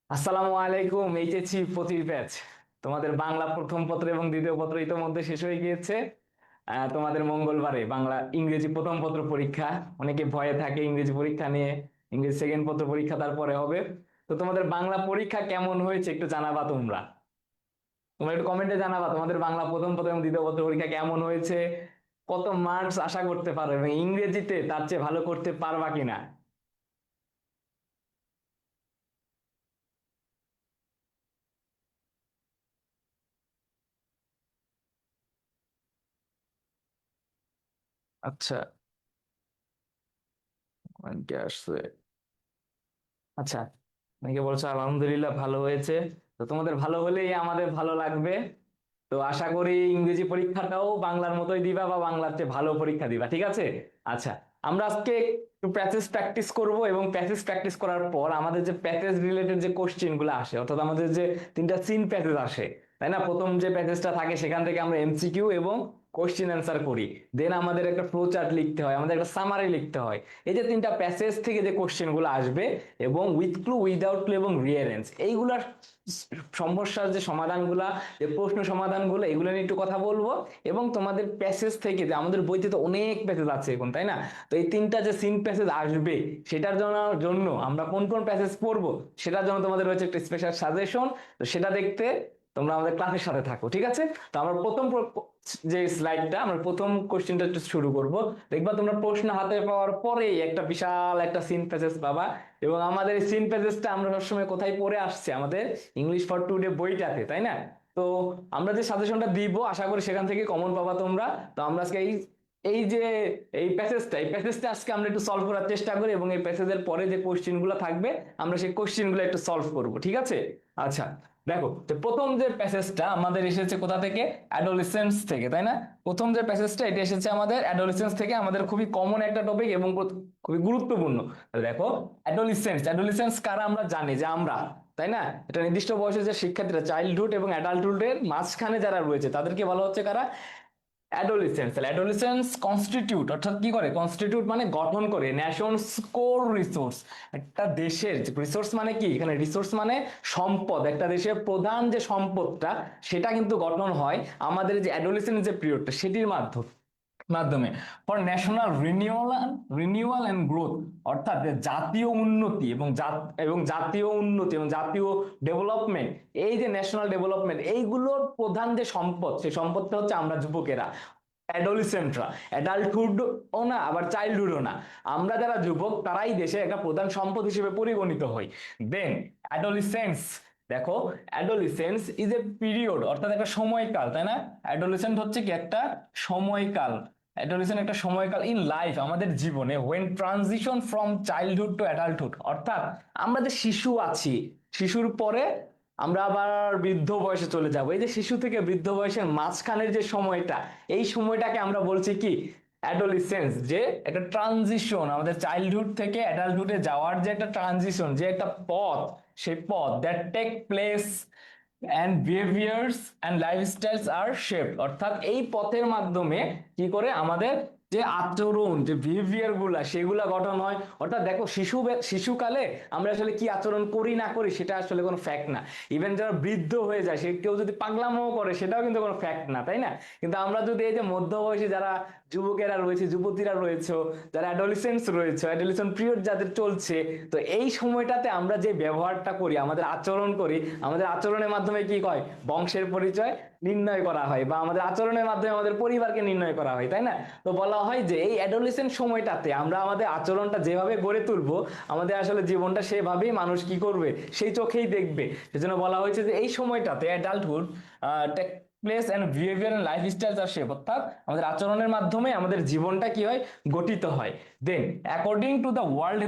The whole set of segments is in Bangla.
আসসালামু আলাইকুম, এইচএসসি প্রতি ব্যাচ। তোমাদের বাংলা প্রথম পত্র এবং দ্বিতীয় পত্র ইতোমধ্যে শেষ হয়ে গিয়েছে। তোমাদের মঙ্গলবারে বাংলা ইংরেজি প্রথম পত্র পরীক্ষা। অনেকে ভয়ে থাকে ইংরেজি পরীক্ষা নিয়ে। ইংরেজি সেকেন্ড পত্র পরীক্ষা তারপরে হবে। তো তোমাদের বাংলা পরীক্ষা কেমন হয়েছে একটু জানাবা তোমরা। তোমরা একটু কমেন্টে জানাবা তোমাদের বাংলা প্রথম পত্র এবং দ্বিতীয় পত্র পরীক্ষা কেমন হয়েছে, কত মার্কস আশা করতে পারো এবং ইংরেজিতে তার চেয়ে ভালো করতে পারবা কিনা। আচ্ছা, অনেকে আসছে। আচ্ছা, অনেকে বলছো আলহামদুলিল্লাহ ভালো হয়েছে। তো তোমাদের ভালো হলেই আমাদের ভালো লাগবে। তো আশা করি ইংরেজি পরীক্ষাটাও বাংলার মতোই দিবা বা বাংলার চেয়ে ভালো পরীক্ষা দিবা, ঠিক আছে? আচ্ছা, আমরা আজকে একটু প্যাসেজ প্র্যাকটিস করব এবং প্যাসেজ প্র্যাকটিস করার পর আমাদের যে প্যাসেজ রিলেটেড যে কোশ্চেন গুলো আসে, অর্থাৎ আমাদের যে তিনটা সিন প্যাসেজ আসে, তাই না? প্রথম যে প্যাসেজটা থাকে সেখান থেকে আমরা এমসিকিউ এবং কোশ্চেন অ্যান্সার করি। দেন আমাদের একটা ফ্লো চার্ট লিখতে হয়, আমাদের একটা সামারি লিখতে হয়। এই যে তিনটা প্যাসেজ থেকে যে কোশ্চেন গুলো আসবে এবং উইথ ক্লু, উইদাউট ক্লু এবং রিয়ারেন্স, এইগুলার সমস্যার যে সমাধানগুলা, যে প্রশ্ন সমাধানগুলো, এগুলো নিয়ে একটু কথা বলবো। এবং তোমাদের প্যাসেজ থেকে, যে আমাদের বইতে তো অনেক প্যাসেজ আছে এখন, তাই না? তো এই তিনটা যে সিন প্যাসেজ আসবে সেটার জন্য আমরা কোন কোন প্যাসেজ পড়বো সেটার জন্য তোমাদের রয়েছে একটা স্পেশাল সাজেশন। তো সেটা দেখতে তোমরা আমাদের ক্লাসের সাথে থাকো, ঠিক আছে? তো আমরা প্রথম যে স্লাইডটা, আমরা প্রথম কোশ্চেনটা শুরু করব। দেখবা তোমরা প্রশ্ন হাতে পাওয়ার পরেই একটা বিশাল একটা সিন প্যাসেজ পাবা। এবং আমাদের এই সিন প্যাসেজটা আমরা সবসময় কোথায় পড়ে আসছে? আমাদের ইংলিশ ফর টুডে বইটাতে, তাই না? তো আমরা যে সাজেশনটা দিব আশা করি সেখান থেকে কমন পাবা তোমরা। তো আমরা আজকে এই এই যে এই প্যাসেজটা আজকে আমরা একটু সলভ করার চেষ্টা করি এবং এই প্যাসেজের পরে যে কোশ্চেন গুলো থাকবে আমরা সেই কোশ্চেন গুলো একটু সলভ করব, ঠিক আছে? আচ্ছা, দেখো, তো প্রথম যে প্যাসেজটা আমাদের এসেছে কোথা থেকে? অ্যাডোলেসেন্স থেকে, তাই না? প্রথম যে প্যাসেজটা এটা এসেছে আমাদের অ্যাডোলেসেন্স থেকে, আমাদের খুবই কমন একটা টপিক এবং খুবই গুরুত্বপূর্ণ। দেখো, অ্যাডোলেসেন্স কারা আমরা জানি যে আমরা, তাই না? এটা নির্দিষ্ট বয়সে যে শিক্ষার্থীরা, চাইল্ডহুড এবং অ্যাডাল্টহুডের মাঝখানে যারা রয়েছে তাদেরকে বলা হচ্ছে কারা? অ্যাডোলেসেন্স। অ্যাডোলেসেন্স কনস্টিটিউট, অর্থাৎ কি করে? কনস্টিটিউট মানে গঠন করে নেশনস কোর রিসোর্স। একটা দেশের রিসোর্স মানে কি? এখানে রিসোর্স মানে সম্পদ। একটা দেশের প্রধান যে সম্পদটা সেটা কিন্তু গঠন হয় আমাদের যে অ্যাডোলেসেন্স যে পিরিয়ডটা সেটির মাধ্যমে for national renewal and growth, অর্থাৎ জাতীয় উন্নতি এবং জাতীয় উন্নতি এবং জাতীয় ডেভেলপমেন্ট। এই যে ন্যাশনাল ডেভেলপমেন্ট, এইগুলোর প্রধান যে সম্পদ, সেই সম্পদটা হচ্ছে আমরা যুবকেরা, অ্যাডোলিসেন্টরা। অ্যাডাল্টহুড ও না, আবার চাইল্ডহুডও না। আমরা যারা যুবক তারাই দেশের একটা প্রধান সম্পদ হিসেবে পরিগণিত হই। দেন অ্যাডোলিসেন্স, দেখো, অ্যাডোলিসেন্স ইজ এ পিরিয়ড, অর্থাৎ একটা সময়কাল, তাই না? অ্যাডোলিসেন্ট হচ্ছে কি? একটা সময়কাল। অ্যাডোলিসেন্ট একটা সময়কাল ইন লাইফ, আমাদের জীবনে, when transition from childhood to adulthood, অর্থাৎ আমরা যে শিশু আছি, শিশুর পরে আমরা আবার বৃদ্ধ বয়সে চলে যাব। এই যে শিশু থেকে বৃদ্ধ বয়সের মাঝখানের যে সময়টা, এই সময়টাকে আমরা বলছি কি? অ্যাডোলিসেন্স। যে একটা ট্রানজিশন, আমাদের চাইল্ডহুড থেকে অ্যাডাল্টহুডে যাওয়ার যে একটা ট্রানজিশন, যে একটা পথ, সেই পথ that take place and behaviours and lifestyles are shaped, অর্থাৎ এই পথের মাধ্যমে কি করে আমাদের যে আচরণ, যে বিহেভিয়ার গুলা, সেগুলা গঠন হয়। অর্থাৎ দেখো, শিশুকালে আমরা আসলে কি আচরণ করি না করি সেটা আসলে কোনো ফ্যাক্ট না। ইভেন যারা বৃদ্ধ হয়ে যায়, সে কেউ যদি পাগলামো করে সেটাও কিন্তু কোনো ফ্যাক্ট না, তাই না? কিন্তু আমরা যদি এই যে মধ্যবয়সী যারা যুবকেরা রয়েছে, যুবতীরা রয়েছে, যারা অ্যাডোলিসেন্টস রয়েছে, অ্যাডোলিসেন্ট পিরিয়ড যাদের চলছে, তো এই সময়টাতে আমরা যে ব্যবহারটা করি, আমাদের আচরণ করি, আমাদের আচরণের মাধ্যমে কি হয়? বংশের পরিচয় নির্ণয় করা হয়, বা আমাদের আচরণের মাধ্যমে আমাদের পরিবারকে নির্ণয় করা হয়, তাই না? তো বলা হয় যে এই অ্যাডোলেসেন্ট সময়টাতে আমরা আমাদের আচরণটা যেভাবে গড়ে তুলবো, আমাদের আসলে জীবনটা সেভাবেই মানুষ কি করবে? সেই চোখেই দেখবে। সেজন্য বলা হয়েছে যে এই সময়টাতে adulthood place and behaviour and lifestyle are shape, অর্থাৎ আমাদের আচরণের মাধ্যমে আমাদের জীবনটা কি হয়? গঠিত হয়। Then according to the world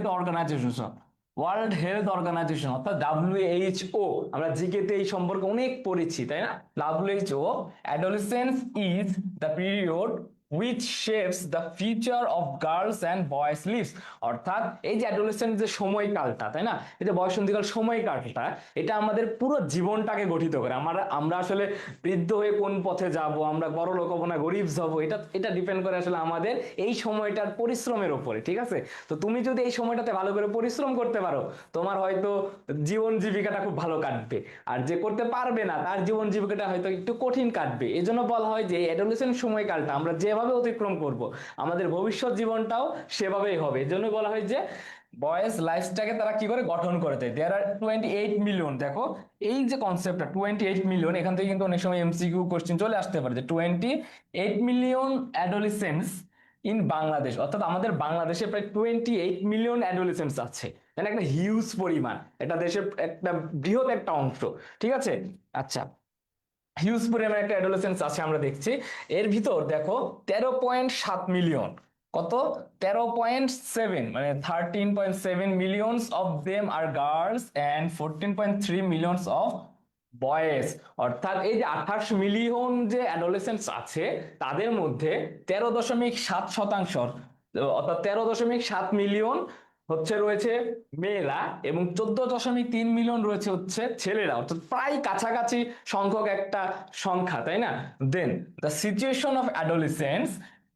health organization, অর্থাৎ WHO, আমরা জিকেতে এই সম্পর্কে অনেক পড়েছি, তাই না? WHO, adolescence is the period which shapes the future of girls and boys lives। অর্থাৎ এই যে অ্যাডোলেসেন্ট যে সময়কালটা, তাই না, এই যে বয়সন্ধিকাল সময়কালটা, এটা আমাদের পুরো জীবনটাকে গঠিত করে। আমরা আমরা আসলে বৃদ্ধ হয়ে কোন পথে যাব, আমরা বড় লোক হবো না গরিব হবো, এটা এটা ডিপেন্ড করে আসলে আমাদের এই সময়টার পরিশ্রমের উপরে, ঠিক আছে। তো তুমি যদি এই সময়টাতে ভালো করে পরিশ্রম করতে পারো, তোমার হয়তো জীবন জীবিকাটা খুব ভালো কাটবে। আর যে করতে পারবে না, তার জীবন জীবিকাটা হয়তো একটু কঠিন কাটবে। এই জন্য বলা হয় যে অ্যাডোলেসেন্ট সময়কালটা আমরা যেভাবে অতিক্রম করব, আমাদের ভবিষ্যৎ জীবনটাও সেভাবেই হবে। এই জন্য বলা হয় যে বয়েজ লাইফটাকে তারা কি করে গঠন করে দেয়। দেয়ার আর 28 মিলিয়ন, দেখো এই যে কনসেপ্টটা 28 মিলিয়ন, এখান থেকে কিন্তু অনেক সময় এমসিকিউ কোশ্চেন চলে আসতে পারে যে 28 মিলিয়ন অ্যাডোলেসেন্টস ইন বাংলাদেশ, অর্থাৎ আমাদের বাংলাদেশে প্রায় 28 মিলিয়ন অ্যাডোলেসেন্টস আছে। মানে একটা হিউজ পরিমাণ, এটা দেশের একটা বৃহৎ একটা অংশ, ঠিক আছে। আচ্ছা, হিউজ পরিমাণে একটা অ্যাডোলেসেন্স আছে আমরা দেখছি। এর ভিতর দেখো 13.7 মিলিয়ন, কত, 13.7, মানে 13.7 millions of them are girls and 14.3 millions of boys. অর্থাৎ এই যে 28 মিলিয়ন যে অ্যাডোলেসেন্টস আছে, তাদের মধ্যে 13.7%, অর্থাৎ 13.7 মিলিয়ন হচ্ছে রয়েছে মেয়েরা, এবং 14.3 মিলিয়ন রয়েছে হচ্ছে ছেলেরা, অর্থাৎ প্রায় কাছাকাছি সংখ্যক একটা সংখ্যা, তাই না। Then the situation of adolescence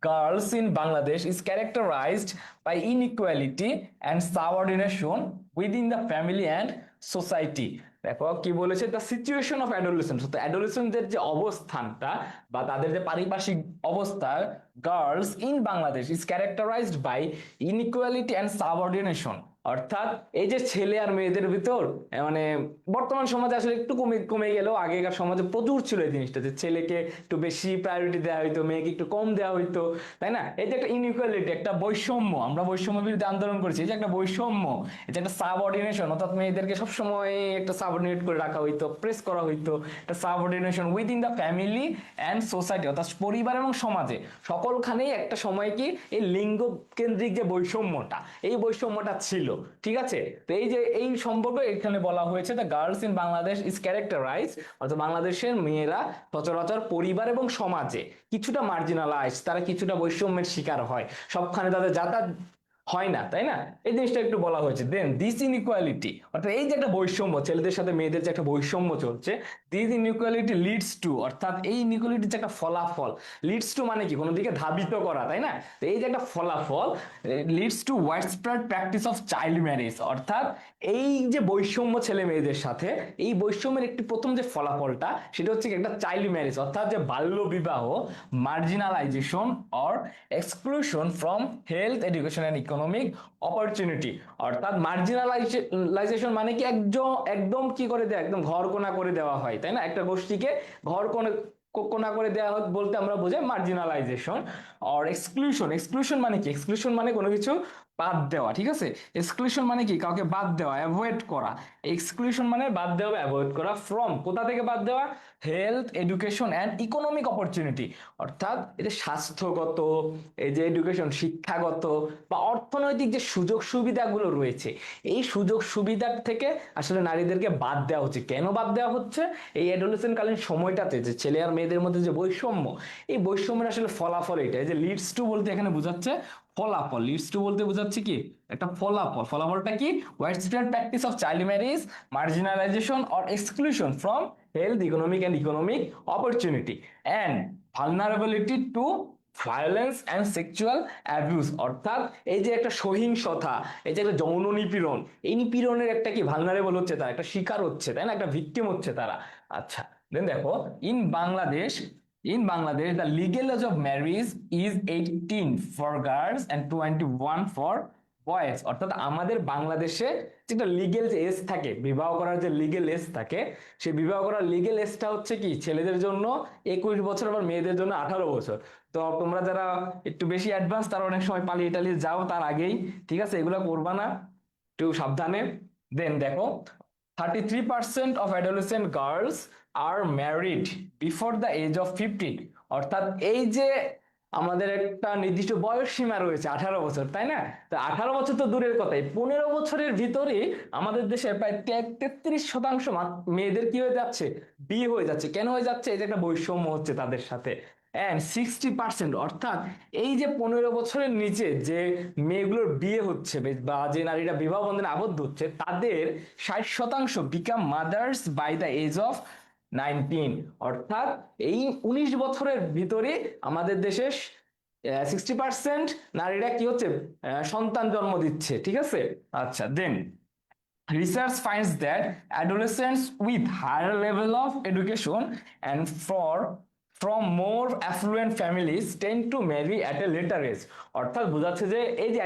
girls in Bangladesh is characterized by inequality and subordination within the family and society। দেখো কি বলেছে, দ্য সিচুয়েশন অফ অ্যাডোলেসেন্স, তো অ্যাডোলেসেন্টদের যে অবস্থানটা বা তাদের যে পারিপার্শ্বিক অবস্থা, girls in Bangladesh is characterized by inequality and subordination. অর্থাৎ এই যে ছেলে আর মেয়েদের ভিতর মানে বর্তমান সমাজে আসলে একটু কমে কমে গেলেও আগেকার সমাজে প্রচুর ছিল এই জিনিসটা, যে ছেলেকে একটু বেশি প্রায়োরিটি দেওয়া হইতো, মেয়েকে একটু কম দেওয়া হইতো, তাই না। এই যে একটা ইনইকুয়ালিটি, একটা বৈষম্য, আমরা বৈষম্য বিরুদ্ধে আন্দোলন করেছি, এই যে একটা বৈষম্য, এই যে একটা সাবঅর্ডিনেশন, অর্থাৎ মেয়েদেরকে সবসময় একটা সাবঅর্ডিনেট করে রাখা হইতো, প্রেস করা হইতো, একটা subordination within the family and society, অর্থাৎ পরিবার এবং সমাজে সকলখানেই একটা সময় কি এই লিঙ্গ কেন্দ্রিক যে বৈষম্যটা, এই বৈষম্যটা ছিল, ঠিক আছে। তো এই যে এই সম্পর্ক এখানে বলা হয়েছে, the girls in Bangladesh is characterise, অর্থাৎ বাংলাদেশের মেয়েরা সচরাচর পরিবার এবং সমাজে কিছুটা মার্জিনালাইজ, তারা কিছুটা বৈষম্যের শিকার হয়, সবখানে তাদের যাতায়াত হয় না, তাই না। এই জিনিসটা একটু বলা হয়েছে। দেন দিস ইনইকুয়ালিটি, অর্থাৎ এই যে একটা বৈষম্য, ছেলেদের সাথে মেয়েদের যে একটা বৈষম্য চলছে, দিস ইনইকুয়ালিটি লিডস টু, অর্থাৎ এই ইনইকুয়ালিটির যে একটা ফলাফল, লিডস টু মানে কি, কোনো দিকে ধাবিত করা, তাই না। তো এই যে একটা ফলাফল, leads to wide spread practice of child marriage, অর্থাৎ এই যে বৈষম্য ছেলে মেয়েদের সাথে, এই বৈষম্যের একটি প্রথম যে ফলাফলটা, সেটা হচ্ছে একটা চাইল্ড ম্যারেজ, অর্থাৎ যে বাল্য বিবাহ, marginalization or exclusion from health, education and economic opportunity. অর্থাৎ মার্জিনালাইজেশন মানে কি, একদম কি করে দেয়, একদম ঘরকোনা করে দেওয়া হয়, তাই না। একটা গোষ্ঠীকে ঘরকোনা কোনা করে দেওয়া বলতে আমরা বোঝাই মার্জিনালাইজেশন। আর এক্সক্লুশন, এক্সক্লুশন মানে কি, এক্সক্লুশন মানে কোনো কিছু বাদ দেওয়া, ঠিক আছে। এক্সক্লুশন মানে কি, কাউকে বাদ দেওয়া, অ্যাভয়েড করা। এক্সক্লুশন মানে বাদ দেওয়া, অ্যাভয়েড করা। ফ্রম, কোথা থেকে বাদ দেওয়া, health, education and economic opportunity, অর্থাৎ এই যে স্বাস্থ্যগত, এই যে এডুকেশন শিক্ষাগত বা অর্থনৈতিক যে সুযোগ সুবিধাগুলো রয়েছে, এই সুযোগ সুবিধার থেকে আসলে নারীদেরকে বাদ দেওয়া হচ্ছে। কেন বাদ দেওয়া হচ্ছে, এই অ্যাডোলেসেন্ট কালীন সময়টাতে যে ছেলে আর মেয়েদের মধ্যে যে বৈষম্য, এই বৈষম্যের আসলে ফলাফল এটা। এই যে লিডস টু বলতে এখানে বোঝাচ্ছে ফলাফল, লিডস টু বলতে বোঝাচ্ছে কি, একটা ফলাফল। ফলাফলটা কি, widespread practice of child marriage, marginalization or exclusion from health, economic opportunity and vulnerability to violence and sexual abuse. অর্থাৎ এই যে একটা সহিংসতা, এই যে একটা যৌন নিপীড়ন, এই নিপীড়নের একটা কি ভালনারেবল হচ্ছে তারা, একটা শিকার হচ্ছে, তাই না, একটা ভিকটিম হচ্ছে তারা। আচ্ছা, দেন দেখো, in Bangladesh, the legal age of marriage is 18 for girls and 21 for boys. অর্থাৎ আমাদের বাংলাদেশে যেটা লিগেল যে এজ থাকে, বিবাহ করার যে লিগেল এজ থাকে, সেই বিবাহ করার লিগেল এজটা হচ্ছে কি, ছেলেদের জন্য 21 বছর, আবার মেয়েদের জন্য 18 বছর। তো তোমরা যারা একটু বেশি অ্যাডভান্স, তারা অনেক সময় পালিয়ে টালিয়ে যাও তার আগেই, ঠিক আছে, এগুলো করবা না, একটু সাবধানে। দেন দেখো, 33% of adolescent girls are married before the age of 15। অর্থাৎ এই যে আমাদের একটা নির্দিষ্ট বয়স সীমা রয়েছে 18 বছর, তাই না। তো 18 বছর তো দূরের কথাই, 15 বছরের ভিতরে আমাদের দেশে প্রায় 33% মেয়েদের কি হয়ে যাচ্ছে, বিয়ে হয়ে যাচ্ছে। কেন হয়ে যাচ্ছে, এই যে একটা বৈষম্য হচ্ছে তাদের সাথে, অ্যান্ড 60%, অর্থাৎ এই যে 15 বছরের নিচে যে মেয়েগুলোর বিয়ে হচ্ছে বা যে নারীরা বিবাহ বন্ধনে আবদ্ধ হচ্ছে তাদের 60% become mothers by the age of 19। অর্থাৎ এই 19 বছরের ভিতরে আমাদের দেশে 60% নারীরা কি হচ্ছে, সন্তান জন্ম দিচ্ছে, ঠিক আছে। আচ্ছা, দেন research finds that adolescents with higher level of education and from more affluent families tend to marry at a later age। অর্থাৎ বোঝাচ্ছে যে এই যে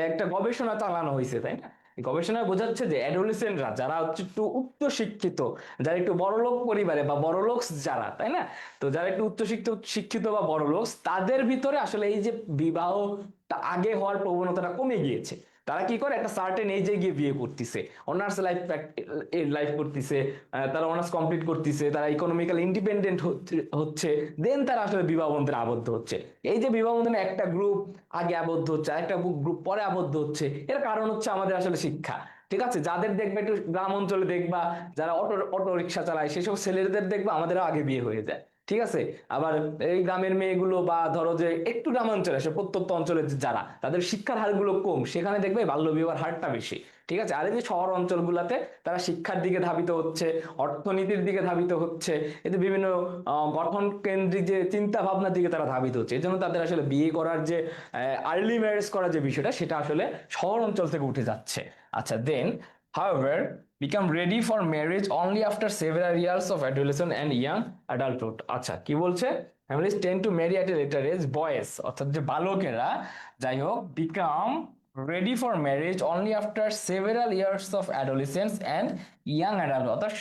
একটা গবেষণা চালানো হয়েছে, তাই না, এই গবেষণায় বোঝাচ্ছে যে অ্যাডোলেসেন্টরা যারা হচ্ছে একটু উচ্চ শিক্ষিত, যারা একটু বড়লোক পরিবারে বা বড়লোক যারা, তাই না, তো যারা একটু উচ্চ শিক্ষিত শিক্ষিত বা বড়লোক, তাদের ভিতরে আসলে এই যে বিবাহটা আগে হওয়ার প্রবণতাটা কমে গিয়েছে। তারা কি করে, একটা সার্টেন এজে গিয়ে বিয়ে করতেছে, অনার্স লাইফ লাইফ করতেছে, তারা অনার্স কমপ্লিট করতেছে, তারা ইকোনমিক্যাল ইন্ডিপেন্ডেন্ট হচ্ছে, দেন তারা আসলে বিবাহ বন্ধনে আবদ্ধ হচ্ছে। এই যে বিবাহ বন্ধনে একটা গ্রুপ আগে আবদ্ধ হচ্ছে, একটা গ্রুপ পরে আবদ্ধ হচ্ছে, এর কারণ হচ্ছে আমাদের আসলে শিক্ষা। ঠিক আছে, যাদের দেখবে একটু গ্রাম অঞ্চলে দেখবা, যারা অটো অটো রিক্সা চালায় সেসব ছেলেদের দেখবা আমাদের আগে বিয়ে হয়ে যায়, ঠিক আছে। আবার এই গ্রামের মেয়েগুলো বা ধরো যে একটু গ্রামাঞ্চলে আসে, প্রত্যন্ত অঞ্চলে যারা, তাদের শিক্ষার হারগুলো কম, সেখানে দেখবে বাল্য বিবাহের হারটা বেশি, ঠিক আছে। আর এই যে শহর অঞ্চলগুলোতে তারা শিক্ষার দিকে ধাবিত হচ্ছে, অর্থনীতির দিকে ধাবিত হচ্ছে, এতে বিভিন্ন গঠন কেন্দ্রিক যে চিন্তা ভাবনার দিকে তারা ধাবিত হচ্ছে, এই জন্য তাদের আসলে বিয়ে করার যে আর্লি ম্যারেজ করার যে বিষয়টা, সেটা আসলে শহর অঞ্চল থেকে উঠে যাচ্ছে। আচ্ছা, দেন however become ready for marriage only after several years of adolescence and young adulthood। আচ্ছা, কি বলছে, families tend to marry at a later age, boys অর্থাৎ যে বালকেরা, যাই হোক, become ready for marriage only after several years of adolescence and young adulthood। অর্থাৎ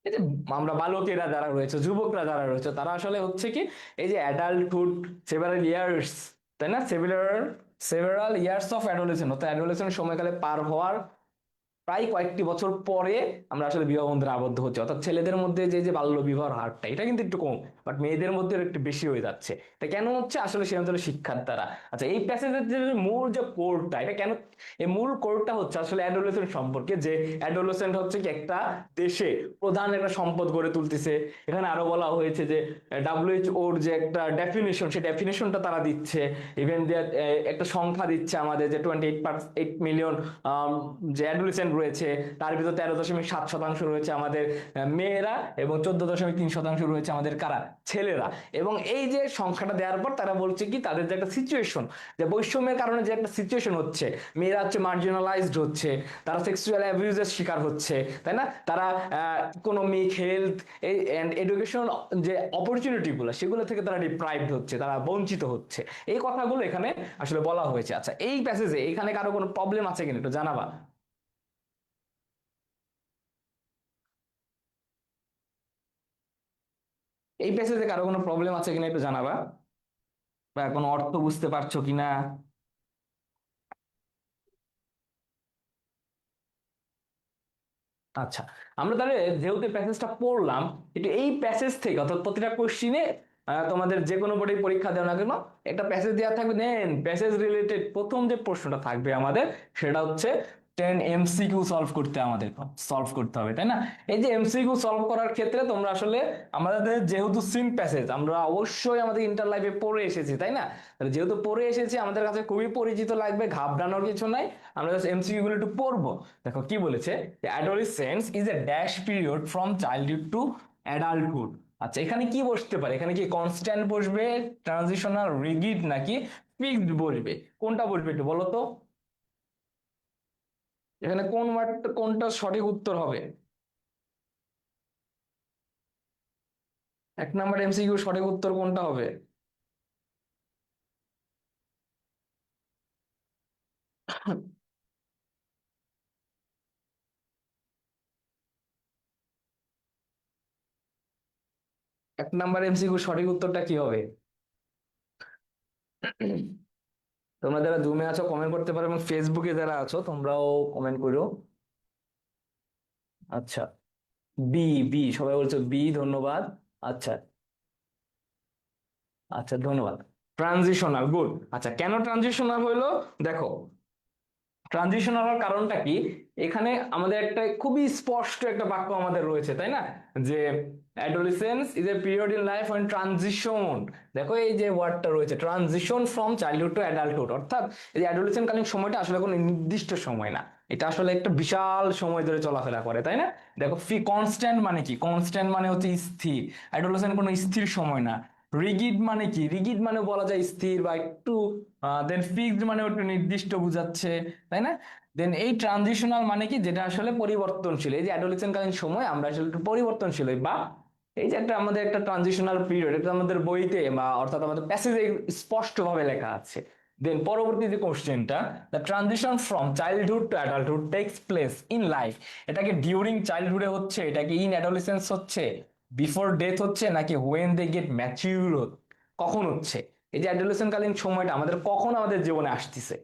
এই যে আমরা বালকেরা যারা রয়েছে, যুবকরা যারা রয়েছে, তারা আসলে হচ্ছে কি, এই যে অ্যাডাল্টহুড, সেভারাল ইয়ার্স, তাই না, several several years of adolescent, অর্থাৎ অ্যাডোলেসেন্ট সময়কালে পার হওয়ার প্রায় কয়েকটি বছর পরে আমরা আসলে বিবাহ বন্ধনে আবদ্ধ হচ্ছে। অর্থাৎ ছেলেদের মধ্যে যে যে বাল্য বিবাহের হারটা, এটা কিন্তু একটু কম, বাট মেয়েদের মধ্যে একটু বেশি হয়ে যাচ্ছে। এটা কেন হচ্ছে, আসলে সে অঞ্চলে শিক্ষার দ্বারা। আচ্ছা, এই প্যাসেজের যে মূল যে কোরটা, এটা কেন, এই মূল কোরটা হচ্ছে আসলে অ্যাডোলেসেন্ট সম্পর্কে, যে অ্যাডোলেসেন্ট হচ্ছে কি একটা দেশে প্রধান একটা সম্পদ গড়ে তুলতেছে। এখানে আরো বলা হয়েছে যে WHO যে একটা ডেফিনেশন, সেই ডেফিনেশনটা তারা দিচ্ছে, ইভেন একটা সংখ্যা দিচ্ছে আমাদের, যে 28.8 মিলিয়ন যে অ্যাডোলেসেন্ট রয়েছে, তার ভিতর 13.7% রয়েছে আমাদের মেয়েরা, এবং 14.3% রয়েছে আমাদের কারা, ছেলেরা। এবং এই যে সংখ্যাটা দেওয়ার পর তারা বলছে কি, তাদের যে একটা সিচুয়েশন, যে বৈষম্যের কারণে যে একটা সিচুয়েশন হচ্ছে, মেয়েরা হচ্ছে মার্জিনালাইজড হচ্ছে, তারা সেক্সুয়াল অ্যাবিউজের শিকার হচ্ছে, তাই না, তারা ইকোনমিক, হেলথ এন্ড এডুকেশন যে অপরচুনিটি গুলো, সেগুলো থেকে তারা ডিপ্রাইভড হচ্ছে, তারা বঞ্চিত হচ্ছে। এই কথাগুলো এখানে আসলে বলা হয়েছে। আচ্ছা, এই প্যাসেজে এখানে কারো কোনো প্রবলেম আছে কিনা একটু জানাবা। এই প্যাসেজে কারো কোনো প্রবলেম আছে কিনা একটু জানাবা, বা কোনো অর্থ বুঝতে পারছো কিনা। আচ্ছা, আমরা তাহলে যেহেতু প্যাসেজটা পড়লাম, একটু এই প্যাসেজ থেকে, অর্থাৎ প্রতিটা কোশ্চিনে তোমাদের যে কোনো বোর্ডে পরীক্ষা দেওয়া না কেন, একটা প্যাসেজ দেওয়া থাকবে, দেন প্যাসেজ রিলেটেড প্রথম যে প্রশ্নটা থাকবে আমাদের, সেটা হচ্ছে 10 MCQ সলভ করতে হবে, তাই না। এই যে MCQ সলভ করার ক্ষেত্রে তোমরা আসলে, আমাদের যেহেতু সিম প্যাসেজ আমরা অবশ্যই আমাদের ইন্টার লাইফে পড়ে এসেছি, তাই না, তাহলে যেহেতু পড়ে এসেছি আমাদের কাছে খুবই পরিচিত লাগবে, ঘাবড়ানোর কিছু নাই। আমরা জাস্ট MCQ গুলো একটু পড়বো। দেখো কি বলেছে, adolescence is a dash period from childhood to adulthood. আচ্ছা, এখানে কি বসতে পারে, এখানে কি কনস্ট্যান্ট বসবে, ট্রানজিশনাল, রিগিড, নাকি ফিক্সড বসবে, কোনটা বসবে একটু বলো তো। এখানে কোন ওয়ার্ড, কোনটা সঠিক উত্তর হবে। 1 নম্বর MCQ সঠিক উত্তর কোনটা হবে? 1 নম্বর MCQ সঠিক উত্তরটা কি হবে? তোমরা যারা জুমে আছো কমেন্ট করতে পারো, এবং ফেসবুকে যারা আছো তোমরাও কমেন্ট করো। আচ্ছা, বি, বি সবাই বলছো বি, ধন্যবাদ। আচ্ছা, আচ্ছা, ধন্যবাদ। Transitional, good. আচ্ছা, কেন ট্রানজিশনাল হইলো, দেখো, ট্রানজিশনাল হওয়ার কারণটা কি? এখানে আমাদের একটা খুবই স্পষ্ট একটা বাক্য আমাদের রয়েছে, তাই না? যে adolescence is a period in life when transition, দেখো এই যে ওয়ার্ডটা রয়েছে transition from childhood to adulthood, অর্থাৎ এই অ্যাডোলেসেন্ট কালীন সময়টা আসলে কোনো নির্দিষ্ট সময় না, এটা আসলে একটা বিশাল সময় ধরে চলাফেরা করে, তাই না? দেখো কনস্ট্যান্ট মানে কি? কনস্ট্যান্ট মানে হচ্ছে স্থির, অ্যাডোলেসেন্ট কোনো স্থির সময় না। রিগিড মানে কি? রিগিড মানে বলা যায় স্থির বা একটু, দেন ফিক্সড মানে একটু নির্দিষ্ট বুঝাচ্ছে, তাই না? দেন এই ট্রানজিশনাল মানে কি? যেটা আসলে পরিবর্তনশীল, এই যে অ্যাডোলেসেন্ট কালীন সময় আমরা আসলে একটু পরিবর্তনশীল হই, বা এই যে একটা আমাদের একটা ট্রানজিশনাল পিরিয়ড, এটা আমাদের বইতে বা অর্থাৎ আমাদের প্যাসেজে স্পষ্ট ভাবে লেখা আছে। দেন পরবর্তী যে কোশ্চেনটা, the transition from childhood to adulthood takes place in life, এটা কি ডিউরিং চাইল্ডহুডে হচ্ছে, এটা কি ইন অ্যাডোলেসেন্স হচ্ছে, বিফোর ডেথ হচ্ছে, নাকি হোয়েন দে গেট ম্যাচিউর, কখন হচ্ছে? এই যে অ্যাডোলেসেন্ট কালীন সময়টা আমাদের কখন আমাদের জীবনে আসতেছে,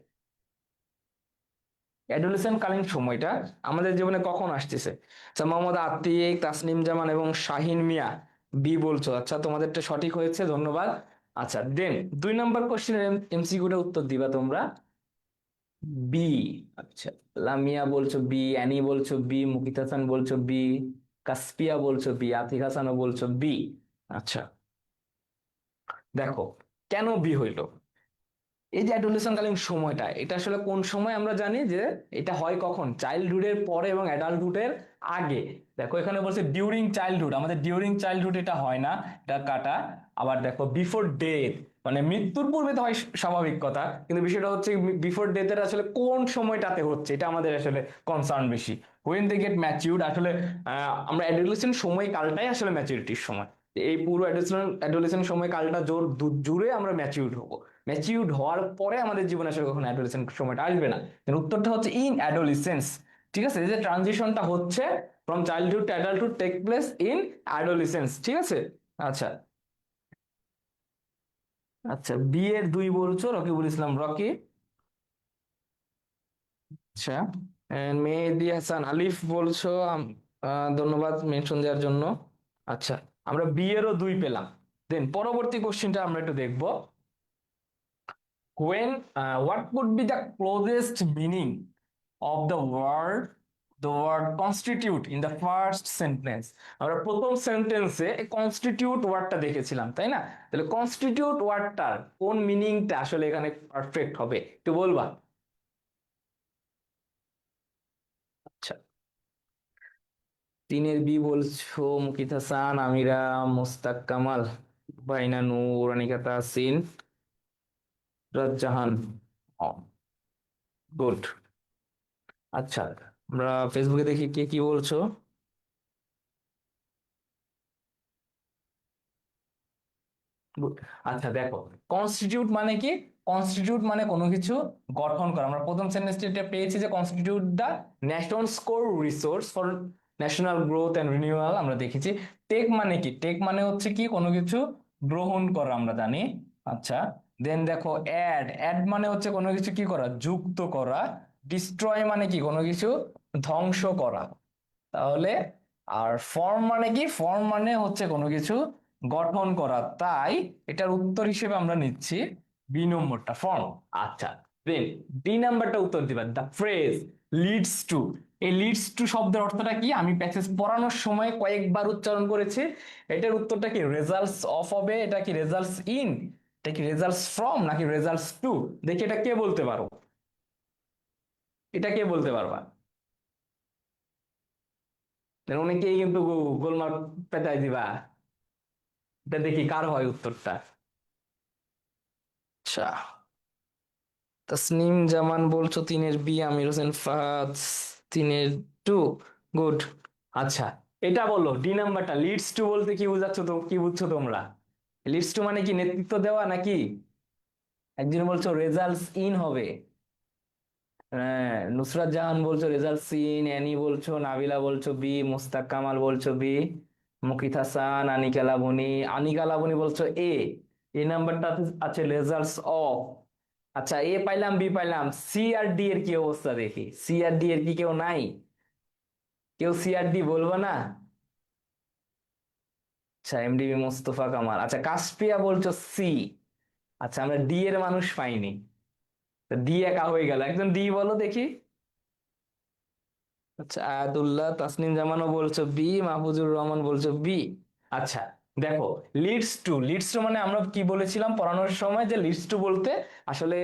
অ্যাডোলেসেন্ট কালীন সময়টা আমাদের জীবনে কখন আসতেছে? আচ্ছা, মোহাম্মদ আতিক, তাসনিম জামান এবং শাহিন মিয়া বি বলছো, আচ্ছা তোমাদেরটা সঠিক হয়েছে, ধন্যবাদ। আচ্ছা দেন 2 নম্বর কোশ্চেনের এমসিকিউটা উত্তর দিবা তোমরা। বি, আচ্ছা লামিয়া বলছো বি, অ্যানি বলছো বি, মুকিত হাসান বলছো বি, কাসপিয়া বলছো বি, আতিক হাসানও বলছো বি। আচ্ছা দেখো, কেন বি হইলো? এই যে অ্যাডোলেসেন্ট কালীন সময়টা, এটা আসলে কোন সময় আমরা জানি যে এটা হয় কখন? চাইল্ডহুডের পরে এবং অ্যাডাল্টহুডের আগে। দেখো এখানে বলছে ডিউরিং চাইল্ডহুড, আমাদের ডিউরিং চাইল্ডহুড এটা হয় না, এটা কাটা। আবার দেখো বিফোর ডেথ, মানে মৃত্যুর পূর্বে তো হয়, স্বাভাবিক কথা, কিন্তু বিষয়টা হচ্ছে বিফোর ডেথের আসলে কোন সময়টাতে হচ্ছে, এটা আমাদের আসলে কনসার্ন বেশি। হোয়েন দে গেট ম্যাচিউরড, আসলে আমরা অ্যাডোলেসেন্ট সময়কালটাই আসলে ম্যাচুরিটির সময়। এই পুরো অ্যাডোলেসেন্ট সময়কালটা জুড়ে আমরা ম্যাচিউরড হবো, ম্যাচিউরড হওয়ার পরে আমাদের জীবনে আসলে কখনো অ্যাডোলেসেন্ট সময়টা আসবে না। উত্তরটা হচ্ছে ইন অ্যাডোলেসেন্স। ঠিক আছে, এই যে ট্রানজিশনটা হচ্ছে from childhood to adulthood take place in adolescence, ঠিক আছে। আচ্ছা, আচ্ছা বি এর 2 বলছো রকিবুল ইসলাম রকি। আচ্ছা, মেহেদি হাসান আলিফ বলছো, ধন্যবাদ মেনশন দেওয়ার জন্য। আচ্ছা, আমরা বি এরও 2 পেলাম। দেন পরবর্তী কোশ্চেনটা আমরা একটু দেখবো। When what would be the closest meaning of the word constitute in the first sentence? আমরা প্রথম সেন্টেন্সে কনস্টিটিউট ওয়ার্ডটা দেখেছিলাম, তাই না? তাহলে কনস্টিটিউট ওয়ার্ডটার কোন মিনিংটা আসলে এখানে পারফেক্ট হবে, একটু বলবা? আচ্ছা, 3-এর বি বলছো মুকিত হাসান, আমিরা, মোস্তাক কামাল, বাইনা নূর, অনিকা তাহসিন, রাজ্জাহান। গুড। আচ্ছা, আমরা ফেসবুকে দেখি কে কি বলছো। আচ্ছা দেখো, কনস্টিটিউট মানে কি? কনস্টিটিউট মানে কোনো কিছু গঠন করা। আমরা প্রথম সেন্টেন্সটা পেয়েছি যে constitute the national score resource for national growth and renewal, আমরা দেখেছি। টেক মানে কি? টেক মানে হচ্ছে কি কোনো কিছু গ্রহণ করা, আমরা জানি। আচ্ছা, দেন দেখো অ্যাড, অ্যাড মানে হচ্ছে কোনো কিছু কি করা? যুক্ত করা। ডিস্ট্রয় মানে কি? কোনো কিছু ধ্বংস করা। তাহলে আর ফর্ম মানে কি? ফর্ম মানে হচ্ছে কোনো কিছু গঠন করা, তাই এটার উত্তর হিসেবে আমরা নিচ্ছি বি নম্বরটা, ফর্ম। আচ্ছা, দেন ডি নাম্বারটা উত্তর দিবা, দ্য ফ্রেজ লিডস টু। এই লিডস টু শব্দের অর্থটা কি? আমি প্যাসেজ পড়ানোর সময় কয়েকবার উচ্চারণ করেছি। এটার উত্তরটা কি? রেজাল্টস অফ হবে, এটা কি রেজাল্টস ইন, এটা কি রেজাল্টস ফ্রম, নাকি রেজাল্টস টু? দেখি এটা কে বলতে পারো, এটা কে বলতে পারবা? অনেকেই কিন্তু গোলমাল পেটাই দিবা, এটা দেখি কার হয় উত্তরটা। আচ্ছা, তাসনিম জামান বলছো 3-এর বি, আমির হোসেন ফাহাদ 3-এর 2। গুড। আচ্ছা, এটা বলো ডি নাম্বারটা লিডস টু বলতে কি বুঝাচ্ছ, তো কি বুঝছো তোমরা? লিডস টু মানে কি নেতৃত্ব দেওয়া নাকি? একজন বলছো রেজাল্টস ইন হবে, হ্যাঁ নুসরাত জাহান বলছো রেজাল্টস ইন, অ্যানি বলছো, নাবিলা বলছো বি, মুস্তাক কামাল বলছো বি, মুকিত হাসান, আনিকা লাবনী, আনিকা লাবনী বলছো এ। এই নাম্বারটা আছে রেজাল্টস অফ। আচ্ছা, এ পাইলাম, বি পাইলাম, সি আর ডি এর কি অবস্থা দেখি? সি আর ডি এর কি কেউ নাই? কেউ সি আর ডি বলবো না? আচ্ছা, এমডিবি মোস্তফা কামাল। আচ্ছা, কাশপিয়া বলছো সি। আচ্ছা, আমরা ডি এর মানুষ পাইনি। ডি একা হয়ে গেল, একজন ডি বলো দেখি। আচ্ছা, আয়াতুল্লাহ তাসনিম জামানও বলছো বি, মাহফুজুর রহমান বলছো বি। আচ্ছা, দেখো, লিডস টু মানে আমরা কি বলেছিলাম পড়ানোর সময়, যে লিডস টু বলতে আসলে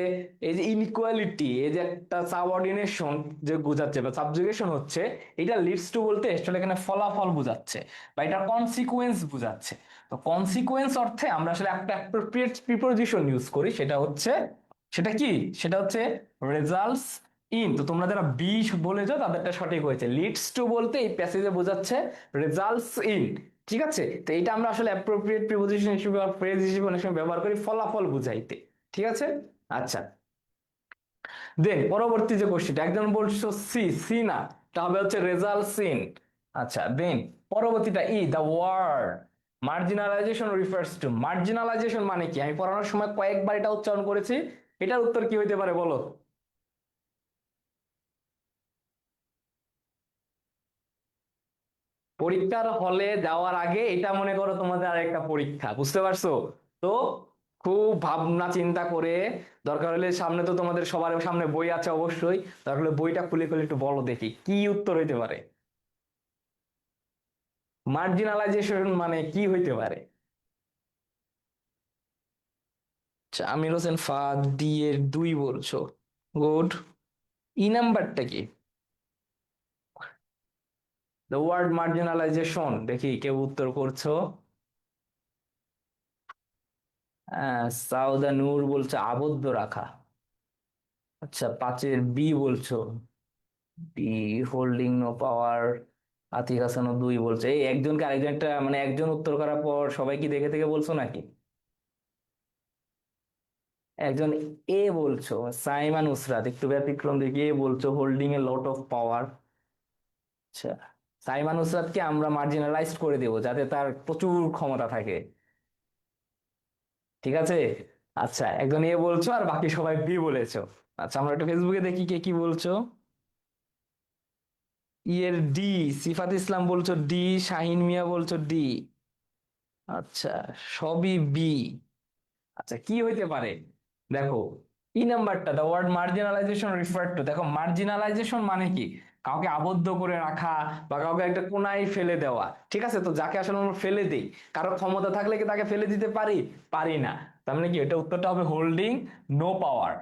এই যে ইনইকুয়ালিটি, এই যে একটা সাবঅর্ডিনেশন যে বোঝাচ্ছে বা সাবজুগেশন হচ্ছে, এটা লিডস টু বলতে আসলে এখানে ফলাফল বোঝাচ্ছে বা এটা কনসিকুয়েন্স বোঝাচ্ছে। তো কনসিকুয়েন্স অর্থে আমরা আসলে একটা অ্যাপ্রোপ্রিয়েট প্রিপোজিশন ইউজ করি, সেটা হচ্ছে, সেটা কি, সেটা হচ্ছে রেজাল্টস ইন। তো তোমরা যারা বি বলেছো তাদেরটা সঠিক হয়েছে। লিডস টু বলতে এই প্যাসেজে বোঝাচ্ছে রেজাল্টস ইন। ঠিক আছে, তো এটা আমরা আসলে অ্যাপ্রোপ্রিয়েট প্রিপোজিশন হিসেবে বা ফ্রেজ হিসেবে অনেক সময় ব্যবহার করি ফলাফল বুঝাইতে। ঠিক আছে। আচ্ছা, দেন পরবর্তী যে কোশ্চেনটা, একজন বলছো সি, সি না, এটা হবে হচ্ছে রেজাল্টস ইন। আচ্ছা, দেন পরবর্তীটা ই, দ্য ওয়ার্ড মার্জিনালাইজেশন রিফার্স টু। মার্জিনালাইজেশন মানে কি, আমি পড়ানোর সময় কয়েকবার এটা উচ্চারণ করেছি, এটার উত্তর কি হইতে পারে বলো? পরীক্ষার হলে যাওয়ার আগে এটা মনে করো তোমাদের আরেকটা পরীক্ষা, বুঝতে পারছো? তো খুব ভাবনা চিন্তা করে, দরকার হলে সামনে তো তোমাদের সবার সামনে বই আছে অবশ্যই, দরকার হলে বইটা খুলে খুলে একটু বলো দেখি কি উত্তর হইতে পারে। মার্জিনালাইজেশন মানে কি হইতে পারে? আচ্ছা, আমির হোসেন ফাদ ডি এর দুই বলছো, গুড। ই নাম্বারটা কি? দ্য ওয়ার্ড মার্জিনালাইজেশন, দেখি কেউ উত্তর করছো। সাউদা নূর বলছে আবদ্ধ রাখা। আচ্ছা, পাঁচের বি বলছো, B holding no power. Atik হাসানও দুই বলছে। এই একজনকে আরেকজন একটা মানে একজন উত্তর করার পর সবাই কি দেখে থেকে বলছো নাকি? একজন এ বলছো, সাইমা নুসরাত একটু ব্যতিক্রম দেখি, এ বলছো holding A lot of power. আচ্ছা, সাইমা নুসরাতকে আমরা মার্জিনালাইজড করে দেবো যাতে তার প্রচুর ক্ষমতা থাকে। ঠিক আছে। আচ্ছা, একজন এ বলছো আর বাকি সবাই বি বলেছো। আচ্ছা, আমরা একটু ফেসবুকে দেখি কে কি বলছো। ই এর ডি, সিফাত ইসলাম বলছো ডি, শাহিন মিয়া বলছো ডি। আচ্ছা, সবই বি। আচ্ছা, কি হইতে পারে? দেখো, ই নাম্বারটা, দ্য ওয়ার্ড মার্জিনালাইজেশন রিফার টু, দেখো মার্জিনালাইজেশন মানে কি, কাউকে আবদ্ধ করে রাখা বা কাউকে একটা কোনায় ফেলে দেওয়া। ঠিক আছে, তো যাকে আসলে আমরা ফেলে দিই, কারো ক্ষমতা থাকলে কি তাকে ফেলে দিতে পারি? পারি না। তার মানে কি, এটা উত্তরটা হবে হোল্ডিং নো পাওয়ার।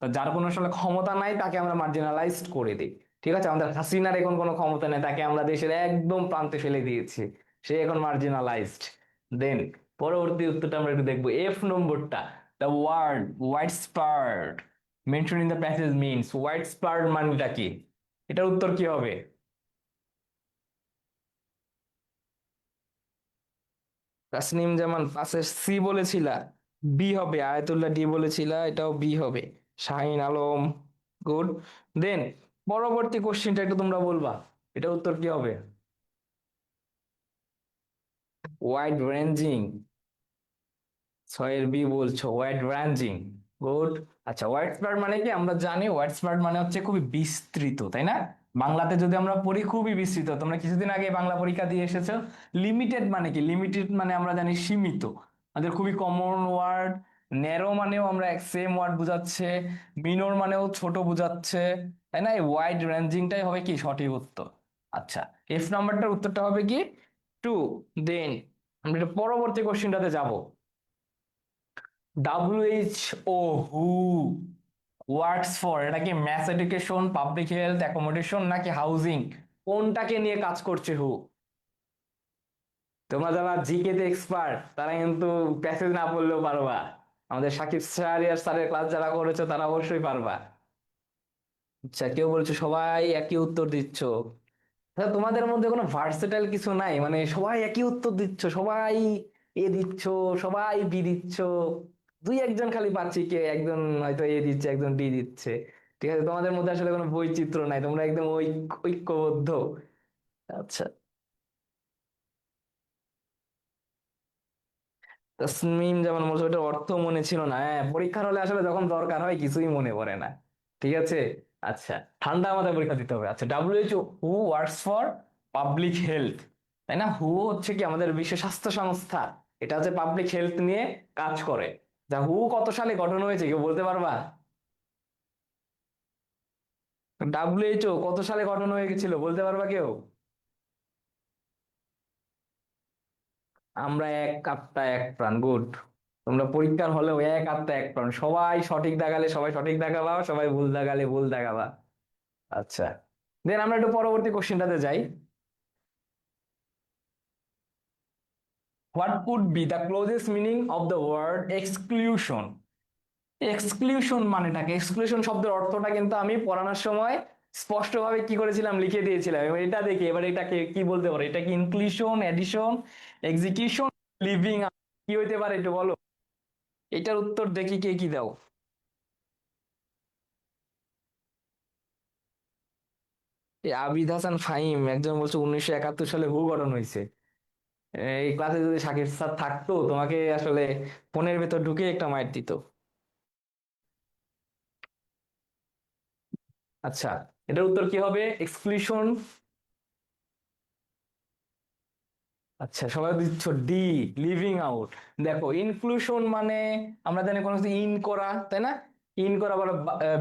তো যার কোনো আসলে ক্ষমতা নাই তাকে আমরা মার্জিনালাইজড করে দিই। ঠিক আছে, আমাদের হাসিনার এখন কোনো ক্ষমতা নেই, তাকে আমরা দেশের একদম প্রান্তে ফেলে দিয়েছি, সে এখন মার্জিনালাইজড। দেন পরবর্তী উত্তরটা আমরা একটু দেখবো, এফ নম্বরটা, the word widespread mention in the passage means. Widespread মানেটা কি, এটার উত্তর কি হবে? তাসনিম জামান পাশে সি বলেছিলা, বি হবে। আয়াতুল্লাহ ডি বলেছিলা, এটাও বি হবে। শাহিন আলম, গুড। দেন পরবর্তী কোশ্চেনটা একটু তোমরা বলবা, এটার উত্তর কি হবে? ওয়াইড রেঞ্জিং, ছয়ের বি বলছো, ওয়াইড রেঞ্জিং, গুড। আচ্ছা, ওয়াইড স্প্রেড মানে কি, আমরা জানি ওয়াইড স্প্রেড মানে হচ্ছে খুবই বিস্তৃত, তাই না? বাংলাতে যদি আমরা পড়ি খুবই বিস্তৃত, তোমরা কিছুদিন আগে বাংলা পরীক্ষা দিয়ে এসেছো। লিমিটেড মানে কি, লিমিটেড মানে আমরা জানি সীমিত, আমাদের খুবই কমন ওয়ার্ড। ন্যারো মানেও আমরা এক সেম ওয়ার্ড বুঝাচ্ছে, মিনর মানেও ছোট বুঝাচ্ছে, তাই না? এই ওয়াইড রেঞ্জিংটাই হবে কি সঠিক উত্তর। আচ্ছা, এফ নাম্বারটার উত্তরটা হবে কি টু। দেন আমরা এটা পরবর্তী কোশ্চেনটাতে যাব। WHO, হু ওয়ার্কস ফর, এটা কি math education, public health, accommodation নাকি হাউজিং? কোনটাকে নিয়ে কাজ করছে হু? তোমরা যারা জিকে তে এক্সপার্ট তারা কিন্তু প্যাসেজ না পড়লেও পারবা, আমাদের সাকিব স্যার আর স্যারের ক্লাস যারা করেছে তারা অবশ্যই পারবা। আচ্ছা, কেউ বলছো সবাই একই উত্তর দিচ্ছ। আচ্ছা, তোমাদের মধ্যে কোনো ভার্সেটাইল কিছু নাই, মানে সবাই একই উত্তর দিচ্ছ, সবাই এ দিচ্ছ, সবাই বি দিচ্ছ, দুই একজন খালি পাচ্ছি, কে একজন হয়তো এ দিচ্ছে একজন ডি দিচ্ছে। ঠিক আছে, তোমাদের মধ্যে আসলে কোনো বৈচিত্র্য নাই, তোমরা একদম ঐক্যবদ্ধ। আচ্ছা, তাসমিম যেমন বলছো ওটার অর্থ মনে ছিল না, হ্যাঁ পরীক্ষার হলে আসলে যখন দরকার হয় কিছুই মনে পড়ে না। ঠিক আছে। আচ্ছা, ঠান্ডা মাথায় পরীক্ষা দিতে হবে। আচ্ছা, WHO, who works for public health, তাই না? হু হচ্ছে কি আমাদের বিশ্ব স্বাস্থ্য সংস্থা, এটা হচ্ছে পাবলিক হেলথ নিয়ে কাজ করে। হু কত সালে গঠন হয়েছে কেউ বলতে পারবা? ডাব্লিউএইচও কত সালে গঠন হয়ে গেছিল বলতে পারবা কেউ? আমরা এক আত্মা এক প্রাণ, গুড। তোমরা পরীক্ষার হলেও এক আত্মা এক প্রাণ, সবাই সঠিক দাগালে সবাই সঠিক দাগাবা, সবাই ভুল দাগালে ভুল দাগাবা। আচ্ছা, দেন আমরা একটু পরবর্তী কোশ্চেনটাতে যাই। What could be the closest meaning of the word exclusion? Exclusion মানেটাকে, এক্সক্লুশন শব্দের অর্থটা কিন্তু আমি পড়ানোর সময় স্পষ্টভাবে কি করেছিলাম, লিখে দিয়েছিলাম। এবার এটা দেখি এবার এটাকে কি বলতে পারো, এটা কি ইনক্লুশন, এডিশন, এক্সিকিউশন, লিভিং, কি হইতে পারে একটু বলো। এটার উত্তর দেখি কে কি দাও। এই আবিদ হাসান ফাহিম একজন বলছে 1971 সালে হু গঠন হয়েছে। এই ক্লাসে যদি শাকির স্যার থাকতো তোমাকে আসলে ফোনের ভেতর ঢুকে একটা মাইর দিত। আচ্ছা, এটার উত্তর কি হবে, এক্সক্লুশন। আচ্ছা, সবাই দিচ্ছ ডি, লিভিং আউট। দেখো ইনক্লুশন মানে আমরা জানি কোনো কিছু ইন করা, তাই না? ইন করা বলে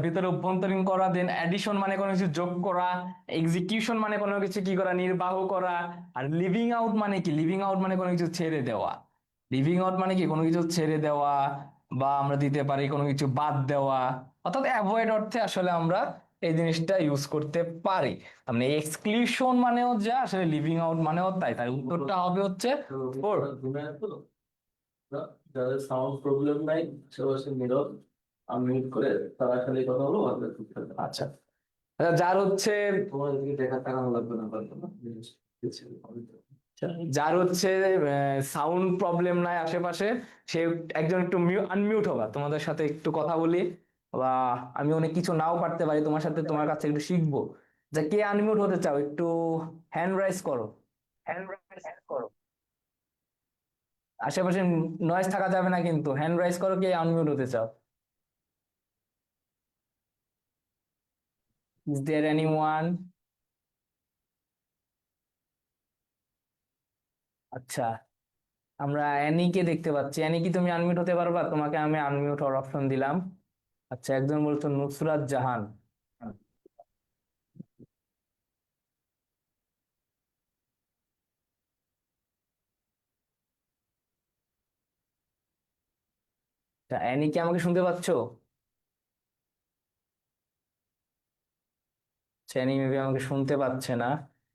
ভিতরে অভ্যন্তরীণ করা, দেন অ্যাডিশন মানে কোনো কিছু যোগ করা, এক্সিকিউশন মানে কোনো কিছু কি করা, নির্বাহ করা। আর লিভিং আউট মানে কি, লিভিং আউট মানে কোনো কিছু ছেড়ে দেওয়া। লিভিং আউট মানে কি কোনো কিছু ছেড়ে দেওয়া, বা আমরা দিতে পারি কোনো কিছু বাদ দেওয়া। অর্থাৎ অ্যাভয়েড অর্থে আসলে আমরা এই জিনিসটা ইউজ করতে পারি। তার মানে এক্সক্লুশন মানেও যা, আসলে লিভিং আউট মানেও তাই, তার উত্তরটা হবে হচ্ছে ফোর। যাদের সাউন্ড প্রবলেম নাই সে বসে নীরব, আনমিউট করে তারা খালি কথা বলো, ভালো চুপ থাকবে। আচ্ছা, আচ্ছা, যার হচ্ছে তোমার এদিকে দেখা তাকানো লাগবে না, পারবে না জিনিস কিছু হবে তো। যার হচ্ছে সাউন্ড প্রবলেম নাই আশেপাশে, সে একজন একটু আনমিউট হবা, তোমাদের সাথে একটু কথা বলি, বা আমি অনেক কিছু নাও পারতে পারি তোমার সাথে, তোমার কাছে একটু শিখবো। যা কে আনমিউট হতে চাও একটু হ্যান্ড রাইজ করো। হ্যান্ড রাইজ করো, আশেপাশে নয়েজ থাকা যাবে না কিন্তু, হ্যান্ড রাইজ করো কে আনমিউট হতে চাও। Is there anyone? আচ্ছা, আমরা অ্যানিকে দেখতে পাচ্ছি। অ্যানি কি তুমি আনমিউট হতে পারবা? তোমাকে আমি আনমিউট হওয়ার অপশন দিলাম। আচ্ছা, একজন বলছো নুসরাত জাহান। আচ্ছা, অ্যানি কি আমাকে শুনতে পাচ্ছো? আচ্ছা, অ্যানি মেবি আমাকে শুনতে পাচ্ছে না।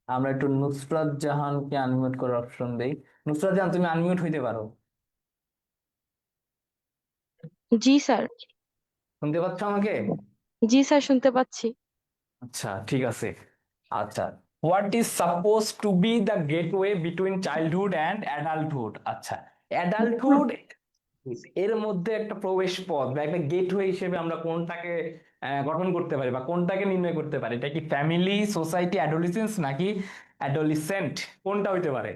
আমরা একটু নুসরাত জাহানকে আনমিউট করার অপশন দেই। নুসরাত জাহান তুমি আনমিউট হইতে পারো। জি স্যার। শুনতে পাচ্ছ আমাকে? জি স্যার, শুনতে পাচ্ছি। আচ্ছা, ঠিক আছে। আচ্ছা, what is suppose to B the gateway between childhood and adulthood? আচ্ছা, অ্যাডাল্টহুড এর মধ্যে একটা প্রবেশ পথ বা একটা গেটওয়ে হিসেবে আমরা কোনটাকে গঠন করতে পারি বা কোনটাকে নির্ণয় করতে পারি? এটা কি ফ্যামিলি, সোসাইটি, অ্যাডোলিসেন্স নাকি অ্যাডোলিসেন্ট, কোনটা হইতে পারে?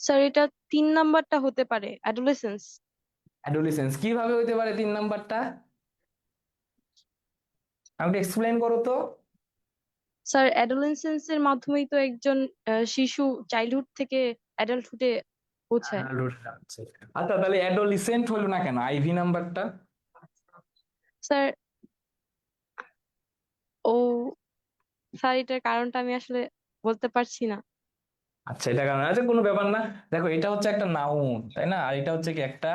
স্যার, এটা 3 নাম্বারটা হতে পারে, অ্যাডোলেসেন্স। অ্যাডোলিসেন্স কিভাবে হইতে পারে 3 নাম্বারটা? আমাকে এক্সপ্লেইন করো তো। স্যার, অ্যাডোলেসেন্স এর মাধ্যমেই তো একজন শিশু চাইল্ডহুড থেকে অ্যাডাল্টহুডে পৌঁছায়। Adulthood আচ্ছা, আচ্ছা, তাহলে অ্যাডোলিসেন্ট হলো না কেন আইভি নাম্বারটা? স্যার, ও স্যার, এটার কারণটা আমি আসলে বলতে পারছি না। আচ্ছা, এটা কারণ, আচ্ছা কোনো ব্যাপার না। দেখো এটা হচ্ছে একটা নাউন, তাই না? আর এটা হচ্ছে কি একটা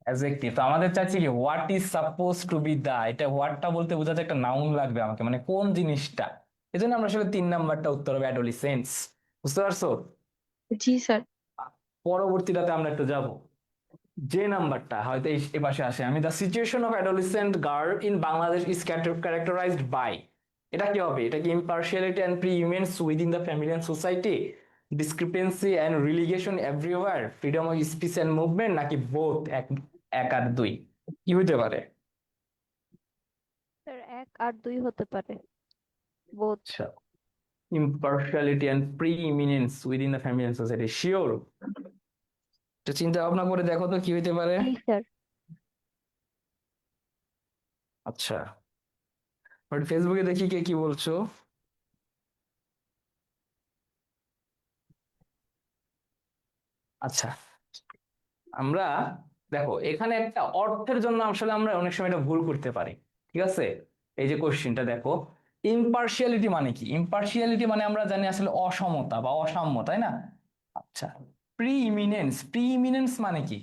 অ্যাডজেক্টিভ। তো আমাদের চাইছি কি what is suppose to be the, এটা হোয়াটটা বলতে বোঝাতে একটা নাউন লাগবে আমাকে, মানে কোন জিনিসটা। এই জন্য আমরা আসলে 3 নাম্বারটা উত্তর হবে অ্যাডোলিসেন্স। বুঝতে পারছো? জি স্যার। পরবর্তীটাতে আমরা একটু যাব। যে নাম্বারটা হয়তো এই পাশে আসে, আমি the situation of adolescent girl in Bangladesh is characterized by, এটা কি হবে? এটা কি impartiality and preeminence within the family and society, discrepancy and relegation everywhere, freedom of speech and movement, নাকি বোথ, এক এক আর দুই, কি হইতে পারে? স্যার 1 আর 2 হতে পারে, বোথ। আচ্ছা, impartiality and preeminence within the family and society, sure? এটা চিন্তা ভাবনা করে দেখো তো কি হইতে পারে। জি স্যার। আচ্ছা, বাট ফেসবুকে দেখি কে কি বলছো। আচ্ছা, আমরা দেখো এখানে একটা অর্থের জন্য আসলে আমরা অনেক সময় এটা ভুল করতে পারি। ঠিক আছে, এই যে কোশ্চেনটা দেখো, ইম্পার্শিয়ালিটি মানে কি? ইম্পার্শিয়ালিটি মানে আমরা জানি আসলে অসমতা বা অসাম্য, তাই না? আচ্ছা, প্রিইমিনেন্স, প্রিইমিনেন্স মানে কি?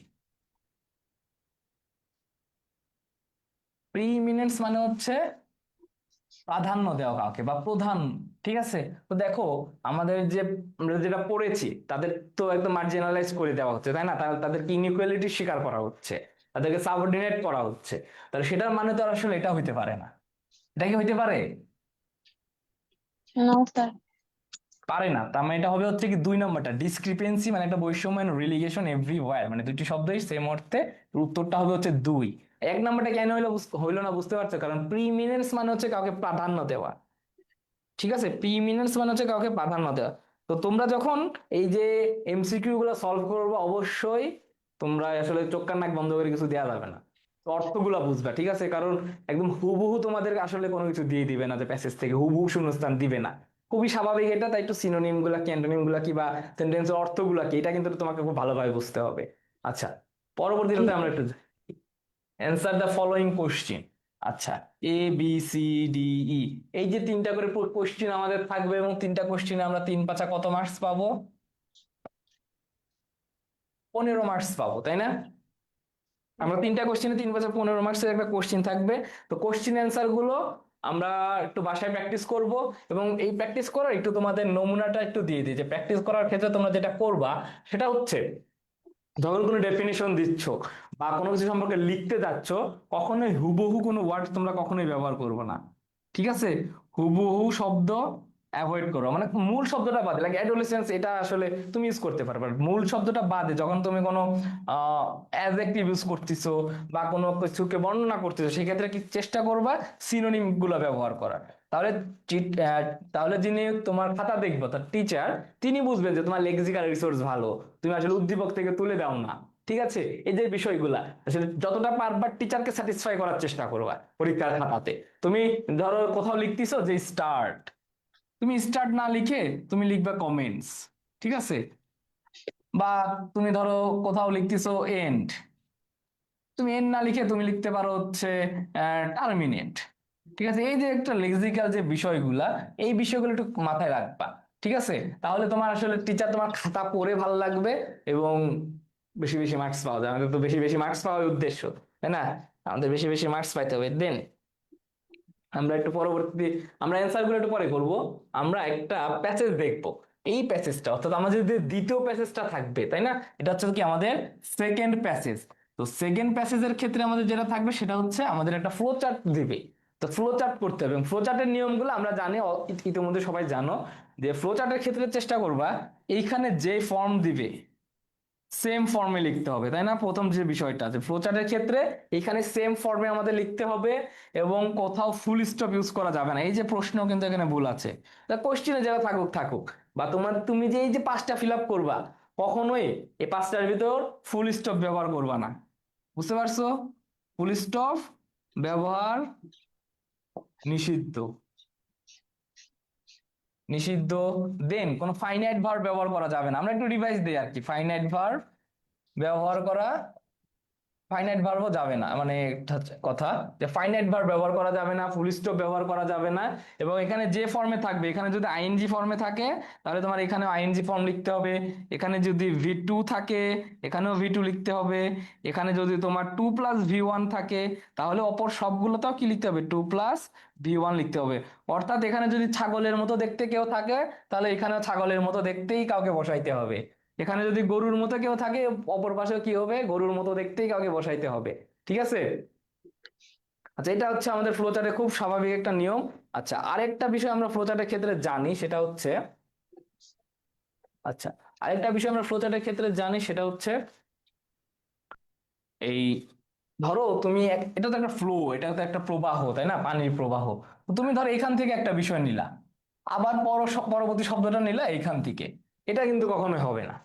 প্রিইমিনেন্স মানে হচ্ছে প্রাধান্য দেওয়া কাউকে বা প্রধান। ঠিক আছে, তো দেখো আমাদের যে আমরা যেটা পড়েছি তাদের তো একদম মার্জিনালাইজ করে দেওয়া হচ্ছে, তাই না? তাদেরকে ইনইকুয়ালিটি স্বীকার করা হচ্ছে, তাদেরকে সাবঅর্ডিনেট করা হচ্ছে। তাহলে সেটার মানে তো আর আসলে এটা হইতে পারে না। এটা কি হইতে পারে? না স্যার। পারে না। তার মানে এটা হবে হচ্ছে কি 2 নম্বরটা, ডিসক্রিপেন্সি মানে একটা বৈষম্য, রিলিগেশন এভরিওয়্যার মানে দুটি শব্দই সেম অর্থে। উত্তরটা হবে হচ্ছে 2। 1 নম্বরটা কেন হইলো না বুঝতে পারছো? কারণ প্রিমিনেন্স মানে হচ্ছে কাউকে প্রাধান্য দেওয়া। ঠিক আছে, প্রিমিনেন্স মানে হচ্ছে কাউকে প্রাধান্য দেওয়া। তো তোমরা যখন এই যে এমসিকিউ গুলো সলভ করবে, অবশ্যই তোমরা আসলে চোখ কান নাক বন্ধ করে কিছু দেওয়া যাবে না, তো অর্থগুলা বুঝবা। ঠিক আছে, কারণ একদম হুবহু তোমাদের আসলে কোনো কিছু দিয়ে দিবে না, যে প্যাসেজ থেকে হুবহু শূন্যস্থান দিবে না। খুবই স্বাভাবিক এটা, তাই একটু সিনোনিম গুলা কি অ্যান্টোনিম গুলা কি বা সেন্টেন্সের অর্থগুলা কি, এটা কিন্তু তোমাকে খুব ভালোভাবে বুঝতে হবে। আচ্ছা, পরবর্তীতে আমরা একটু অ্যান্সার দ্য ফলোইং কোশ্চিন। আচ্ছা, A B C D E, এই যে 3টা করে কোশ্চিন আমাদের থাকবে এবং 3টা কোশ্চিনে আমরা 3 5 কত মার্কস পাবো? 15 মার্কস পাবো, তাই না? আমরা 3টা কোশ্চিনে 3 5 15 মার্কসের একটা কোশ্চিন থাকবে। তো কোশ্চিন অ্যান্সার গুলো আমরা একটু বাসায় প্র্যাকটিস করব, এবং এই প্র্যাকটিস করার একটু তোমাদের নমুনাটা একটু দিয়ে দিই, যে প্র্যাকটিস করার ক্ষেত্রে তোমরা যেটা করবা সেটা হচ্ছে যখন কোনো ডেফিনিশন দিচ্ছ বা কোনো কিছু সম্পর্কে লিখতে যাচ্ছ, কখনোই হুবহু কোনো ওয়ার্ড তোমরা কখনোই ব্যবহার করবে না। ঠিক আছে, হুবহু শব্দ অ্যাভয়েড করো, মানে মূল শব্দটা বাদে, লাইক অ্যাডোলেসেন্স এটা আসলে তুমি ইউজ করতে পারবে, but মূল শব্দটা বাদে যখন তুমি কোনো অ্যাডজেক্টিভ ইউজ করতেছো বা কোনো কিছুকে বর্ণনা করতেছো, সেক্ষেত্রে কি চেষ্টা করবা সিনোনিম গুলা ব্যবহার করার। তাহলে তাহলে যিনি তোমার খাতা দেখবো, তার টিচার, তিনি বুঝবেন যে তোমার লেক্সিক্যাল রিসোর্স ভালো, তুমি আসলে উদ্দীপক থেকে তুলে দাও না। ঠিক আছে, এই যে বিষয়গুলা আসলে যতটা পারবা টিচারকে স্যাটিসফাই করার চেষ্টা করবা পরীক্ষার খাতাতে। তুমি ধরো কোথাও লিখতেছো যে স্টার্ট, তুমি স্টার্ট না লিখে তুমি লিখবা কমেন্টস। ঠিক আছে, বা তুমি ধরো কোথাও লিখতেছো এন্ড, তুমি এন্ড না লিখে তুমি লিখতে পারো হচ্ছে টার্মিনেট। ঠিক আছে, এই যে একটা লেক্সিক্যাল যে বিষয়গুলা, এই বিষয়গুলো একটু মাথায় রাখবা। ঠিক আছে, তাহলে তোমার আসলে টিচার তোমার খাতা পড়ে ভালো লাগবে এবং বেশি বেশি মার্কস পাওয়া যায়। আমাদের তো বেশি বেশি মার্কস পাওয়ার উদ্দেশ্য, তাই না? আমাদের বেশি বেশি মার্কস পাইতে হবে। দেন আমরা একটু পরবর্তী, আমরা অ্যান্সার গুলো একটু পরে করব। আমরা একটা প্যাসেজ দেখবো। এই প্যাসেজটা অর্থাৎ আমাদের যে দ্বিতীয় প্যাসেজটা থাকবে, তাই না? এটা হচ্ছে কি আমাদের সেকেন্ড প্যাসেজ। তো সেকেন্ড প্যাসেজের ক্ষেত্রে আমাদের যেটা থাকবে সেটা হচ্ছে আমাদের একটা ফ্লো চার্ট দিবে। তো ফ্লো চার্ট করতে হবে, এবং ফ্লো চার্টের নিয়মগুলো আমরা জানি, ইতিমধ্যে সবাই জানো, যে ফ্লো চার্টের ক্ষেত্রে চেষ্টা করবা এইখানে যে ফর্ম দিবে সেম ফর্মে লিখতে হবে, তাই না? প্রথম যে বিষয়টা আছে ফ্লো চার্টের ক্ষেত্রে, এখানে সেম ফর্মে আমাদের লিখতে হবে এবং কোথাও ফুল স্টপ ইউজ করা যাবে না। এই যে প্রশ্ন কিন্তু এখানে ভুল আছে, কোশ্চেনে যারা থাকুক থাকুক, বা তুমি যে এই যে 5টা ফিল আপ করবা, কখনোই এই 5টার ভিতর ফুল স্টপ ব্যবহার করবা না। বুঝতে পারছো? ফুল স্টপ ব্যবহার নিষিদ্ধ, নিষিদ্ধ। দেন কোনো ফাইনাইট ভার্ব ব্যবহার করা যাবে না। আমরা একটু রিভাইজ দিই আর কি, ফাইনাইট ভার্ব ব্যবহার করা, ফাইনাইট ভার্বও যাবে না, মানে একটা হচ্ছে কথা যে ফাইনাইট ভার্ব ব্যবহার করা যাবে না, ফুল স্টপ ব্যবহার করা যাবে না। এবং এখানে যে ফর্মে থাকবে, এখানে যদি আইএনজি ফর্মে থাকে তাহলে তোমার এখানে আইএনজি ফর্ম লিখতে হবে। এখানে যদি ভি2 থাকে এখানেও ভি2 লিখতে হবে। এখানে যদি তোমার 2+V1 থাকে তাহলে অপর সবগুলোতেও কি লিখতে হবে? 2+V1 লিখতে হবে। অর্থাৎ এখানে যদি ছাগলের মতো দেখতে কেউ থাকে তাহলে এখানেও ছাগলের মতো দেখতেই কাউকে বসাইতে হবে। এখানে যদি গরুর মতো কেউ থাকে, অপর পাশেও কি হবে? গরুর মতো দেখতেই কাউকে বসাইতে হবে। ঠিক আছে, আচ্ছা, এটা হচ্ছে আমাদের ফ্লোচার্টে খুব স্বাভাবিক একটা নিয়ম। আচ্ছা, আরেকটা বিষয় আমরা ফ্লোচার্টের ক্ষেত্রে জানি সেটা হচ্ছে, আচ্ছা, আরেকটা বিষয় আমরা ফ্লোচার্টের ক্ষেত্রে জানি সেটা হচ্ছে এই, ধরো তুমি এটা তো একটা ফ্লো, এটা তো একটা প্রবাহ, তাই না? পানির প্রবাহ। তো তুমি ধরো এখান থেকে একটা বিষয় নিলা, আবার পরবর্তী শব্দটা নিলা এইখান থেকে, এটা কিন্তু কখনোই হবে না,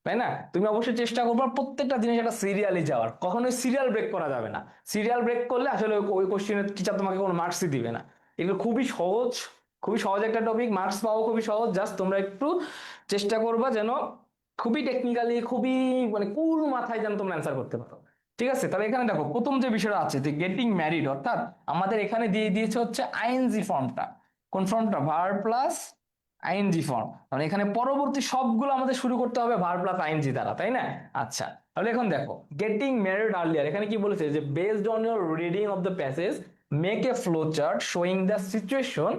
তাই না? তুমি অবশ্যই চেষ্টা করবে প্রত্যেকটা জিনিস একটা সিরিয়ালি যাওয়ার, কখনোই সিরিয়াল ব্রেক করা যাবে না। সিরিয়াল ব্রেক করলে আসলে ওই কোশ্চেনের টিচার তোমাকে কোনো মার্কসই দিবে না। এগুলো খুবই সহজ, খুবই সহজ একটা টপিক, মার্কস পাওয়া খুবই সহজ। জাস্ট তোমরা একটু চেষ্টা করবা যেন খুবই টেকনিক্যালি, খুবই মানে কুল মাথায় যেন তোমরা অ্যান্সার করতে পারো। ঠিক আছে, তাহলে এখানে দেখো প্রথম যে বিষয়টা আছে যে গেটিং ম্যারিড, অর্থাৎ আমাদের এখানে দিয়ে দিয়েছে হচ্ছে আইএনজি ফর্মটা। কোন ফর্মটা? Verb plus ING form. মানে এখানে পরবর্তী সবগুলো আমাদের শুরু করতে হবে ভার প্লাস আইএনজি দ্বারা, তাই না? আচ্ছা, তাহলে এখন দেখো গেটিং ম্যারিড আর্লিয়ার এখানে কি বলেছে যে based on your reading of the passage make a flow chart showing the situation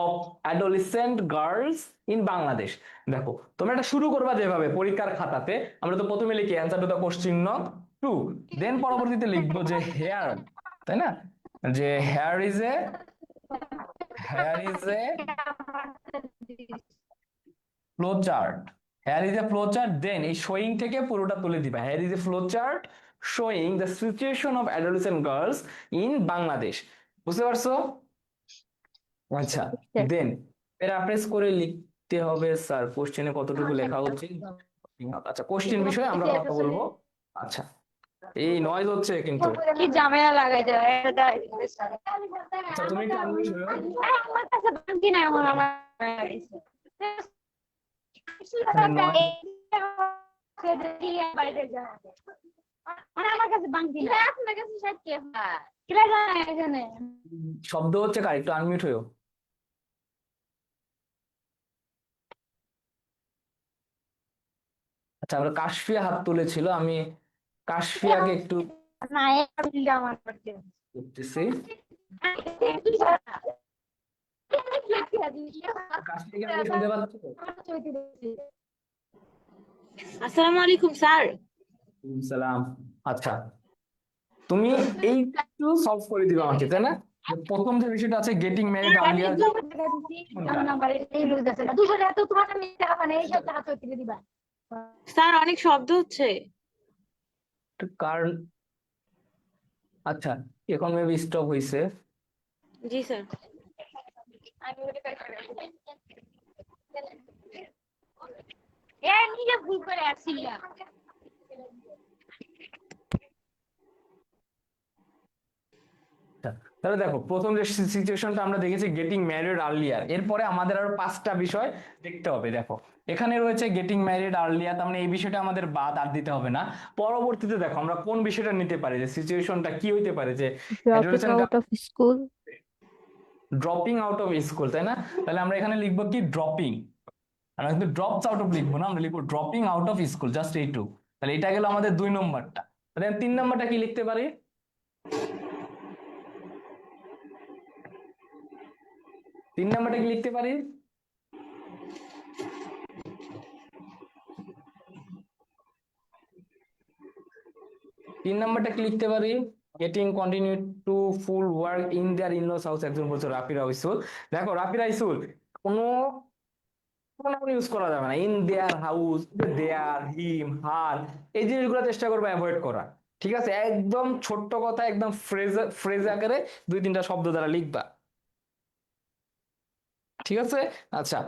of adolescent girls in Bangladesh. দেখো তোমরা এটা শুরু করবা যেভাবে পরীক্ষার খাতাতে, আমরা তো প্রথমে লিখি অ্যান্সার টু দ্য কোশ্চিন নং 2, দেন পরবর্তীতে লিখবো যে হেয়ার, তাই না, যে here is a flow chart, here is a flow chart, then এই শোয়িং থেকে পুরোটা তুলে দিবা, here is a flow chart showing the situation of adolescent girls in Bangladesh. বুঝতে পারছো? আচ্ছা, স্যার দেন প্যারাফ্রেজ করে লিখতে হবে স্যার কোশ্চেনে কতটুকু লেখা উচিত। আচ্ছা, কোশ্চেন বিষয়ে আমরা কথা বলবো। আচ্ছা, এই নয়েজ হচ্ছে কিন্তু। কি ঝামেলা লাগাই দেয় আচ্ছা, তুমি একটু আনমিউট হও। আমার কাছে বাকি নাই আমার আমার এখানে নয় মানে আমার কাছে বাংতি নাই আপনার কাছে ষাট কে কিরা জানা এখানে শব্দ হচ্ছে কার, একটু আনমিউট হও। আচ্ছা, আমরা কাশফিয়া হাত তুলেছিল, আমি কাশফিয়াকে একটু না আমার করতে করতেছি। কাশফিয়াকে আমাকে শুনতে পাচ্ছ? আসসালামু আলাইকুম স্যার। সালাম। আচ্ছা, তুমি এই একটু সলভ করে দিবে আমাকে, তাই না? যে প্রথম যে বিষয়টা আছে গেটিং ম্যারিড আর্লিয়ার, স্যার অনেক শব্দ হচ্ছে। কারণ আচ্ছা এখন মেবি স্টপ হইছে। জি স্যার। নিজে ভুল করে আসছিলাম। তাহলে দেখো প্রথম যে সিচুয়েশনটা আমরা দেখেছি গেটিং ম্যারিড আর্লিয়ার, এরপরে আমাদের আরো 5টা বিষয় দেখতে হবে। দেখো এখানে রয়েছে গেটিং ম্যারিড আর্লিয়ার, তার মানে এই বিষয়টা আমাদের বাদ আর দিতে হবে না। পরবর্তীতে দেখো আমরা কোন বিষয়টা নিতে পারি, যে সিচুয়েশনটা কি হইতে পারে, যে dropping out of school. Dropping out of school, তাই না? তাহলে আমরা এখানে লিখবো কি ড্রপিং, আমরা কিন্তু ড্রপস আউট অফ লিখবো না, আমরা লিখবো dropping out of school, just এইটুকু। তাহলে এটা গেল আমাদের 2 নম্বরটা। তাহলে 3 নম্বরটা কি লিখতে পারি? 3 নম্বরটা কি লিখতে পারি? তিন নাম্বারটা কি লিখতে পারি? Getting continue to full work in their in-laws house. একজন বলছে রাফিরা ইসুল। দেখো রাফিরা ইসুল কোনো প্রোনাউন ইউজ করা যাবে না, ইন দেয়ার হাউস, দেয়ার, হিম, হার, এই জিনিসগুলো চেষ্টা করবে অ্যাভয়েড করা। ঠিক আছে, একদম ছোট্ট কথা, একদম ফ্রেজ ফ্রেজ আকারে 2-3টা শব্দ দ্বারা লিখবা। ঠিক আছে, আচ্ছা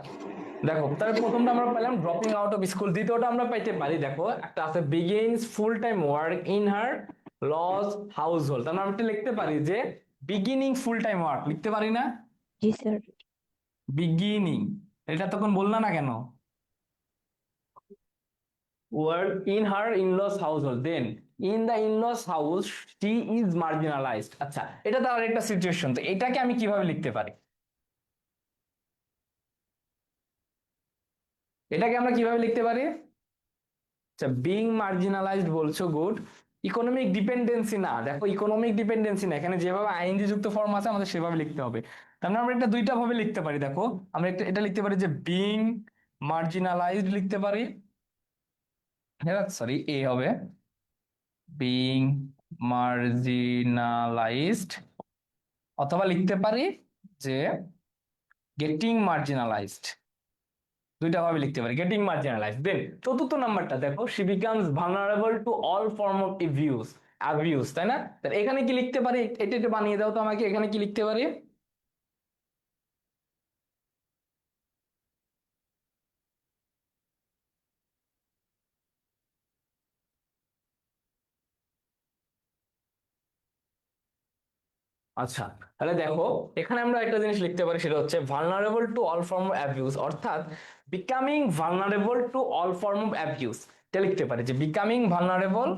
দেখো তাহলে প্রথমটা আমরা পেলাম ড্রপিং আউট অফ স্কুল। দ্বিতীয়টা আমরা পাইতে পারি, দেখো একটা আছে begins full time work in her laws household. তাহলে আমরা একটা লিখতে পারি যে বিগিনিং ফুল টাইম ওয়ার্ক, লিখতে পারি না? জি স্যার। বিগিনিং, এটা তখন বললা না কেন? Work in her in-laws household, then in the in-laws house she is marginalised. আচ্ছা, এটা তার একটা সিচুয়েশন, তো এটাকে আমি কিভাবে লিখতে পারি? এটাকে আমরা কিভাবে লিখতে পারি? আচ্ছা, বিং মার্জিনালাইজড বলছো, গুড। ইকোনমিক ডিপেন্ডেন্সি না, দেখো ইকোনমিক ডিপেন্ডেন্সি না, এখানে যেভাবে আইএনজি যুক্ত ফর্ম আছে আমাদের সেভাবে লিখতে হবে। তার মানে আমরা এটা 2টা ভাবে লিখতে পারি। দেখো আমরা এটা লিখতে পারি যে বিং মার্জিনালাইজড লিখতে পারি, সরি এ হবে বিং মার্জিনালাইজড, অথবা লিখতে পারি যে গেটিং মার্জিনালাইজড। 2টা ভাবে লিখতে পারি, গেটিং মার্জিনালাইজড। দেন চতুর্থ নাম্বারটা দেখো, she becomes vulnerable to all form of abuse, তাই না? তাহলে এখানে কি লিখতে পারি, এটা একটু বানিয়ে দাও তো আমাকে, এখানে কি লিখতে পারি? আচ্ছা, তাহলে দেখো এখানে আমরা একটা জিনিস লিখতে পারি, সেটা হচ্ছে vulnerable to all form of abuse, অর্থাৎ becoming vulnerable to all form of abuse. এটা লিখতে পারি যে বিকামিং ভালনারেবল,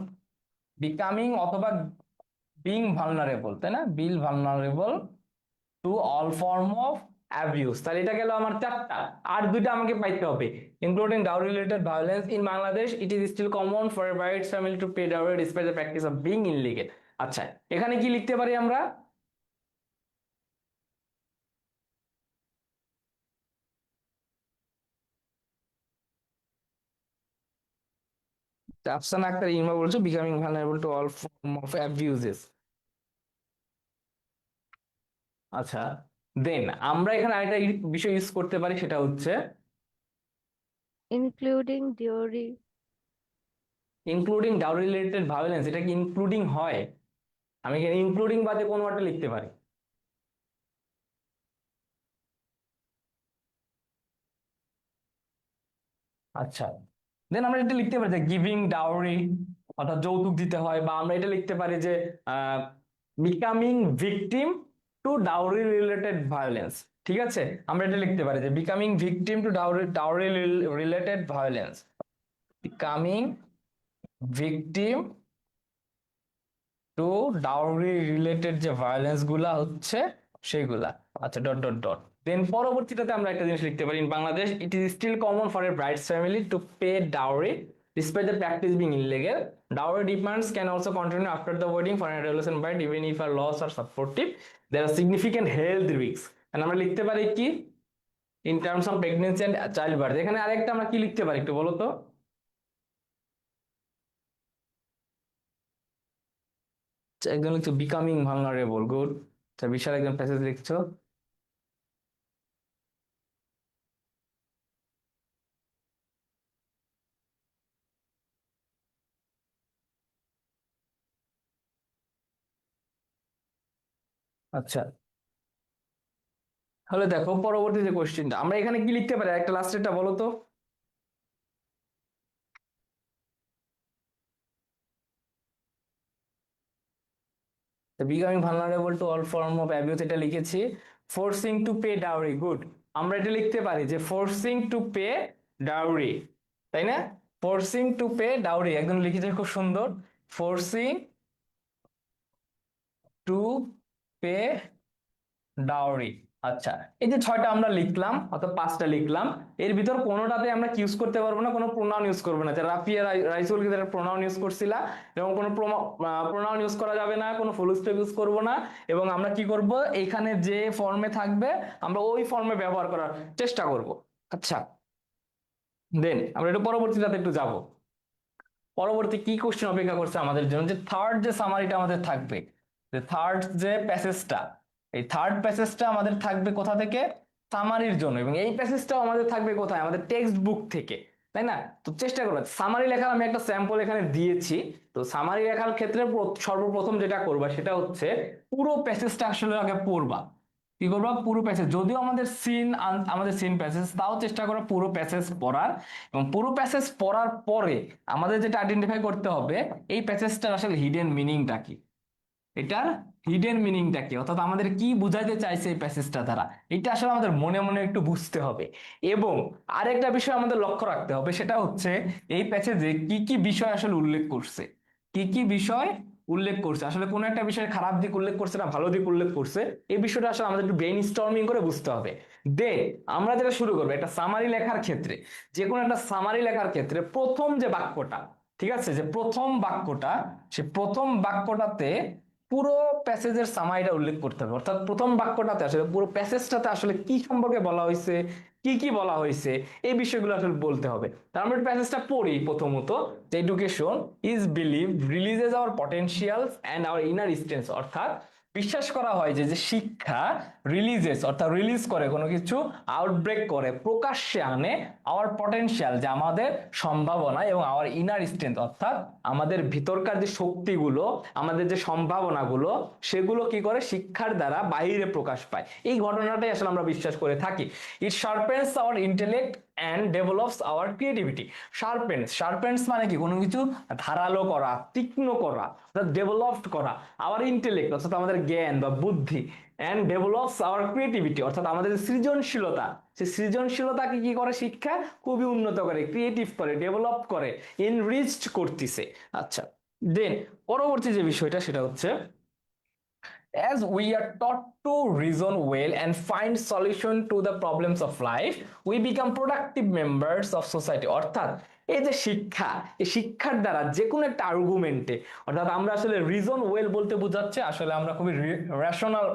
বিকামিং অথবা বিং ভালনারেবল, তাই না? Bill vulnerable to all form of abuse. তাহলে এটা গেল আমার চারটা, আর দুইটা আমাকে পাইতে হবে। Including dowry related violence in Bangladesh, it is still common for a bride's family to pay dowry despite the practice of being illegal. আচ্ছা, এখানে কি লিখতে পারি আমরা? আফসানা আক্তার ইমা বলছো becoming vulnerable to all form of abuses. আচ্ছা, দেন আমরা এখানে আরেকটা বিষয় ইউজ করতে পারি, সেটা হচ্ছে including dowry, including dowry related violence. এটা কি ইনক্লুডিং হয়? আমি এখানে ইনক্লুডিং বাদে কোন ওয়ার্ডটা লিখতে পারি? আচ্ছা, দেন আমরা এটা লিখতে পারি যে গিভিং ডাউরি, অর্থাৎ যৌতুক দিতে হয়, বা আমরা এটা লিখতে পারি যে becoming victim to dowry related violence. ঠিক আছে, আমরা এটা লিখতে পারি যে becoming victim to dowry related violence, becoming victim to dowry related যে ভায়োলেন্স গুলা হচ্ছে সেগুলা। আচ্ছা, ডট ডট ডট। দেন পরবর্তীটাতে আমরা একটা জিনিস লিখতে পারি, in Bangladesh it is still common for a bride's family to pay dowry despite the practice being illegal. Dowry demands can also continue after the wedding for an adolescent bride even if her laws are supportive. There are significant health risks. And আমরা লিখতে পারি কি, in terms of pregnancy and childbirth। এখানে আরেকটা আমরা কি লিখতে পারি একটু বলো তো? একজন লিখছো বিকামিং ভালনারেবল, গুড। বিশাল একজন প্যাসেজ লিখছো। আচ্ছা, তাহলে দেখো পরবর্তী যে কোশ্চেনটা আমরা এখানে কি লিখতে পারি, একটা লাস্টেরটা বলো তো। Becoming vulnerable to all form of abuse এটা লিখেছি। Forcing two pay dowry, good. আমরা এটা লিখতে পারি যে ফোর্সিং টু পে ডাউরি, তাই না? ফোর্সিং টু পে ডাউরি একদম লিখেছে, খুব সুন্দর। Forcing two pay dowry. আচ্ছা, এই যে ছয়টা আমরা লিখলাম, অর্থাৎ পাঁচটা লিখলাম, এর ভিতর কোনোটাতে আমরা ইউজ করতে পারবো না, কোনো প্রোনাউন ইউজ করবো না। রাফিয়া রাইসুল কি প্রোনাউন ইউজ করছিলা, এবং কোনো প্রোনাউন ইউজ করা যাবে না, কোনো ফুল স্টপ ইউজ করবো না। এবং আমরা কি করব, এখানে যে ফর্মে থাকবে আমরা ওই ফর্মে ব্যবহার করার চেষ্টা করব। আচ্ছা, দেন আমরা একটু পরবর্তীটাতে একটু যাব। পরবর্তী কি কোশ্চেন অপেক্ষা করছে আমাদের জন্য, যে থার্ড যে সামারিটা আমাদের থাকবে, যে থার্ড যে প্যাসেজটা, এই থার্ড প্যাসেজটা আমাদের থাকবে কোথা থেকে? সামারির জন্য। এবং এই প্যাসেজটাও আমাদের থাকবে কোথায়? আমাদের টেক্সট বুক থেকে, তাই না? তো চেষ্টা করবো সামারি লেখার, আমি একটা স্যাম্পল এখানে দিয়েছি। তো সামারি লেখার ক্ষেত্রে সর্বপ্রথম যেটা করবা সেটা হচ্ছে পুরো প্যাসেজটা আসলে আগে পড়বা। কি করবা? পুরো প্যাসেজ, যদিও আমাদের সিন প্যাসেজ, তাও চেষ্টা করো পুরো প্যাসেজ পড়ার। এবং পুরো প্যাসেজ পড়ার পরে আমাদের যেটা আইডেন্টিফাই করতে হবে, এই প্যাসেজটার আসলে হিডেন মিনিংটা কি, এটার হিডেন মিনিংটা কি, অর্থাৎ আমাদের কি বুঝাইতে চাইছে এই প্যাসেজটা দ্বারা, এটা আসলে আমাদের মনে মনে একটু বুঝতে হবে। এবং আরেকটা বিষয় আমাদের লক্ষ্য রাখতে হবে, সেটা হচ্ছে এই প্যাসেজে কি কি বিষয় আসলে উল্লেখ করছে, কি কি বিষয় উল্লেখ করছে, আসলে কোন একটা বিষয়ের খারাপ দিক উল্লেখ করছে না ভালো দিক উল্লেখ করছে, এই বিষয়টা আসলে আমাদের একটু ব্রেইন স্টর্মিং করে বুঝতে হবে। দেন আমরা যেটা শুরু করবো, একটা সামারি লেখার ক্ষেত্রে, যে কোনো একটা সামারি লেখার ক্ষেত্রে প্রথম যে বাক্যটা, ঠিক আছে, যে প্রথম বাক্যটা, সে প্রথম বাক্যটাতে পুরো প্যাসেজের সামারিটা উল্লেখ করতে হবে। অর্থাৎ প্রথম বাক্যটাতে আসলে পুরো প্যাসেজটাতে আসলে কি সম্পর্কে বলা হয়েছে, কি কি বলা হয়েছে, এই বিষয়গুলো আসলে বলতে হবে। তার আমরা প্যাসেজটা পড়ি। প্রথমত, education is believe releases our potentials and our inner strengths, অর্থাৎ বিশ্বাস করা হয় যে শিক্ষা রিলিজেস, অর্থাৎ রিলিজ করে, কোনো কিছু আউটব্রেক করে, প্রকাশ্যে আনে, আওয়ার পটেনশিয়াল, যে আমাদের সম্ভাবনা, এবং আওয়ার ইনার স্ট্রেংথ, অর্থাৎ আমাদের ভিতরকার যে শক্তিগুলো, আমাদের যে সম্ভাবনাগুলো, সেগুলো কি করে, শিক্ষার দ্বারা বাইরে প্রকাশ পায়। এই ঘটনাটাই আসলে আমরা বিশ্বাস করে থাকি। It sharpens our intellect and develops our creativity. Sharpens মানে কি, কোনো কিছু ধারালো করা, তীক্ষ্ণ করা, অর্থাৎ ডেভেলপড করা। আওয়ার ইন্টেলেক্ট অর্থাৎ আমাদের জ্ঞান বা বুদ্ধি, অ্যান্ড ডেভেলপস আওয়ার ক্রিয়েটিভিটি অর্থাৎ আমাদের সৃজনশীলতা, সেই সৃজনশীলতাকে কি করে, শিক্ষা খুবই উন্নত করে, ক্রিয়েটিভ করে, ডেভেলপ করে, এনরিচড করতেছে। আচ্ছা, দেন পরবর্তী যে বিষয়টা সেটা হচ্ছে as we are taught to reason well and find solution to the problems of life, we become productive members of society. অর্থাৎ এই যে শিক্ষা, এই শিক্ষার দ্বারা যে কোনো একটা আর্গুমেন্টে, অর্থাৎ আমরা আসলে রিজন ওয়েল বলতে বোঝাচ্ছে আসলে আমরা খুবই রেশনাল,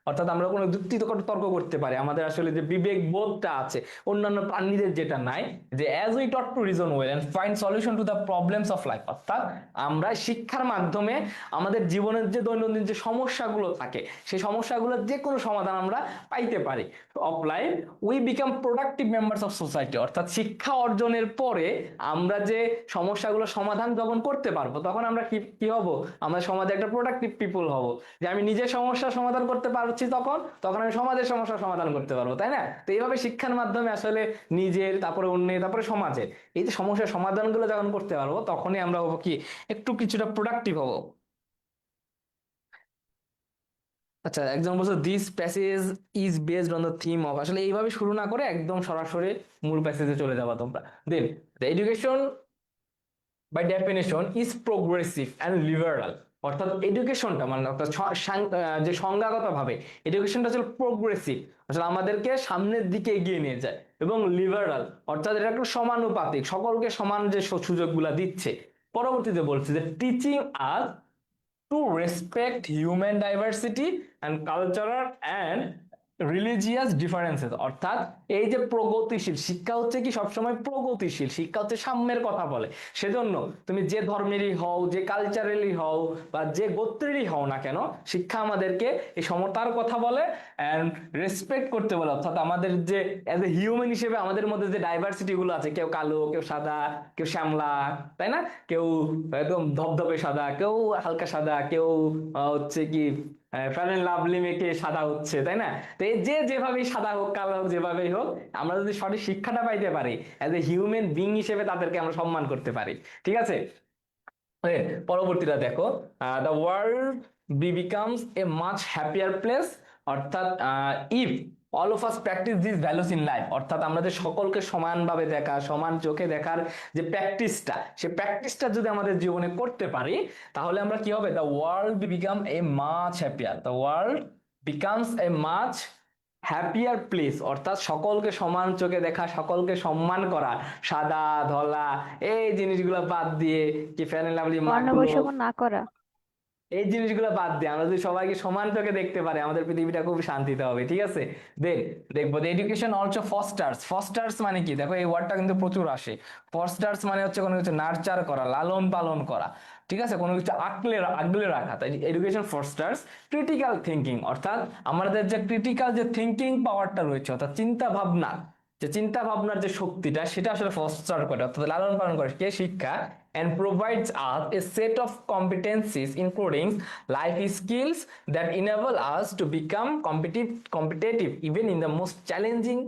অর্থাৎ আমরা কোনো যুক্তি তর্ক করতে পারি, আমাদের আসলে যে বিবেক বোধটা আছে অন্যান্য প্রাণীদের যেটা নাই, যে as we taught to reason well and find solution to the problems of life, অর্থাৎ আমরা শিক্ষার মাধ্যমে আমাদের জীবনের যে দৈনন্দিন যে সমস্যাগুলো থাকে সেই সমস্যাগুলোর যে কোনো সমাধান আমরা পাইতে পারি of life, we become productive members of society. অর্থাৎ শিক্ষা অর্জনের পরে আমরা যে সমস্যাগুলো সমাধান যখন করতে পারবো তখন আমরা কি কি হব, আমরা সমাজে একটা প্রোডাক্টিভ পিপল হব, যে আমি নিজের সমস্যার সমাধান করতে পারছি তখন তখন আমি সমাজের সমস্যার সমাধান করতে পারবো, তাই না? তো এইভাবে শিক্ষার মাধ্যমে আসলে নিজের, তারপরে অন্যের, তারপরে সমাজের এই যে সমস্যার সমাধানগুলো যখন করতে পারবো তখনই আমরা হবো কি একটু কিছুটা প্রোডাক্টিভ হব। আচ্ছা, একজন বলছে this passage is based on the theme of, আসলে এইভাবে শুরু না করে একদম সরাসরি মূল প্যাসেজে চলে যাবা তোমরা। Then the education by definition is progressive and liberal. অর্থাৎ এডুকেশনটা মানে অর্থাৎ যে সংজ্ঞাগত ভাবে এডুকেশনটা হচ্ছে প্রোগ্রেসিভ, আসলে আমাদেরকে সামনের দিকে এগিয়ে নিয়ে যায়, এবং লিবারাল অর্থাৎ এটা একটা সমানুপাতিক, সকলকে সমান যে সুযোগগুলা দিচ্ছে। পরবর্তীতে বলছে যে teaching us to respect human diversity and cultural and religious differences. অর্থাৎ এই যে প্রগতিশীল শিক্ষা হচ্ছে কি সবসময় প্রগতিশীল শিক্ষা হচ্ছে সাম্যের কথা বলে, সেজন্য তুমি যে ধর্মেরই হও, যে কালচারালি হও বা যে গোত্রেরই হও না কেন, শিক্ষা আমাদেরকে এই সমতার কথা বলে অ্যান্ড রেসপেক্ট করতে বলে। অর্থাৎ আমাদের যে অ্যাজ এ হিউম্যান হিসেবে আমাদের মধ্যে যে ডাইভার্সিটি গুলো আছে, কেউ কালো, কেউ সাদা, কেউ শ্যামলা, তাই না, কেউ একদম ধবধবে সাদা, কেউ হালকা সাদা, কেউ হচ্ছে কি ফ্যার অ্যান্ড লাভলি মেখে সাদা হচ্ছে, তাই না? তো এই যে যেভাবেই সাদা হোক কালো হোক যেভাবেই হোক, আমরা যদি সঠিক শিক্ষাটা পাইতে পারি অ্যাজ এ হিউম্যান বিং হিসেবে তাদেরকে আমরা সম্মান করতে পারি। ঠিক আছে, পরবর্তীটা দেখো, the world becomes a much happier place. অর্থাৎ if all of us practice this values in life, অর্থাৎ আমাদের সকলকে সমানভাবে দেখা, সমান চোখে দেখার যে প্র্যাকটিসটা, সেই প্র্যাকটিসটা যদি আমাদের জীবনে করতে পারি তাহলে আমরা কি হবে, the world become a much happier, the world becomes a much happier place. অর্থাৎ সকলকে সমান চোখে দেখা, সকলকে সম্মান করা, সাদা ধলা এই জিনিসগুলো বাদ দিয়ে, কি ফ্যান এন্ড লাভলি বর্ণ বৈষম্য না করা। এই জিনিসগুলো বাদ দিয়ে আমরা যদি সবাইকে সমান চোখে দেখতে পারি আমাদের পৃথিবীটা খুব শান্তিতে হবে। ঠিক আছে, দেন দেখবো এডুকেশন অলসো ফস্টার্স। ফস্টার্স মানে কি, দেখো এই ওয়ার্ডটা কিন্তু প্রচুর আসে। ফস্টার্স মানে হচ্ছে কোনো কিছু নার্চার করা, লালন পালন করা, ঠিক আছে, কোনো কিছু আগলে আগলে রাখা। তাই এডুকেশন ফস্টার্স ক্রিটিক্যাল থিঙ্কিং, অর্থাৎ আমাদের যে ক্রিটিক্যাল যে থিঙ্কিং পাওয়ারটা রয়েছে, অর্থাৎ চিন্তা ভাবনা, যে চিন্তা ভাবনার যে শক্তিটা সেটা আসলে ফস্টার করে, অর্থাৎ লালন পালন করে কে, শিক্ষা। And provides us a set of competencies including life skills that enable us to become competitive even in the most challenging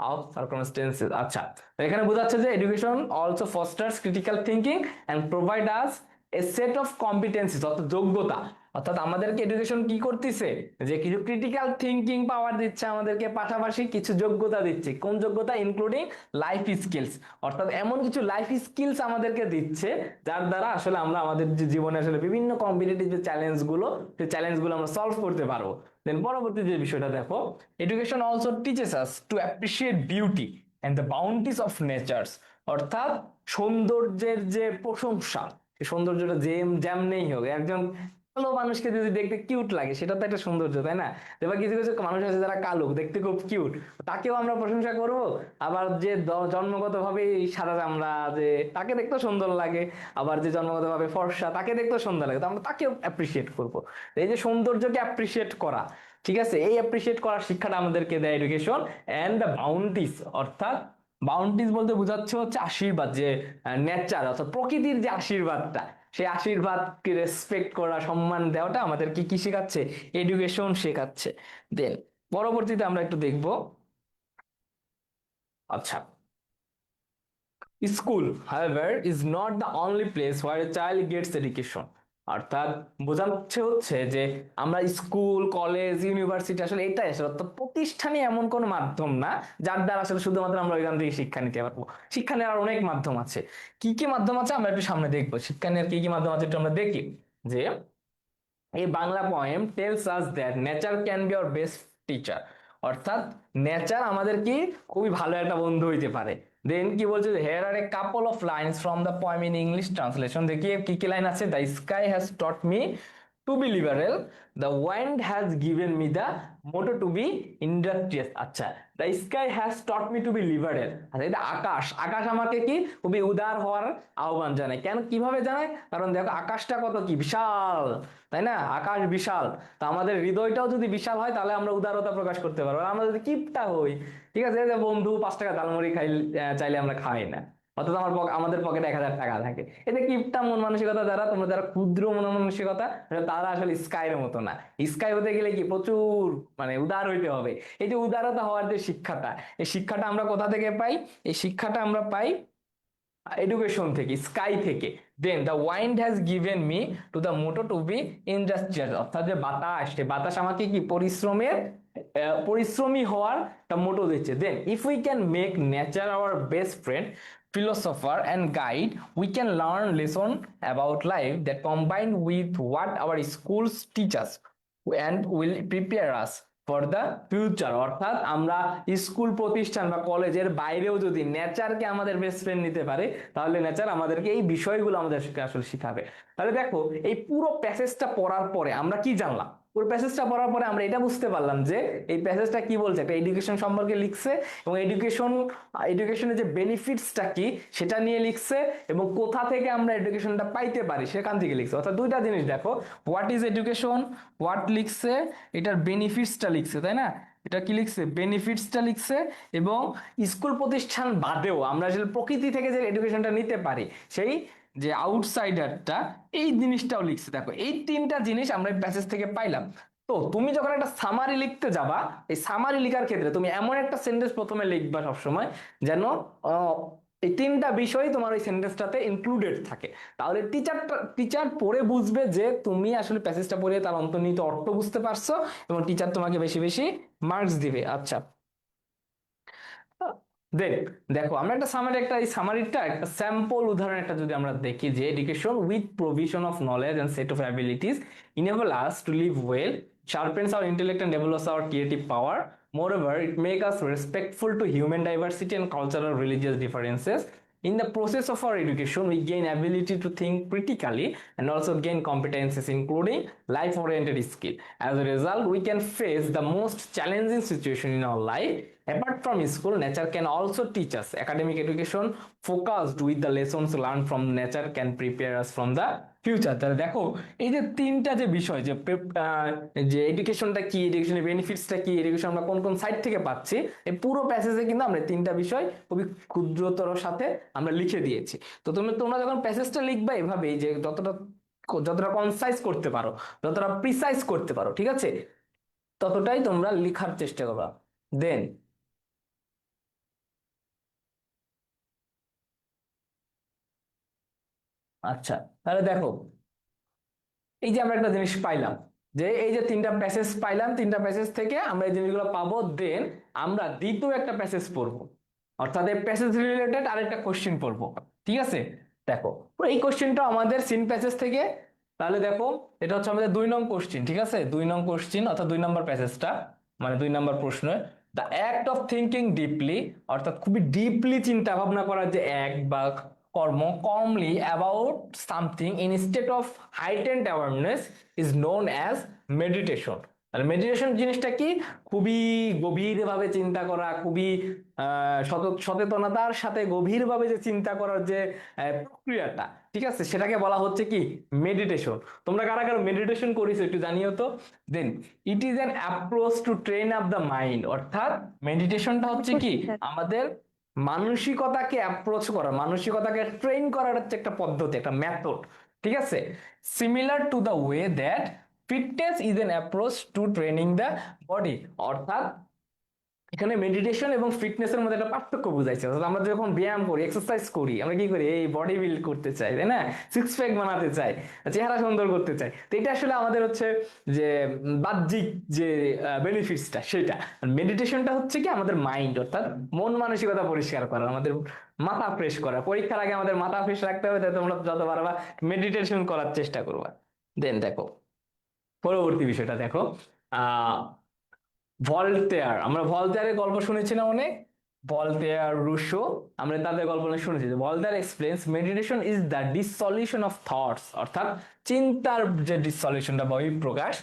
of circumstances. আচ্ছা, তো এখানে বোঝাচ্ছে যে education also fosters critical thinking and provide us a set of competencies, অর্থাৎ যোগ্যতা। অর্থাৎ আমাদেরকে এডুকেশন কি করতেছে, যে কিছু ক্রিটিক্যাল থিঙ্কিং পাওয়ার দিচ্ছে আমাদেরকে, পাশাপাশি কিছু যোগ্যতা দিচ্ছে। কোন যোগ্যতা, ইনক্লুডিং লাইফ স্কিলস, অর্থাৎ এমন কিছু লাইফ স্কিলস আমাদেরকে দিচ্ছে যার দ্বারা আসলে আমরা আমাদের যে জীবনে আসলে বিভিন্ন কম্পিটিটিভ যে চ্যালেঞ্জগুলো, সেই চ্যালেঞ্জগুলো আমরা সলভ করতে পারবো। দেন পরবর্তী যে বিষয়টা দেখো, education also teaches us to appreciate beauty and the bounties of nature's. অর্থাৎ সৌন্দর্যের যে প্রশংসা, সেই সৌন্দর্যটা যেমনেই হোক, একজন কালো মানুষকে যদি দেখতে কিউট লাগে সেটা তো একটা সৌন্দর্য, তাই না? এবার কিছু কিছু মানুষ আছে যারা কালো, দেখতে খুব কিউট, তাকেও আমরা প্রশংসা করব। আবার যে জন্মগত ভাবে সাদা চামড়া, যে তাকে দেখতেও সুন্দর লাগে, আবার যে জন্মগত ভাবে ফর্সা তাকে দেখতেও সুন্দর লাগে, তো আমরা তাকেও অ্যাপ্রিসিয়েট করবো। এই যে সৌন্দর্যকে অ্যাপ্রিসিয়েট করা, ঠিক আছে, এই অ্যাপ্রিসিয়েট করার শিক্ষাটা আমাদেরকে দেয় এডুকেশন। অ্যান্ড দ্য বাউন্টিস, অর্থাৎ বাউন্টিস বলতে বোঝাচ্ছে হচ্ছে আশীর্বাদ, যে নেচার অর্থাৎ প্রকৃতির যে আশীর্বাদটা, সেই আশীর্বাদকে রেসপেক্ট করা, সম্মান দেওয়াটা আমাদেরকে কি শেখাচ্ছে, এডুকেশন শেখাচ্ছে। দেন পরবর্তীতে আমরা একটু দেখব, আচ্ছা, school however is not the only place where a child gets education। অর্থাৎ বোঝাচ্ছে হচ্ছে যে আমরা স্কুল, কলেজ, ইউনিভার্সিটি আসলে এটাই আসলে, অর্থাৎ প্রতিষ্ঠানে এমন কোন মাধ্যম না যার দ্বারা আসলে শুধুমাত্র আমরা ওইখান থেকে শিক্ষা নিতে পারবো। শিক্ষা নেওয়ার অনেক মাধ্যম আছে। কি কি মাধ্যম আছে আমরা একটু সামনে দেখবো, শিক্ষা নেওয়ার কি কি মাধ্যম আছে একটু আমরা দেখি। যে এই Bangla poem tells us that nature can be our best teacher, অর্থাৎ নেচার আমাদের কি খুবই ভালো একটা বন্ধু হইতে পারে। দেন কি বলছে, here are a couple of lines from the poem in English translation. দেখি কি কি লাইন আছে। The sky has taught me to be liberal, the wind has given me the motto to be industrious. আচ্ছা, the sky has taught me to be liberal, আচ্ছা এটা আকাশ, আকাশ আমাকে কি খুবই উদার হওয়ার আহ্বান জানায়। কেন, কিভাবে জানায়? কারণ দেখো আকাশটা কত কি বিশাল, তাই না? আকাশ বিশাল, তা আমাদের হৃদয়টাও যদি বিশাল হয় তাহলে আমরা উদারতা প্রকাশ করতে পারবো। আর আমরা যদি কিপটা হই, ঠিক আছে, এই যে বন্ধু 5 টাকা ঝালমুড়ি খাই চাইলে আমরা খাই না, অর্থাৎ আমাদের পকেটে 1,000 টাকা থাকে। এই যে কিপটা মন মানসিকতা, যারা তোমরা যারা ক্ষুদ্র মন মানসিকতা, তারা আসলে স্কাইয়ের মতো না। স্কাই হতে গেলে কি প্রচুর মানে উদার হইতে হবে। এই যে উদারতা হওয়ার যে শিক্ষাটা, এই শিক্ষাটা আমরা কোথা থেকে পাই? এই শিক্ষাটা আমরা পাই এডুকেশন থেকে, স্কাই থেকে। Then the wind has given me to the motto to be industrial, অর্থাৎ যে বাতাস, সে বাতাস আমাকে কি পরিশ্রমী হওয়ার একটা মোটো দিচ্ছে। Then if we can make nature our best friend, philosopher and guide, we can learn lesson about life that combine with what our schools teach us and will prepare us for the future. অর্থাৎ আমরা স্কুল প্রতিষ্ঠান বা কলেজের বাইরেও যদি নেচারকে আমাদের বেস্ট ফ্রেন্ড নিতে পারে, তাহলে নেচার আমাদেরকে এই বিষয়গুলো আমাদেরকে আসলে শিখাবে। তাহলে দেখো এই পুরো প্যাসেজটা পড়ার পরে আমরা কি জানলাম? পুরো প্যাসেজটা পড়ার পরে আমরা এটা বুঝতে পারলাম যে এই প্যাসেজটা কি বলছে, একটা এডুকেশন সম্পর্কে লিখছে, এবং এডুকেশনের যে বেনিফিটসটা কি সেটা নিয়ে লিখছে, এবং কোথা থেকে আমরা এডুকেশনটা পাইতে পারি সেখান থেকে লিখছে। অর্থাৎ দুইটা জিনিস দেখো, হোয়াট ইজ এডুকেশন, হোয়াট লিখছে, এটার বেনিফিটসটা লিখছে, তাই না? এটা কি লিখছে? বেনিফিটসটা লিখছে। এবং স্কুল প্রতিষ্ঠান বাদেও আমরা আসলে প্রকৃতি থেকে যে এডুকেশনটা নিতে পারি, সেই যে আউটসাইডারটা, এই জিনিসটাও লিখছে। দেখো এই 3টা জিনিস আমরা এই প্যাসেজ থেকে পাইলাম। তো তুমি যখন একটা সামারি লিখতে যাবা, এই সামারি লেখার ক্ষেত্রে তুমি এমন একটা সেন্টেন্স প্রথমে লিখবা সবসময় যেন এই 3টা বিষয় তোমার ওই সেন্টেন্সটাতে ইনক্লুডেড থাকে। তাহলে টিচার পড়ে বুঝবে যে তুমি আসলে প্যাসেজটা পড়ে তার অন্তর্নিহিত অর্থ বুঝতে পারছো, এবং টিচার তোমাকে বেশি বেশি মার্কস দিবে। আচ্ছা, দেন দেখো আমরা এই সামারিটা একটা স্যাম্পল উদাহরণ একটা যদি আমরা দেখি, যে education with provision of knowledge and set of abilities enable us to live well, sharpens our intellect and develops our creative power. Moreover, it makes us respectful to human diversity and cultural religious differences. In the process of our education, we gain ability to think critically and also gain competences including life-oriented skill. As a result, we can face the most challenging situation in our life. Apart from school, nature can also teach us. Academic education focused with the lessons learned from nature can prepare us from the future. তাহলে দেখো এই যে 3টা যে বিষয়, যে এডুকেশনটা কি, এডুকেশনের বেনিফিটসটা কি, এডুকেশন আমরা কোন কোন সাইড থেকে পাচ্ছি, এই পুরো প্যাসেজে কিন্তু আমরা 3টা বিষয় খুবই ক্ষুদ্রতর সাথে আমরা লিখে দিয়েছি। তো তোমরা যখন প্যাসেজটা লিখবা এভাবেই, যে যতটা কনসাইজ করতে পারো, যতটা প্রিসাইজ করতে পারো, ঠিক আছে, ততটাই তোমরা লেখার চেষ্টা করবা। দেন আচ্ছা, তাহলে দেখো এই যে আমরা একটা জিনিস পাইলাম, যে এই যে 3টা প্যাসেজ পাইলাম, 3টা প্যাসেজ থেকে আমরা এই জিনিসগুলো পাবো। দেন আমরা দ্বিতীয় একটা প্যাসেজ পড়বো, অর্থাৎ এই প্যাসেজ রিলেটেড আরেকটা কোশ্চেন পড়বো, ঠিক আছে? দেখো এই কোশ্চেনটা আমাদের সিন প্যাসেজ থেকে। তাহলে দেখো এটা হচ্ছে আমাদের 2 নং কোশ্চেন, ঠিক আছে? 2 নং কোশ্চেন অর্থাৎ 2 নম্বর প্যাসেজটা, মানে 2 নম্বর প্রশ্ন। The act of thinking deeply, অর্থাৎ খুবই ডিপলি চিন্তা ভাবনা করার যে অ্যাক্ট বা কর্ম, calmly about something in state of heightened awareness is known as meditation. আর মেডিটেশন জিনিসটা কি? খুবই গভীরভাবে চিন্তা করা, খুবই সচেতনতার সাথে গভীরভাবে যে চিন্তা করার যে প্রক্রিয়াটা, ঠিক আছে, সেটাকে বলা হচ্ছে কি? মেডিটেশন। তোমরা কারা কারা মেডিটেশন করেছো একটু জানিও তো। Then it is an approach to train up the mind, অর্থাৎ মেডিটেশনটা হচ্ছে কি আমাদের মানসিকতাকে অ্যাপ্রোচ করা, মানসিকতাকে ট্রেন করার হচ্ছে একটা পদ্ধতি, একটা মেথড, ঠিক আছে? Similar to the way that fitness is an approach to training the body. অর্থাৎ এখানে মেডিটেশন এবং ফিটনেসের মধ্যে একটা পার্থক্য বুঝাইছে। অর্থাৎ আমরা যখন ব্যায়াম করি, এক্সারসাইজ করি, আমরা কি করি? এই বডি বিল্ড করতে চাই, তাই না? 6 প্যাক বানাতে চাই, চেহারা সুন্দর করতে চাই। তো এটা আসলে আমাদের হচ্ছে যে বাহ্যিক যে বেনিফিটসটা, সেটা। মেডিটেশনটা হচ্ছে কি আমাদের মাইন্ড, অর্থাৎ মন মানসিকতা পরিষ্কার করা, আমাদের মাথা ফ্রেশ করা। পরীক্ষার আগে আমাদের মাথা ফ্রেশ রাখতে হবে, তাই তোমরা যত পারবা মেডিটেশন করার চেষ্টা করবা। দেন দেখো পরবর্তী বিষয়টা দেখো, আহ ভলতেয়ার, আমরা ভলতেয়ারের গল্প শুনেছি না অনেক, ভলতেয়ার, রুশো, আমরা তাদের গল্প অনেক শুনেছি। Voltaire explains meditation is the dissolution of thoughts, অর্থাৎ চিন্তার যে ডিসলিউশনটা বা প্রকাশ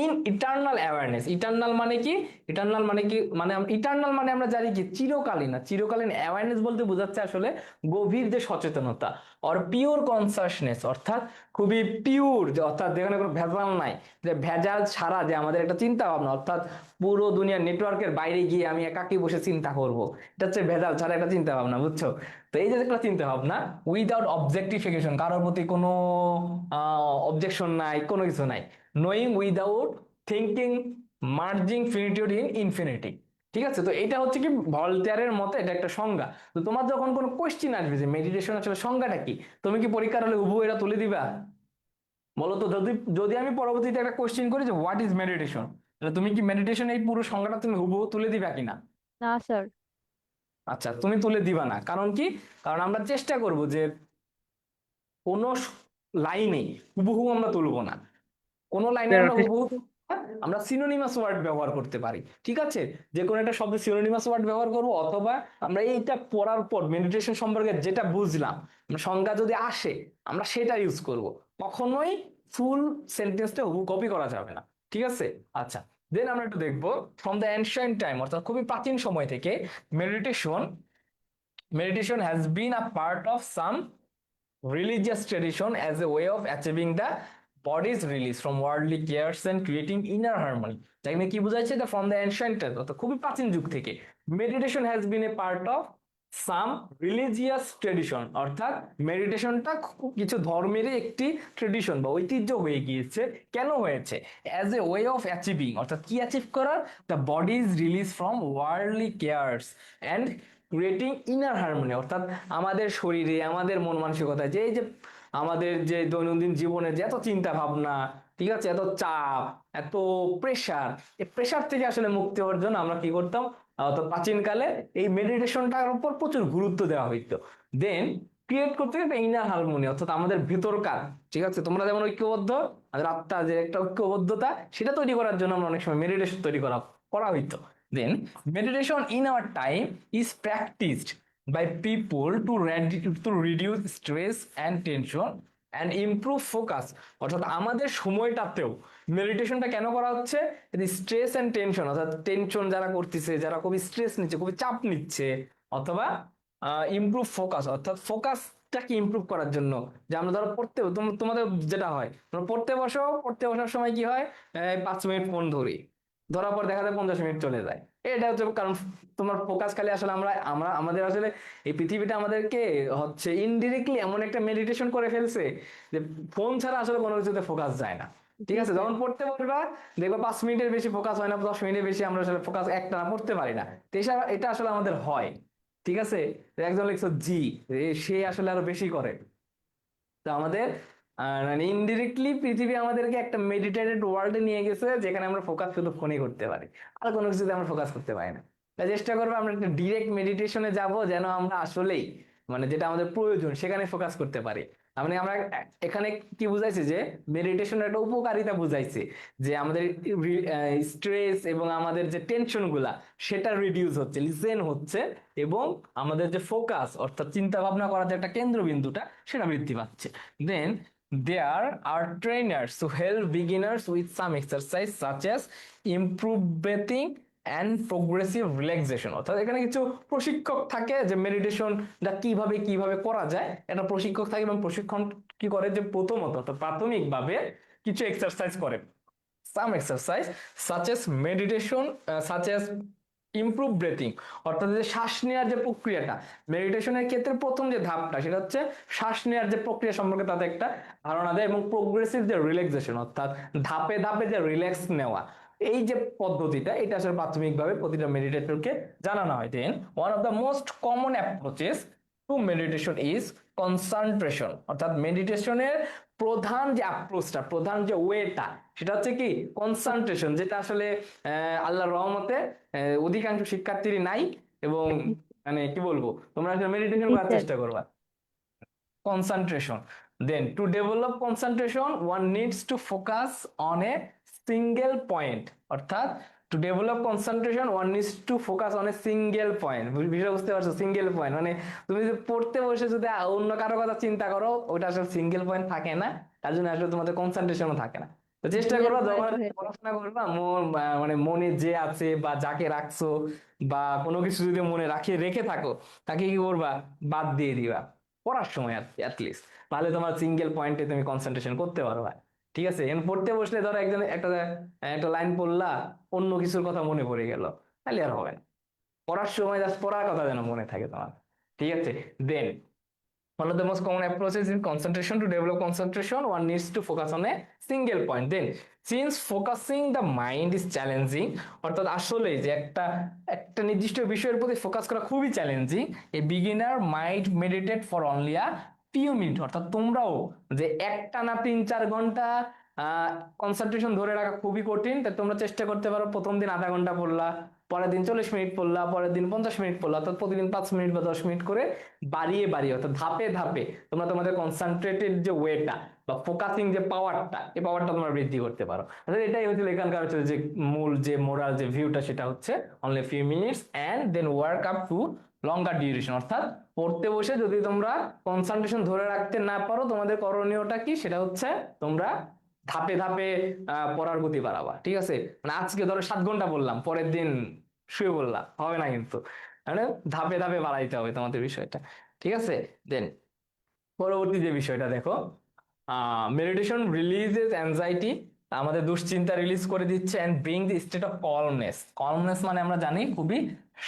ইন ইটার্নাল অ্যাওয়ারনেস। ইটার্নাল মানে কি? ইটার্নাল মানে কি, মানে ইটার্নাল মানে আমরা জানি কি চিরকালীন, না চিরকালীন অ্যাওয়ারনেস বলতে বোঝাচ্ছে আসলে গভীর যে সচেতনতা, অর পিওর কনসাসনেস, অর্থাৎ খুবই পিওর, অর্থাৎ যেখানে কোনো ভেজাল নাই, যে ভেজাল ছাড়া যে আমাদের একটা চিন্তা ভাবনা, অর্থাৎ পুরো দুনিয়ার নেটওয়ার্কের বাইরে গিয়ে আমি একাকি বসে চিন্তা করব, এটা হচ্ছে ভেজাল ছাড়া একটা চিন্তা ভাবনা, বুঝছো? তো এই যে একটা চিন্তা ভাবনা উইদাউট অবজেক্টিফিকেশন, কারোর প্রতি কোনো অবজেকশন নাই, কোনো কিছু নাই, knowing without thinking, merging finitude in infinity. ঠিক আছে, তো এটা হচ্ছে কি ভলতেয়ারের মতে এটা একটা সংজ্ঞা। তো তোমার যখন কোনো কোশ্চিন আসবে যে মেডিটেশন আসলে সংজ্ঞাটা কি, তুমি কি পরীক্ষার হলে হুবহু এটা তুলে দিবা? বলো তো, যদি যদি আমি পরবর্তীতে একটা কোশ্চিন করি যে হোয়াট ইজ মেডিটেশন, তাহলে তুমি কি মেডিটেশন এই পুরো সংজ্ঞাটা তুমি হুবহু তুলে দিবা কিনা? না স্যার। আচ্ছা, তুমি তুলে দিবা না, কারণ কি? কারণ আমরা চেষ্টা করব যে কোনো লাইনে হুবহু আমরা তুলবো না, কোনো লাইনে আমরা হুবহু তুলবো না, আমরা সিনোনিমাস ওয়ার্ড ব্যবহার করতে পারি। ঠিক আছে, যে কোনো একটা শব্দে সিনোনিমাস ওয়ার্ড ব্যবহার করব, অথবা আমরা এইটা পড়ার পর মেডিটেশন সম্পর্কে যেটা বুঝলাম, সংজ্ঞা যদি আসে আমরা সেটা ইউজ করব, কখনোই ফুল সেন্টেন্সটা হুবহু কপি করা যাবে না। ঠিক আছে, আচ্ছা, দেন আমরা একটু দেখবো ফ্রম দ্য এনশিয়েন্ট টাইম, অর্থাৎ খুবই প্রাচীন সময় থেকে meditation meditation has been a part of some religious tradition as a way of achieving the body's release from worldly cares and creating inner harmony. তাই কি বুঝাইছে? এটা ফ্রম দ্য এনশিয়েন্ট টাইম, অর্থাৎ খুবই প্রাচীন যুগ থেকে meditation has been A part of some religious tradition, অর্থাৎ মেডিটেশনটা কিছু ধর্মেরই একটি ট্রেডিশন বা ঐতিহ্য হয়ে গিয়েছে। কেন হয়েছে? As a way of achieving, অর্থাৎ কি অ্যাচিভ করার? The body is release from worldly cares and creating inner harmony, অর্থাৎ আমাদের শরীরে, আমাদের মন মানসিকতা, যে এই যে আমাদের যে দৈনন্দিন জীবনে যে এত চিন্তা ভাবনা, ঠিক আছে, এত চাপ, এত প্রেসার, এই প্রেসার থেকে আসলে মুক্তি হওয়ার জন্য আমরা কি করতাম? তো প্রাচীনকালে এই মেডিটেশনটার উপর প্রচুর গুরুত্ব দেওয়া হইতো। দেন ক্রিয়েট করতে একটা ইনার হারমোনি, অর্থাৎ আমাদের ভিতরকার, ঠিক আছে, তোমরা যেমন ঐক্যবদ্ধ, আমাদের আত্মা যে একটা ঐক্যবদ্ধতা, সেটা তৈরি করার জন্য আমরা অনেক সময় মেডিটেশন তৈরি করা করা হইতো। দেন meditation in our time is practiced by people to reduce stress and tension and improve focus, অর্থাৎ আমাদের সময়টাতেও মেডিটেশনটা কেন করা হচ্ছে? স্ট্রেস এন্ড টেনশন, অর্থাৎ টেনশন যারা করতেছে, যারা খুবই স্ট্রেস নিচ্ছে, খুবই চাপ নিচ্ছে, অথবা ইমপ্রুভ ফোকাস, অর্থাৎ ফোকাসটাকে ইমপ্রুভ করার জন্য। যে আমরা ধরো পড়তে, তোমাদের যেটা হয়, তোমরা পড়তে বসো, পড়তে বসার সময় কি হয়? 5 মিনিট ফোন ধরি, ধরার পর দেখা যায় 50 মিনিট চলে যায়। এটা হচ্ছে কারণ তোমার ফোকাস খালি আসলে আমরা আমরা আমাদের আসলে এই পৃথিবীটা আমাদেরকে হচ্ছে ইনডিরেক্টলি এমন একটা মেডিটেশন করে ফেলছে যে ফোন ছাড়া আসলে কোনো কিছুতে ফোকাস যায় না। ঠিক আছে, যখন পড়তে বসবা দেখবা 5 মিনিটের বেশি ফোকাস হয় না, 10 মিনিটের বেশি আমরা আসলে ফোকাস একটানা পড়তে পারি না। তো এটা আসলে আমাদের হয়। ঠিক আছে, একজন লিখছো জি, সে আসলে আরো বেশি করে। তো আমাদের মানে ইনডিরেক্টলি পৃথিবী আমাদেরকে একটা মেডিটেটেড ওয়ার্ল্ডে নিয়ে গেছে, যেখানে আমরা ফোকাস শুধু ফোনই করতে পারি, আর কোনো কিছুতে আমরা ফোকাস করতে পারি না। তাই চেষ্টা করবো আমরা একটা ডিরেক্ট মেডিটেশনে যাব, যেন আমরা আসলেই মানে যেটা আমাদের প্রয়োজন সেখানে ফোকাস করতে পারি। মানে আমরা এখানে কি বুঝাইছে যে মেডিটেশনের একটা উপকারিতা বুঝাইছে, যে আমাদের স্ট্রেস এবং আমাদের যে টেনশন গুলা সেটা রিডিউস হচ্ছে, লিসেন হচ্ছে, এবং আমাদের যে ফোকাস, অর্থাৎ চিন্তা ভাবনা করার যে একটা কেন্দ্রবিন্দুটা, সেটা বৃদ্ধি পাচ্ছে। দেন there are trainers to help beginners with some exercise such as improve breathing and progressive relaxation, অর্থাৎ এখানে কিছু প্রশিক্ষক থাকে যে মেডিটেশনটা কিভাবে কিভাবে করা যায়, এটা প্রশিক্ষক থাকে, এবং প্রশিক্ষণ কি করে যে প্রথমত অর্থাৎ প্রাথমিকভাবে কিছু এক্সারসাইজ করে, some exercise such as meditation, such as improve breathing, অর্থাৎ যে শ্বাস নেওয়ার যে প্রক্রিয়াটা, মেডিটেশনের ক্ষেত্রে প্রথম যে ধাপটা সেটা হচ্ছে শ্বাস নেওয়ার যে প্রক্রিয়া সম্পর্কে তাদের একটা ধারণা দেয়, এবং প্রোগ্রেসিভ যে রিল্যাক্সেশন, অর্থাৎ ধাপে ধাপে যে রিল্যাক্স নেওয়া, এই যে পদ্ধতিটা, এটা আসলে প্রাথমিকভাবে প্রতিটা মেডিটেটরকে জানানো হয়। Then one of the most common approaches to meditation is concentration, অর্থাৎ মেডিটেশনের প্রধান যে অ্যাপ্রোচটা, প্রধান যে ওয়েটা, সেটা হচ্ছে কি কনসেন্ট্রেশন, যেটা আসলে আল্লাহর রহমতে অধিকাংশ শিক্ষার্থীরই নাই, এবং মানে কি বলবো, তোমরা মেডিটেশন জি করার স্যার। চেষ্টা করবা। Concentration, then to develop concentration one needs to focus on a single point, অর্থাৎ to develop concentration one needs to focus on a single point. বিষয় বুঝতে পারছো? সিঙ্গেল পয়েন্ট মানে তুমি যদি পড়তে বসে যদি অন্য কারো কথা চিন্তা করো, ওটা আসলে সিঙ্গেল পয়েন্ট থাকে না, তার জন্য আসলে তোমাদের কনসেন্ট্রেশনও থাকে না। তো চেষ্টা মনের করবা ভয়ে যখন হয়ে যায়। পড়াশোনা করবা মানে মনে যে আছে বা যাকে রাখছো বা কোনো কিছু যদি মনে রেখে থাকো, তাকে কি করবা, বাদ দিয়ে দিবা পড়ার সময় অ্যাটলিস্ট, তাহলে তোমার সিঙ্গেল পয়েন্টে তুমি কনসেন্ট্রেশন করতে পারবা। ঠিক আছে? এখন পড়তে বসলে ধরো একজন একটা একটা লাইন পড়লা, অন্য কিছুর কথা মনে পড়ে গেল, তাহলে আর হবে না। পড়ার সময় জাস্ট পড়ার কথা যেন মনে থাকে তোমার। ঠিক আছে? দেন one of the most common approaches in concentration, to develop concentration one needs to focus on a single point. Then since focusing the mind is challenging, অর্থাৎ আসলে যে একটা একটা নির্দিষ্ট বিষয়ের প্রতি ফোকাস করা খুবই challenging, a beginner might meditate for only a few minute, অর্থাৎ তোমরাও যে একটা না 3-4 ঘন্টা কনসেন্ট্রেশন ধরে রাখা খুবই কঠিন, তাই তোমরা চেষ্টা করতে পারো প্রথম দিন আধা ঘন্টা পড়লা, পরের দিন 40 মিনিট পড়লা, পরের দিন 50 মিনিট পড়লা, অর্থাৎ প্রতিদিন 5 মিনিট বা 10 মিনিট করে বাড়িয়ে বাড়িয়ে, অর্থাৎ ধাপে ধাপে তোমরা তোমাদের কনসেন্ট্রেটেড যে ওয়েটা বা ফোকাসিং যে পাওয়ারটা, এই পাওয়ারটা তোমরা বৃদ্ধি করতে পারো। অর্থাৎ এটাই হচ্ছে এখানকার হচ্ছে যে মূল যে মোরাল যে ভিউটা, সেটা হচ্ছে only few minutes and then work up to longer duration. অর্থাৎ পড়তে বসে যদি তোমরা কনসেন্ট্রেশন ধরে রাখতে না পারো, তোমাদের করণীয়টা কি, সেটা হচ্ছে তোমরা ধাপে ধাপে পড়ার গতি বাড়াবা। ঠিক আছে? মানে আজকে ধরো 7 ঘন্টা বললাম, পরের দিন শুয়ে বললাম, হবে না কিন্তু, মানে ধাপে ধাপে বাড়াইতে হবে তোমাদের বিষয়টা। ঠিক আছে? দেন পরবর্তী যে বিষয়টা দেখো, মেডিটেশন রিলিজেস অ্যাংজাইটি, আমাদের দুশ্চিন্তা রিলিজ করে দিচ্ছে, and bring the state of calmness. Calmness মানে আমরা জানি খুবই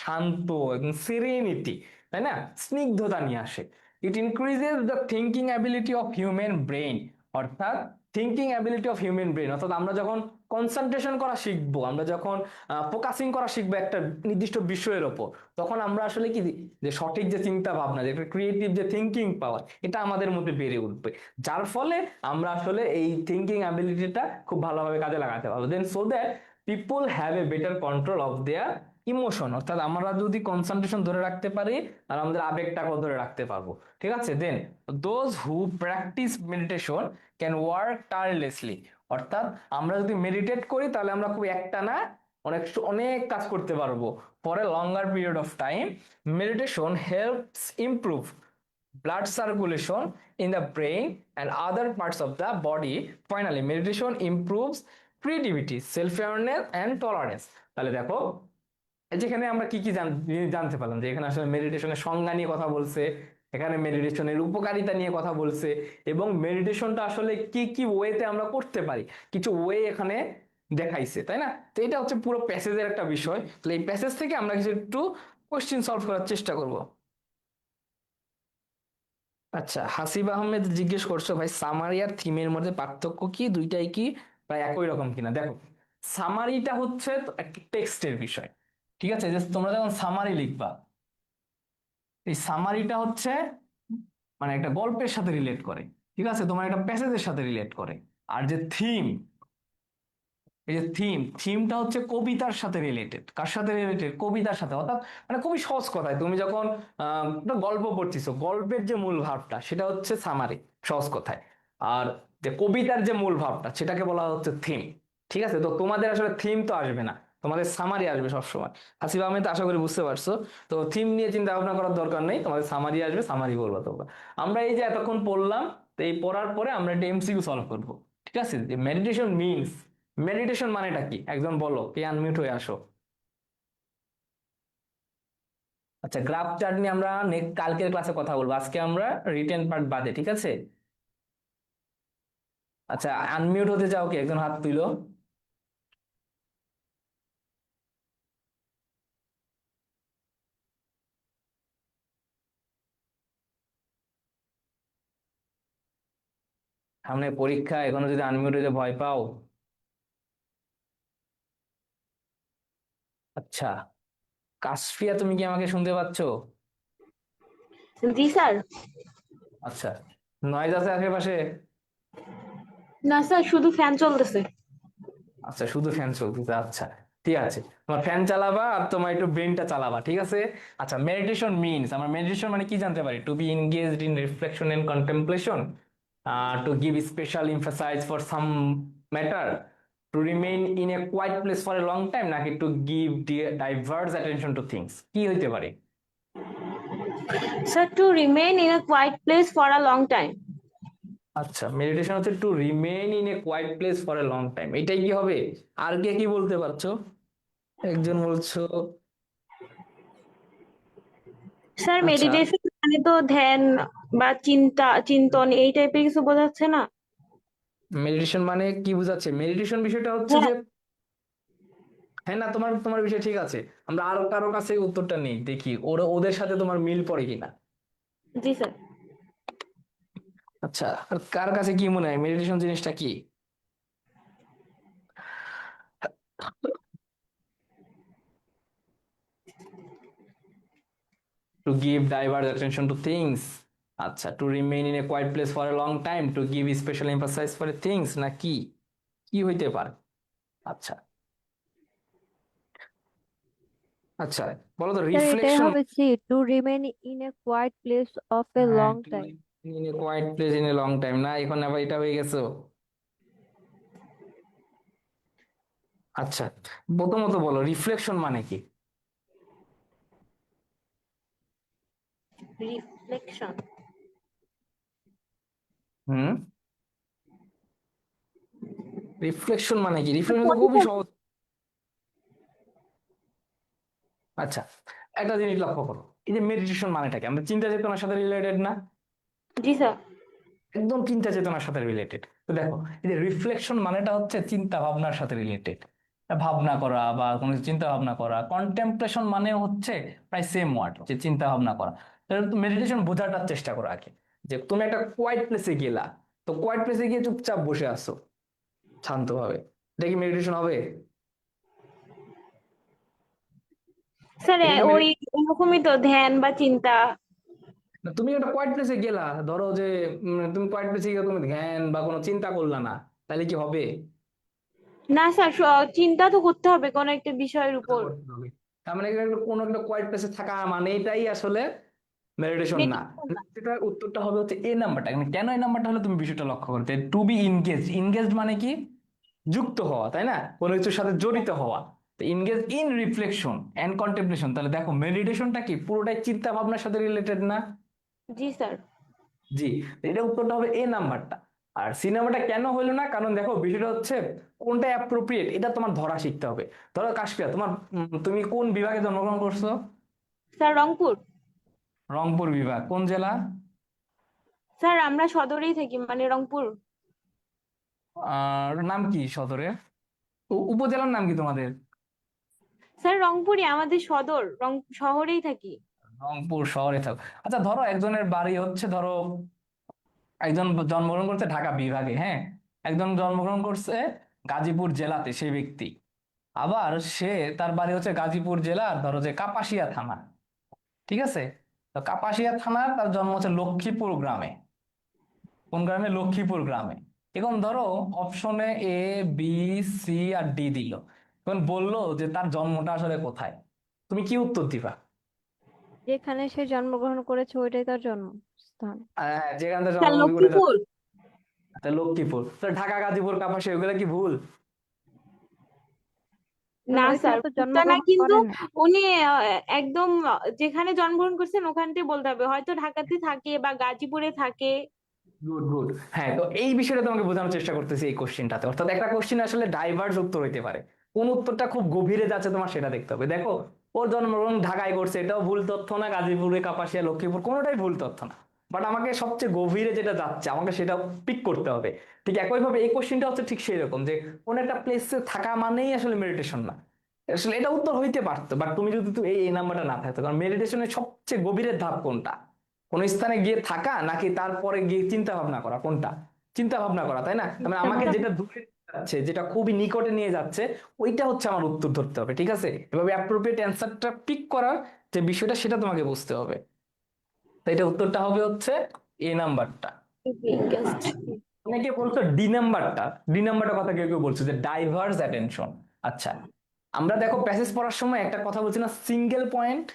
শান্ত এবং সিরেনিটি, তাই না? স্নিগ্ধতা নিয়ে আসে। It increases the thinking ability of human brain, অর্থাৎ thinking ability of human brain, অর্থাৎ আমরা যখন কনসেন্ট্রেশন করা শিখবো, আমরা যখন ফোকাসিং করা শিখবো একটা নির্দিষ্ট বিষয়ের ওপর, তখন আমরা আসলে কি, যে সঠিক যে চিন্তা ভাবনা, যে ক্রিয়েটিভ যে থিঙ্কিং পাওয়ার, এটা আমাদের মধ্যে বেড়ে উঠবে, যার ফলে আমরা আসলে এই থিঙ্কিং অ্যাবিলিটিটা খুব ভালোভাবে কাজে লাগাতে পারবো। Then so that people have a better control of their emotion, অর্থাৎ আমরা যদি কনসেন্ট্রেশন ধরে রাখতে পারি, আর আমাদের আবেগটাকেও ধরে রাখতে পারবো। ঠিক আছে? Then those who practice meditation can work tirelessly, অর্থাৎ আমরা যদি মেডিটেট করি, তাহলে আমরা খুব একটানা অনেক অনেক কাজ করতে পারবো for a longer period of time. Meditation helps improve blood circulation in the brain and other parts of the body. Finally, meditation improves creativity, self-awareness and tolerance. তাহলে দেখো, যেখানে আমরা কি কি জানতে পারলাম, যে এখানে আসলে মেডিটেশনের সংজ্ঞা নিয়ে কথা বলছে, এখানে মেডিটেশনের উপকারিতা নিয়ে কথা বলছে, এবং মেডিটেশনটা আসলে কি কি ওয়েতে আমরা করতে পারি, কিছু ওয়ে এখানে দেখাইছে, তাই না? তো এটা হচ্ছে পুরো প্যাসেজের একটা বিষয়। তাহলে এই প্যাসেজ থেকে আমরা কিছু একটু কোশ্চেন সলভ করার চেষ্টা করব। আচ্ছা, হাসিব আহমেদ জিজ্ঞেস করছো, ভাই সামারি আর থিমের মধ্যে পার্থক্য কি, দুইটাই কি প্রায় একই রকম কিনা? দেখো, সামারিটা হচ্ছে তো একটা টেক্সটের বিষয়। ঠিক আছে? যে তোমরা যখন সামারি লিখবা, এই সামারিটা হচ্ছে মানে একটা গল্পের সাথে রিলেট করে। ঠিক আছে? তোমার একটা প্যাসেজের সাথে রিলেট করে। আর যে থিম, এই যে থিমটা হচ্ছে কবিতার সাথে রিলেটেড। কার সাথে রিলেটেড? কবিতার সাথে। অর্থাৎ মানে খুবই সহজ কথায়, তুমি যখন একটা গল্প পড়তেছো, গল্পের যে মূল ভাবটা সেটা হচ্ছে সামারি, সহজ কথায়। আর যে কবিতার যে মূল ভাবটা, সেটাকে বলা হচ্ছে থিম। ঠিক আছে? তো তোমাদের আসলে থিম তো আসবে না, তোমাদের সামারি আসবে সবসময়। হাসিব আহমেদ, আশা করি বুঝতে পারছো। তো থিম নিয়ে চিন্তা ভাবনা করার দরকার নেই, তোমাদের সামারি আসবে, সামারি বলবো তোমরা। আমরা এই যে এতক্ষণ পড়লাম, তো এই পড়ার পরে আমরা একটা এমসিকিউ সলভ করবো। ঠিক আছে? যে মেডিটেশন মিনস, মেডিটেশন মানেটা কি, একজন বলো, কে আনমিউট হয়ে আসো। আচ্ছা, গ্রাফ চার্ট নিয়ে আমরা কালকের ক্লাসে কথা বলবো, আজকে আমরা রিটেন পার্ট বাদে। ঠিক আছে? আচ্ছা, আনমিউট হতে চাও কি, একজন হাত তুলো। সামনে পরীক্ষা, এখনো যদি আনমিউট হতে ভয় পাও। আচ্ছা, কাশফিয়া, তুমি কি আমাকে শুনতে পাচ্ছো? জি স্যার। আচ্ছা, নয়েজ আছে আশেপাশে? না স্যার, শুধু ফ্যান চলতেছে। আচ্ছা, শুধু ফ্যান চলতেছে, আচ্ছা ঠিক আছে, তোমার ফ্যান চালাবা আর তোমার একটু ব্রেনটা চালাবা। ঠিক আছে? আচ্ছা, মেডিটেশন মিনস, আমরা মেডিটেশন মানে কি জানতে পারি? To be engaged in reflection and contemplation, to give special emphasis for some matter, to remain in a quiet place for a long time, নাকি to give diverse attention to things, কি হইতে পারে? Sir, to remain in a quiet place for a long time. আচ্ছা, মেডিটেশন হচ্ছে to remain in a quiet place for a long time, এটাই কি হবে? আর কে কি বলতে পারছো? একজন বলছো। স্যার আচ্ছা, মেডিটেশন মানে তো ধ্যান বা চিন্তন এই টাইপের কিছু বোঝাচ্ছে না? মেডিটেশন মানে কি বোঝাচ্ছে? মেডিটেশন বিষয়টা হচ্ছে যে, হ্যাঁ না, তোমার তোমার বিষয় ঠিক আছে, আমরা আরো কারো কাছে উত্তরটা নেই, দেখি ওরা ওদের সাথে তোমার মিল পড়ে কিনা। জি স্যার। আচ্ছা, আর কার কাছে কি মনে হয় মেডিটেশন জিনিসটা কি? To give diverse attention to things, আচ্ছা, to remain in a quiet place for a long time, to give special emphasize for things, না কি কি হইতে পারে? আচ্ছা আচ্ছা, বলো তো স্যার এটাই রিফ্লেকশন। হবে C to remain in a quiet place of a হ্যাঁ, long time. In a quiet place in a long time, না এখন আবার এটা হয়ে গেছো। আচ্ছা, প্রথমত বলো রিফ্লেকশন মানে কি? রিফ্লেকশন হুম, রিফ্লেকশন মানে কি? রিফ্লেকশন তো খুবই সহজ। আচ্ছা, একটা জিনিস লক্ষ্য করো, এই যে মেডিটেশন মানেটা কি? আমরা চিন্তা চেতনার সাথে রিলেটেড না? জি স্যার। একদম চিন্তা চেতনার সাথে রিলেটেড। তো দেখো, এই যে রিফ্লেকশন মানেটা হচ্ছে চিন্তা ভাবনার সাথে রিলেটেড, ভাবনা করা বা কোনো চিন্তা ভাবনা করা। কন্টেম্পলেশন মানে হচ্ছে প্রায় সেম ওয়ার্ড, যে চিন্তা ভাবনা করা। তাহলে তো মেডিটেশন বোঝাটার চেষ্টা করো আগে, যে তুমি একটা কোয়াইট প্লেসে গেলা, তো কোয়াইট প্লেসে গিয়ে চুপচাপ বসে আছো শান্তভাবে, এটা কি মেডিটেশন হবে? স্যার এটা কি ওই ওরকমই তো ধ্যান বা চিন্তা। তুমি একটা কোয়াইট প্লেসে গেলা, ধরো যে তুমি কোয়াইট প্লেসে গিয়ে তুমি ধ্যান বা কোনো চিন্তা করলা না, তাহলে কি হবে? না স্যার, চিন্তা তো করতে হবে কোন একটা বিষয়ের উপর। করতে হবে। তার মানে কোনো একটা কোয়াইট প্লেসে থাকা মানে এটাই আসলে মেডিটেশন না। Meditation না। সেটার উত্তরটা হবে হচ্ছে এই নাম্বারটা। মানে কেন এই নাম্বারটা হলে তুমি বিষয়টা লক্ষ্য করতে, টু বি ইনগেজড। ইনগেজড মানে কি? যুক্ত হওয়া, তাই না? কোনো কিছুর সাথে জড়িত হওয়া। তো ইনগেজ ইন রিফ্লেকশন এন্ড কন্টেমপ্লেশন, তাহলে দেখো মেডিটেশনটা কি পুরোটাই চিন্তা ভাবনার সাথে রিলেটেড না? জি স্যার। জি, এটা উত্তরটা হবে এ নাম্বারটা। আর সি নাম্বারটা কেন হইলো না? কারণ দেখো বিষয়টা হচ্ছে কোনটা অ্যাপ্রোপ্রিয়েট এটা তোমার ধরা শিখতে হবে। ধরো কাশপিয়া, তোমার তুমি কোন বিভাগে জন্মগ্রহণ করছো? স্যার রংপুর। রংপুর বিভাগ, কোন জেলা? স্যার আমরা সদরেই থাকি, মানে রংপুর। নাম কি সদরে? উপজেলার নাম কি তোমাদের? স্যার রংপুরই আমাদের সদর, শহরেই থাকি। রংপুর শহরে থাকো। আচ্ছা, ধরো একজনের বাড়ি হচ্ছে, ধরো একজন জন্মগ্রহণ করছে ঢাকা বিভাগে, হ্যাঁ, একজন জন্মগ্রহণ করছে গাজীপুর জেলাতে সেই ব্যক্তি, আবার সে তার বাড়ি হচ্ছে গাজীপুর জেলার ধরো যে কাপাসিয়া থানা, ঠিক আছে? তো কাপাসিয়া থানার তার জন্ম হচ্ছে লক্ষ্মীপুর গ্রামে। কোন গ্রামে? লক্ষ্মীপুর গ্রামে। এখন ধরো অপশনে এ, বি, সি আর ডি দিল, এখন বললো যে তার জন্মটা আসলে কোথায়, তুমি কি উত্তর দিবা? যেখানে সে জন্মগ্রহণ করেছে ওইটাই তার জন্মস্থান। যেখান থেকে স্যার জন্মগ্রহণ করে লক্ষ্মীপুর। লক্ষ্মীপুর, তো ঢাকা, গাজীপুর, কাপাসিয়া ওগুলা কি ভুল? কারণ না ওইখানে স্যার তো ভুলটা না, জন্মগ্রহণ কিন্তু করেন। উনি একদম যেখানে জন্মগ্রহণ করছেন ওখানটাই বলতে হবে, হয়তো ঢাকাতে থাকে বা গাজীপুরে থাকে। গুড গুড, হ্যাঁ, তো এই বিষয়টা তোমাকে বোঝানোর চেষ্টা করতেছি এই কোশ্চেনটাতে। অর্থাৎ একটা কোশ্চেন আসলে ডাইভার্স উত্তর হইতে পারে, কোন উত্তরটা খুব গভীরে যাচ্ছে তোমার সেটা দেখতে হবে। দেখো, ওর জন্মগ্রহণ ঢাকায় করছে, এটাও ভুল তথ্য না, গাজীপুরে, কাপাসিয়া, লক্ষ্মীপুর কোনোটাই ভুল তথ্য না। বাট আমাকে সবচেয়ে গভীরে যেটা যাচ্ছে আমাকে সেটা পিক করতে হবে। ঠিক একইভাবে এই কোশ্চেনটা হচ্ছে ঠিক সেই রকম, যে কোন একটা প্লেসে থাকা মানেই আসলে মেডিটেশন না। আসলে এটা উত্তর হইতে পারতো, বাট তুমি যদি এই নাম্বারটা না থাকতো, কারণ মেডিটেশনের সবচেয়ে গভীরের ধাপ কোনটা? কোন স্থানে গিয়ে থাকা নাকি তারপরে গিয়ে চিন্তা ভাবনা করা? কোনটা? চিন্তা ভাবনা করা, তাই না? মানে আমাকে যেটা দূরে নিয়ে যাচ্ছে, যেটা খুবই নিকটে নিয়ে যাচ্ছে, ওইটা হচ্ছে আমার উত্তর ধরতে হবে, ঠিক আছে? এভাবে অ্যাপ্রোপ্রিয়েট অ্যান্সারটা পিক করার যে বিষয়টা সেটা তোমাকে বুঝতে হবে। তাই এটা উত্তরটা হবে হচ্ছে এ নাম্বারটা। অনেকে বলছো ডি নাম্বারটা, ডি নাম্বারটা কথা কেউ কেউ বলছো যে ডাইভার্স অ্যাটেনশন। আচ্ছা, আমরা দেখো প্যাসেজ পড়ার সময় একটা কথা বলছি না, সিঙ্গেল পয়েন্ট,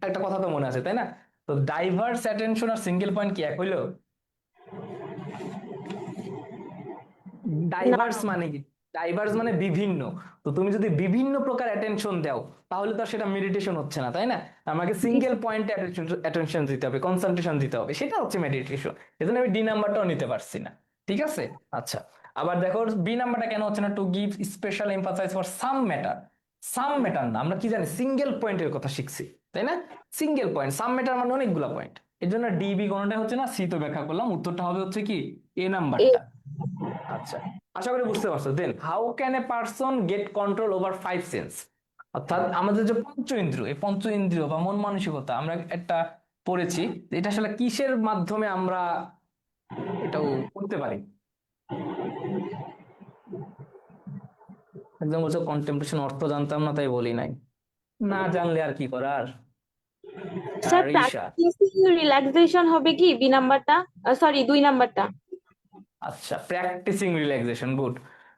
একটা কথা তো মনে আছে তাই না? তো ডাইভার্স অ্যাটেনশন আর সিঙ্গেল পয়েন্ট কি এক হইলো? না, ডাইভার্স মানে কি? ডাইভার্স মানে বিভিন্ন। তো তুমি যদি বিভিন্ন প্রকার অ্যাটেনশন দাও তাহলে তো আর সেটা মেডিটেশন হচ্ছে না, তাই না? আমাকে জি সিঙ্গেল স্যার। পয়েন্টে অ্যাটেনশন দিতে হবে, কনসেন্ট্রেশন দিতে হবে, সেটা হচ্ছে মেডিটেশন। এজন্য আমি ডি নাম্বারটাও নিতে পারছি না। ঠিক আছে। আচ্ছা, আবার দেখো বি নাম্বারটা কেন হচ্ছে না, to give special emphasize for some matter. Some matter না, আমরা কি জানি সিঙ্গেল পয়েন্টের কথা শিখছি, তাই না? সিঙ্গেল পয়েন্ট, সাম ম্যাটার মানে অনেকগুলা পয়েন্ট। এর জন্য ডিবি কোনটা হচ্ছে না, সি তো ব্যাখ্যা করলাম, উত্তরটা হবে হচ্ছে কি এ এ নাম্বারটা। আচ্ছা, আশা করি বুঝতে পারছো। Then how can a person get control over five sense? অর্থাৎ আমাদের যে পঞ্চ ইন্দ্রিয়, এই পঞ্চ ইন্দ্রিয় বা মন মানসিকতা আমরা একটা পড়েছি, এটা আসলে কিসের মাধ্যমে আমরা এটাও করতে পারি? একদম বলছো কন্টেম্পলেশন, অর্থ জানতাম না তাই বলি নাই, না জানলে আর কি করার। স্যার ঈশা। প্র্যাকটিসিং রিল্যাক্সেশন হবে কি বি নাম্বারটা, সরি 2 নাম্বারটা। আচ্ছা, প্র্যাকটিসিং রিল্যাক্সেশন, গুড।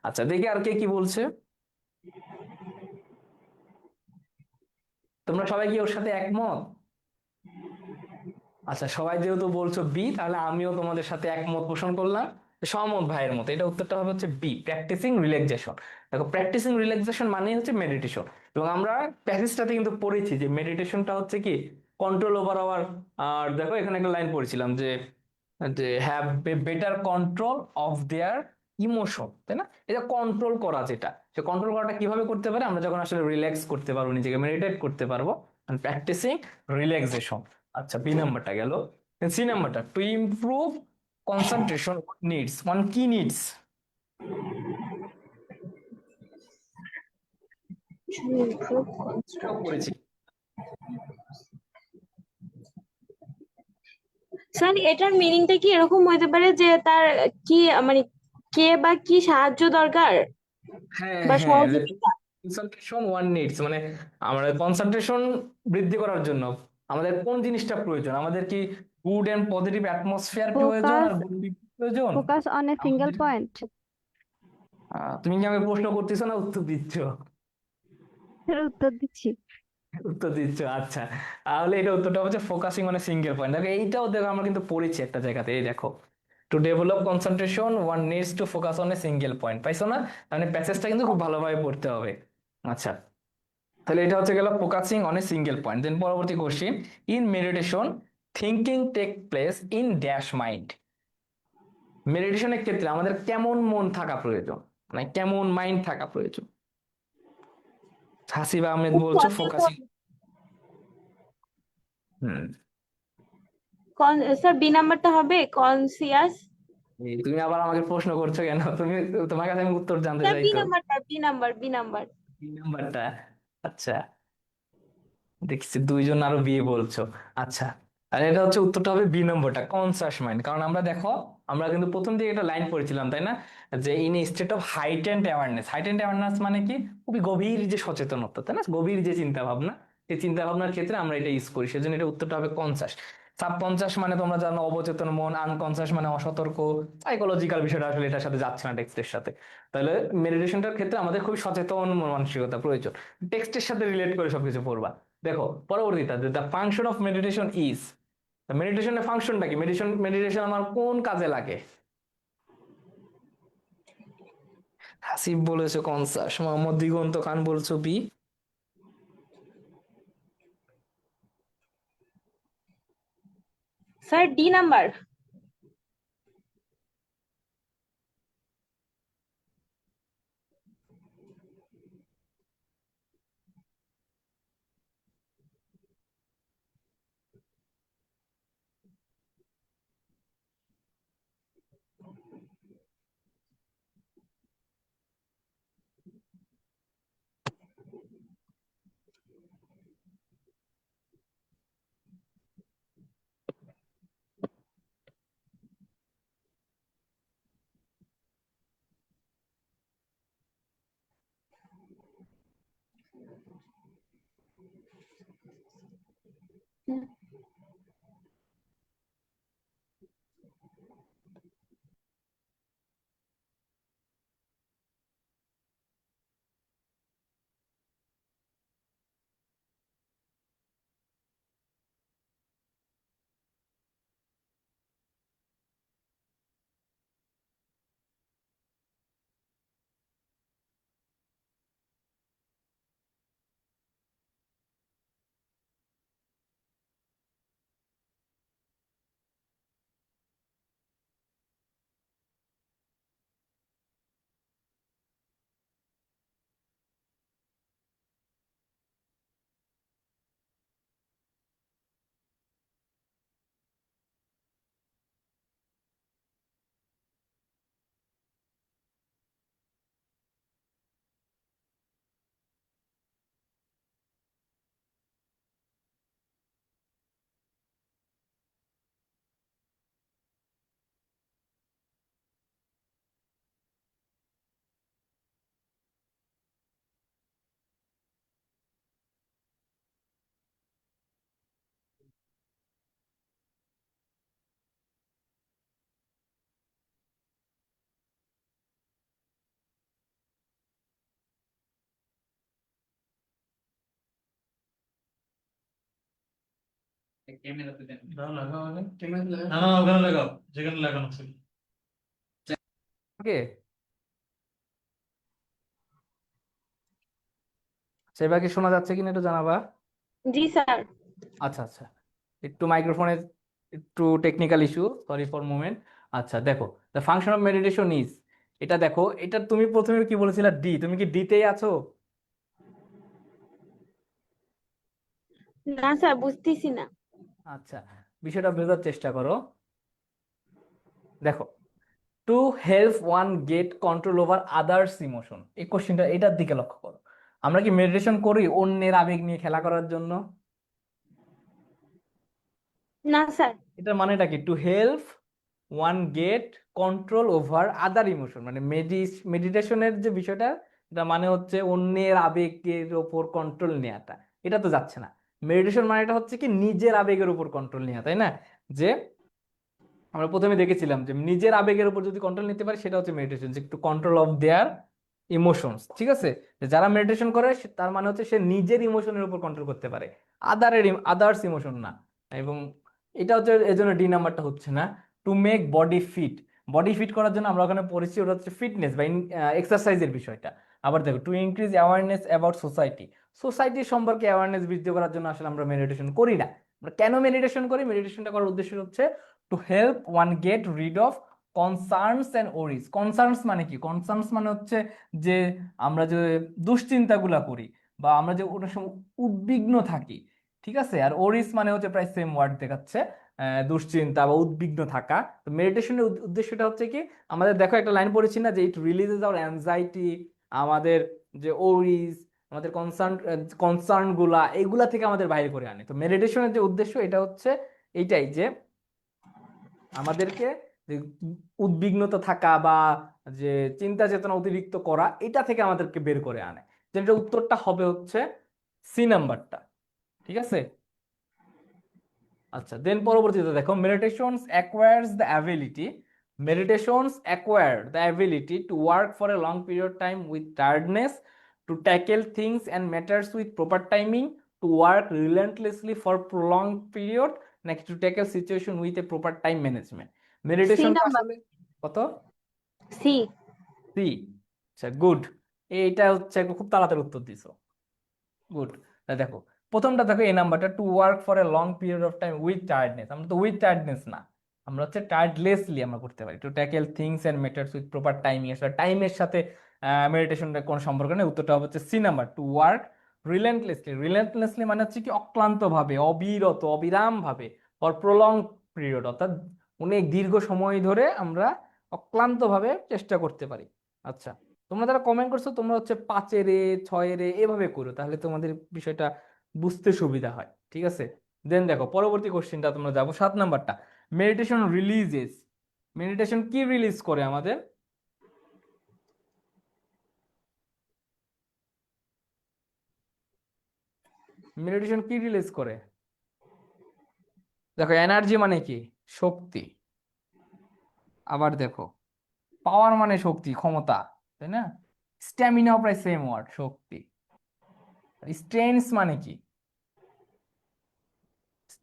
আচ্ছা, দেখি আর কে কি বলছে। তোমরা সবাই কি ওর সাথে একমত? আচ্ছা, সবাই যেহেতু বলছো বি, তাহলে আমিও তোমাদের সাথে একমত পোষণ করলাম, সহমত ভাইয়ের মতো। এটা উত্তরটা হবে হচ্ছে বি, প্র্যাকটিসিং রিল্যাক্সেশন। দেখো, প্র্যাকটিসিং রিল্যাক্সেশন মানেই হচ্ছে মেডিটেশন। এবং আমরা প্যাসেজটাতে কিন্তু পড়েছি যে মেডিটেশনটা হচ্ছে কি কন্ট্রোল ওভার আওয়ার। আর দেখো এখানে একটা লাইন পড়েছিলাম যে যে have a better control of their emotion, তাই না? এটা কন্ট্রোল করা, যেটা সে কন্ট্রোল করাটা কিভাবে করতে পারে, আমরা যখন আসলে রিল্যাক্স করতে পারবো, নিজেকে মেডিটেট করতে পারবো, প্র্যাকটিসিং রিল্যাক্সেশন। আচ্ছা, বি নাম্বারটা গেল। সি নাম্বারটা, to improve concentration needs, one কি নিডস? এটাও পড়েছি। স্যার এটার মিনিংটা কি এরকম হতে পারে যে তার কি মানে কে বা কি সাহায্য দরকার হ্যাঁ বা হ্যাঁ, সহযোগিতা? কনসেন্ট্রেশন ওয়ান নিডস মানে আমাদের কনসেন্ট্রেশন বৃদ্ধি করার জন্য আমাদের কোন জিনিসটা প্রয়োজন? আমাদের কি গুড এন্ড পজিটিভ অ্যাটমসফিয়ার প্রয়োজন ফোকাস আর গুড প্রয়োজন? ফোকাস অন এ সিঙ্গেল আমাদের পয়েন্ট। তুমি কি আমাকে প্রশ্ন করতেছো না উত্তর দিচ্ছ? এর উত্তর দিচ্ছি। উত্তর দিচ্ছ, আচ্ছা। তাহলে এটা উত্তরটা হচ্ছে focusing on a single point. দেখো এইটাও দেখো আমরা কিন্তু পড়েছি একটা জায়গাতে, এই দেখো, two develop concentration one needs to focus on a single point, পাইছো না? মানে প্যাসেজটা কিন্তু খুব ভালোভাবে পড়তে হবে। আচ্ছা, তাহলে এটা হচ্ছে গেল focusing on a single point. Then পরবর্তী question, in meditation thinking take place in dash mind. মেডিটেশনের ক্ষেত্রে আমাদের কেমন মন থাকা প্রয়োজন, মানে কেমন মাইন্ড থাকা প্রয়োজন? হাসিবা আহমেদ খুব বলছো ফোকাসিং। সচেতন। হুম। স্যার বি নাম্বারটা হবে কনসিয়াস। এই তুমি আবার আমাকে প্রশ্ন করছো কেন? তুমি, তোমার কাছে আমি উত্তর জানতে স্যার চাই বি তো। নাম্বারটা, বি নাম্বার। এই নাম্বারটা। আচ্ছা, দেখছি দুইজন আরো বিয়ে বলছো। আচ্ছা, আর এটা হচ্ছে উত্তরটা হবে বি নম্বরটা, কনসাস মাইন্ড। কারণ আমরা দেখো, আমরা কিন্তু প্রথম দিকে একটা লাইন পড়েছিলাম, তাই না? যে in state of heightened awareness. Heightened awareness মানে কি? খুবই গভীর যে সচেতনতা, তাই না? গভীর যে চিন্তা ভাবনা, এই চিন্তা ভাবনার ক্ষেত্রে আমরা এটা ইউজ করি, সেজন্য এটা উত্তরটা হবে কনসাস। সাবকনসাস মানে তোমরা জানো অবচেতন মন, আনকনসাস মানে অসতর্ক। সাইকোলজিক্যাল বিষয়টা আসলে এটার সাথে যাচ্ছে না টেক্সটের সাথে। তাহলে মেডিটেশনটার ক্ষেত্রে আমাদের খুব সচেতন মানসিকতা প্রয়োজন। টেক্সটের সাথে রিলেট করে সবকিছু পড়বা। দেখো পরবর্তীটা, the function of meditation is. মেডিটেশনের ফাংশনটা কি? মেডিটেশন আমার কোন কাজে লাগে? হাসিব বলেছো কনসাস, মোহাম্মদ দিগন্ত খান বলছো বি। Sir D number. লাগাও আগে ক্যামেরা না লাগাও। না ওখানে লাগাও যেখানে লাগানো ছিল। ওকে, সেবার কি শোনা যাচ্ছে কিনা একটু জানাবা। জি স্যার। আচ্ছা আচ্ছা, একটু মাইক্রোফোনের একটু technical issue, sorry for moment. আচ্ছা দেখো, the function of meditation is, এটা দেখো, এটা তুমি প্রথমে কি বলেছিলে ডি, তুমি কি ডিতেই আছো? না স্যার, বুঝতেছি না। আচ্ছা, বিষয়টা বোঝার চেষ্টা করো। দেখো, two help one gate control over others emotion, এই কোশ্চেনটা এটার দিকে লক্ষ্য করো। আমরা কি মেডিটেশন করি অন্যের আবেগ নিয়ে খেলা করার জন্য? না স্যার। এটার মানেটা কি? Two help one gate control over আদার ইমোশন, মানে মেডিটেশনের যে বিষয়টা, এটা মানে হচ্ছে অন্যের আবেগের ওপর কন্ট্রোল নেওয়াটা। এটা তো যাচ্ছে না। মেডিটেশন মানেটা হচ্ছে কি নিজের আবেগের উপর কন্ট্রোল নেওয়া, তাই না? যে আমরা প্রথমে দেখেছিলাম যে নিজের আবেগের উপর যদি কন্ট্রোল নিতে পারে সেটা হচ্ছে মেডিটেশন, যে একটু কন্ট্রোল অফ দেয়ার ইমোশনস, ঠিক আছে? যারা মেডিটেশন করে তার মানে হচ্ছে সে নিজের ইমোশনের উপর কন্ট্রোল করতে পারে, আদার্স ইমোশন না। এবং এটা হচ্ছে এজন্য ডি নাম্বারটা হচ্ছে না। To make body fit, body fit করার জন্য আমরা ওখানে পড়েছি ওটা হচ্ছে ফিটনেস বা এক্সারসাইজের বিষয়টা। আবার দেখো, to increase awareness about society, society সম্পর্কে অ্যাওয়ারনেস বৃদ্ধি করার জন্য আসলে আমরা মেডিটেশন করি না। আমরা কেন মেডিটেশন করি? মেডিটেশনটা করার উদ্দেশ্য হচ্ছে to help one get rid of concerns and worries. Concerns মানে কি? কনসার্নস মানে হচ্ছে যে আমরা যে দুশ্চিন্তাগুলা করি বা আমরা যে কোনো সময় উদ্বিগ্ন থাকি, ঠিক আছে? আর ওরিস মানে হচ্ছে প্রায় সেম ওয়ার্ড দেখাচ্ছে, দুশ্চিন্তা বা উদ্বিগ্ন থাকা। তো মেডিটেশনের উদ্দেশ্যটা হচ্ছে কি, আমাদের দেখো একটা লাইন পড়েছি না, যে ইট রিলিজেস আওয়ার অ্যাংজাইটি, আমাদের যে ওরিস, আমাদের কনসার্ন গুলা, এগুলা থেকে আমাদের বাইরে করে আনে। তো মেডিটেশনের যে উদ্দেশ্য এটা হচ্ছে এইটাই, যে আমাদেরকে যে উদ্বিগ্নতা থাকা বা যে চিন্তা চেতনা অতিরিক্ত করা, এটা থেকে আমাদেরকে বের করে আনে। যেটা উত্তরটা হবে হচ্ছে সি নাম্বারটা, ঠিক আছে? আচ্ছা, দেন পরবর্তীতে দেখো, meditations acquire the ability to work for a long period time with tiredness, to tackle things and matters with proper timing, to work relentlessly for prolong period, নাকি to tackle situation with a proper time management. C মেডিটেশনটা নাম্বার। আসলে কত? সি। সি। আচ্ছা গুড, এইটা হচ্ছে খুব তাড়াতাড়ি উত্তর দিছো, গুড। দেখো, প্রথমটা দেখো, এই নাম্বারটা, two work for a long period of time with tiredness, আমরা তো উইথ টায়ার্ডনেস না, আমরা হচ্ছে টায়ার্ডলেসলি আমরা করতে পারি। To tackle things and matters with proper timing, আসলে টাইমের সাথে মেডিটেশনের কোনো সম্পর্ক নেই। উত্তরটা হবে হচ্ছে C number, to work relentlessly. Relentlessly মানে হচ্ছে কি অক্লান্ত ভাবে, অবিরত, অবিরাম ভাবে, ফর প্রলং পিরিয়ড, অর্থাৎ অনেক দীর্ঘ সময় ধরে আমরা অক্লান্ত ভাবে চেষ্টা করতে পারি। আচ্ছা, তোমরা যারা কমেন্ট করছো তোমরা হচ্ছে 5 6 এভাবে করো, তাহলে তোমাদের বিষয়টা বুঝতে সুবিধা হয়, ঠিক আছে? দেন দেখো, পরবর্তী কোশ্চেনটা তোমরা যাবো 7 নাম্বারটা। মেডিটেশন রিলিজেস, মেডিটেশন কি রিলিজ করে আমাদের? মেডিটেশন কি রিলিজ করে? দেখো, এনার্জি মানে কি? শক্তি। আবার দেখো, পাওয়ার মানে শক্তি, ক্ষমতা, তাই না? স্ট্যামিনাও প্রায় সেম ওয়ার্ড, শক্তি। স্ট্রেংথ মানে কি?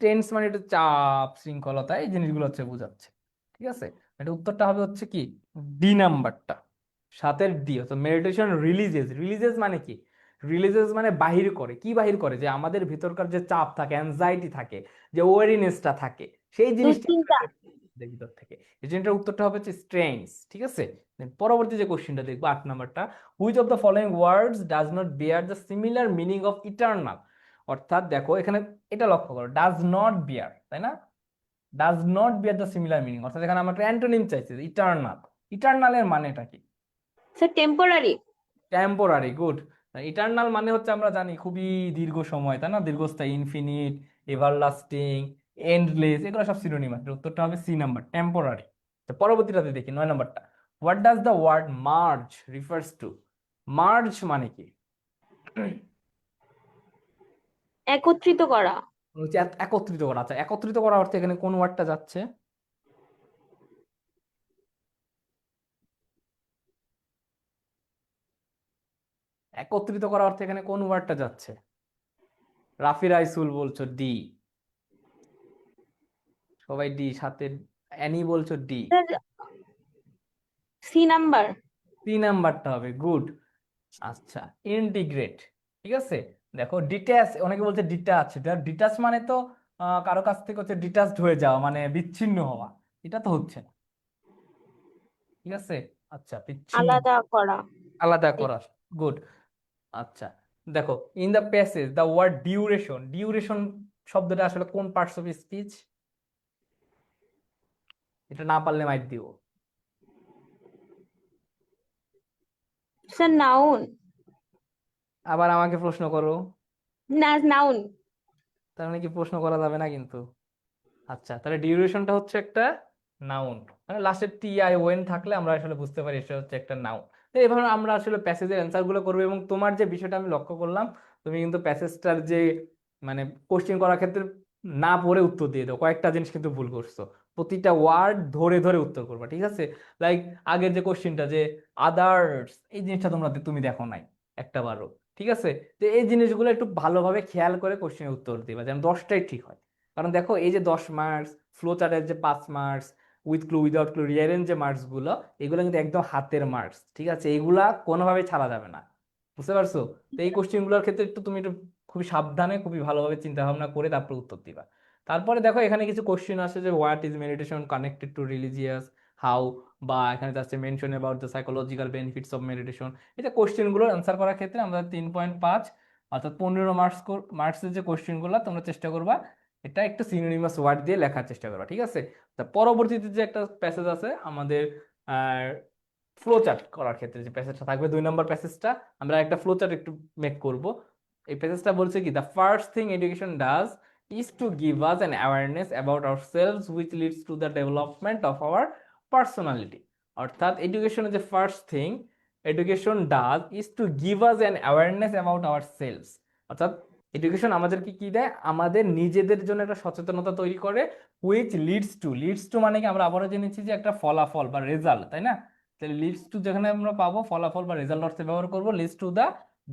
টেন্স মানে একটু চাপ, শৃঙ্খলতা, এই জিনিসগুলো হচ্ছে বোঝাচ্ছে, ঠিক আছে? এটা উত্তরটা হবে হচ্ছে কি ডি নাম্বারটা, 7এর ডি। তো মেডিটেশন রিলিজেস, রিলিজেস মানে কি? রিলিজেস মানে বাহির করে। কি বাহির করে? যে আমাদের ভিতরকার যে চাপ থাকে, অ্যাংজাইটি থাকে, যে ওয়ারিনেসটা থাকে, সেই জিনিসটা দুশ্চিন্তা। আমাদের ভিতর থেকে। এই জিনিসটার উত্তরটা হবে হচ্ছে স্ট্রেংথ, ঠিক আছে? Then পরবর্তী যে কোশ্চেনটা দেখবো 8 নাম্বারটা, which of the following words does not bear the similar meaning of eternal. অর্থাৎ দেখো এখানে এটা লক্ষ্য করো, ডাজ নট বিয়ার, তাই না? Does not bear the similar meaning, অর্থাৎ এখানে আমরা একটা অ্যান্টোনিম চাইছি, ইটার্নাল। ইটার্নালের মানেটা কি? Sir temporary. Temporary, good. Eternal মানে হচ্ছে আমরা জানি খুবই দীর্ঘ সময়, তাই না? দীর্ঘস্থায়ী, ইনফিনিট, এভারলাস্টিং, এন্ডলেস, এগুলো সব সিনোনিম আছে। উত্তরটা হবে সি নাম্বার, টেম্পোরারি। পরবর্তীটাতে দেখি 9 নাম্বারটা, what does the word merge refers to. Merge মানে কি? একত্রিত করা। হচ্ছে একত্রিত করা। আচ্ছা, একত্রিত করা অর্থে এখানে কোন ওয়ার্ডটা যাচ্ছে? একত্রিত করা অর্থে এখানে কোন ওয়ার্ডটা যাচ্ছে? রাফি রাইসুল বলছো ডি। সবাই ডি, সাথে অ্যানি বলছো ডি। C number. 3 নাম্বারটা হবে, গুড। আচ্ছা, ইন্টিগ্রেট, ঠিক আছে। দেখো ডিট্যাচ, অনেকে বলছে ডিটাচ। ডিটাচ মানে তো কারো কাছ থেকে হচ্ছে ডিটাচড হয়ে যাওয়া, মানে বিচ্ছিন্ন হওয়া। এটা তো হচ্ছে না, ঠিক আছে। আচ্ছা, বিচ্ছিন্ন, আলাদা করা। আলাদা করা, গুড। আচ্ছা, দেখো in the passage the word duration, duration শব্দটা আসলে কোন পার্টস অফ স্পিচ? এটা না পারলে মাইর দিব। Sir noun. আবার আমাকে প্রশ্ন করো, না, নাউন। তার মানে কি প্রশ্ন করা যাবে না কিন্তু। আচ্ছা, তাহলে ডিউরেশনটা হচ্ছে একটা নাউন, মানে লাস্টে টি আই ওয়েন থাকলে আমরা আসলে বুঝতে পারি এটা হচ্ছে একটা নাউন। তো এইভাবে আমরা আসলে প্যাসেজের অ্যান্সার গুলো করবো। এবং তোমার যে বিষয়টা আমি লক্ষ্য করলাম, তুমি কিন্তু প্যাসেজটার যে মানে কোশ্চেন করার ক্ষেত্রে না পড়ে উত্তর দিয়ে দাও, কয়েকটা জিনিস কিন্তু ভুল করছো। প্রতিটা ওয়ার্ড ধরে ধরে উত্তর করবা, ঠিক আছে। লাইক আগের যে কোশ্চেনটা যে আদার্স, এই জিনিসটা তুমি দেখো নাই একটা বারও, ঠিক আছে। তো এই জিনিসগুলো একটু ভালোভাবে খেয়াল করে কোশ্চেনের উত্তর দিবা, যেন 10টাই ঠিক হয়। কারণ দেখো এই যে 10 মার্কস, ফ্লো চার্টের যে 5 marks, with clue without clue rearrange যে মার্কস গুলো, এগুলো কিন্তু একদম হাতের মার্কস, ঠিক আছে। এগুলা কোনোভাবে ছাড়া যাবে না, বুঝতে পারছো? তো এই কোশ্চেন গুলোর ক্ষেত্রে তুমি একটু খুবই সাবধানে, খুবই ভালোভাবে চিন্তা ভাবনা করে তারপর উত্তর দিবা। তারপরে দেখো এখানে কিছু কোশ্চেন আছে যে what is meditation connected to religious, how, বা এখানে যাচ্ছে mention about the psychological benefits of meditation. এই যে কোশ্চেন গুলো অ্যান্সার করার ক্ষেত্রে আমরা 3.5 অর্থাৎ 15 মার্কসের যে কোশ্চেন গুলো তোমরা চেষ্টা করবা এটা একটু সিনোনিমাস ওয়ার্ড দিয়ে লেখার চেষ্টা করবা, ঠিক আছে। তা পরবর্তীতে যে একটা প্যাসেজ আছে আমাদের ফ্লো চার্ট করার ক্ষেত্রে, যে প্যাসেজটা থাকবে 2 নম্বর প্যাসেজটা, আমরা একটা ফ্লো চার্ট একটু মেক করব। এই প্যাসেজটা বলছে কি, the first thing education does is to give us an awareness about ourselves which leads to the development of our personality। অর্থাৎ এডুকেশনের যে first thing education does is to give us an awareness about ourselves. অর্থাৎ এডুকেশন আমাদেরকে কি দেয়, আমাদের নিজেদের জন্য একটা সচেতনতা তৈরি করে। হুইচ লিডস টু মানে কি, আমরা আবারও জেনেছি যে একটা ফলাফল বা রেজাল্ট, তাই না। তাহলে লিডস টু যেখানে আমরা পাবো ফলাফল বা রেজাল্ট অর্থে ব্যবহার করবো, leads to the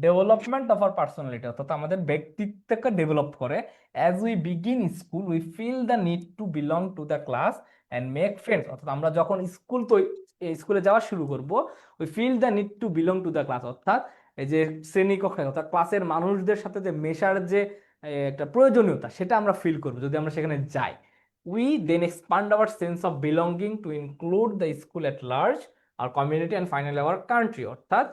development of our personality, অর্থাৎ আমাদের ব্যক্তিত্বকে ডেভেলপ করে। As we begin school we feel the need to belong to the class and make friends. অর্থাৎ আমরা যখন স্কুলে যাওয়া শুরু করব, we feel the need to belong to the class, অর্থাৎ এই যে শ্রেণীকক্ষে অর্থাৎ ক্লাসের মানুষদের সাথে যে মেশার যে একটা প্রয়োজনীয়তা, সেটা আমরা ফিল করবো যদি আমরা সেখানে যাই। We then expand our sense of belonging to include the school at large, our community and finally our country. অর্থাৎ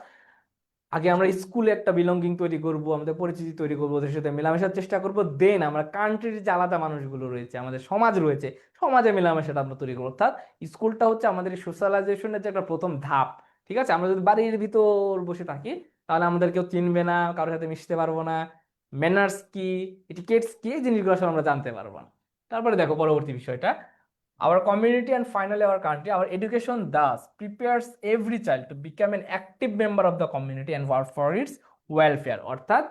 আগে আমরা স্কুলে একটা বিলঙ্গিং তৈরি করব, আমাদের পরিচিতি তৈরি করবো, ওদের সাথে মেলামেশার চেষ্টা করব, দেন আমরা কান্ট্রির যে আলাদা মানুষগুলো রয়েছে, আমাদের সমাজ রয়েছে, সমাজে মেলামেশাটা আমরা তৈরি করবো। অর্থাৎ স্কুলটা হচ্ছে আমাদের সোশ্যালাইজেশনের যে একটা প্রথম ধাপ, ঠিক আছে। আমরা যদি বাড়ির ভিতর বসে থাকি তাহলে আমাদের কেউ চিনবে না, কারোর সাথে মিশতে পারবো না, ম্যানার্স কি, এটিকেটস কি, এই জিনিসগুলো আসলে আমরা জানতে পারবো না। তারপরে দেখো পরবর্তী বিষয়টা, our community and finally our country, our education thus prepares every child to become an active member of the community and work for its welfare। অর্থাৎ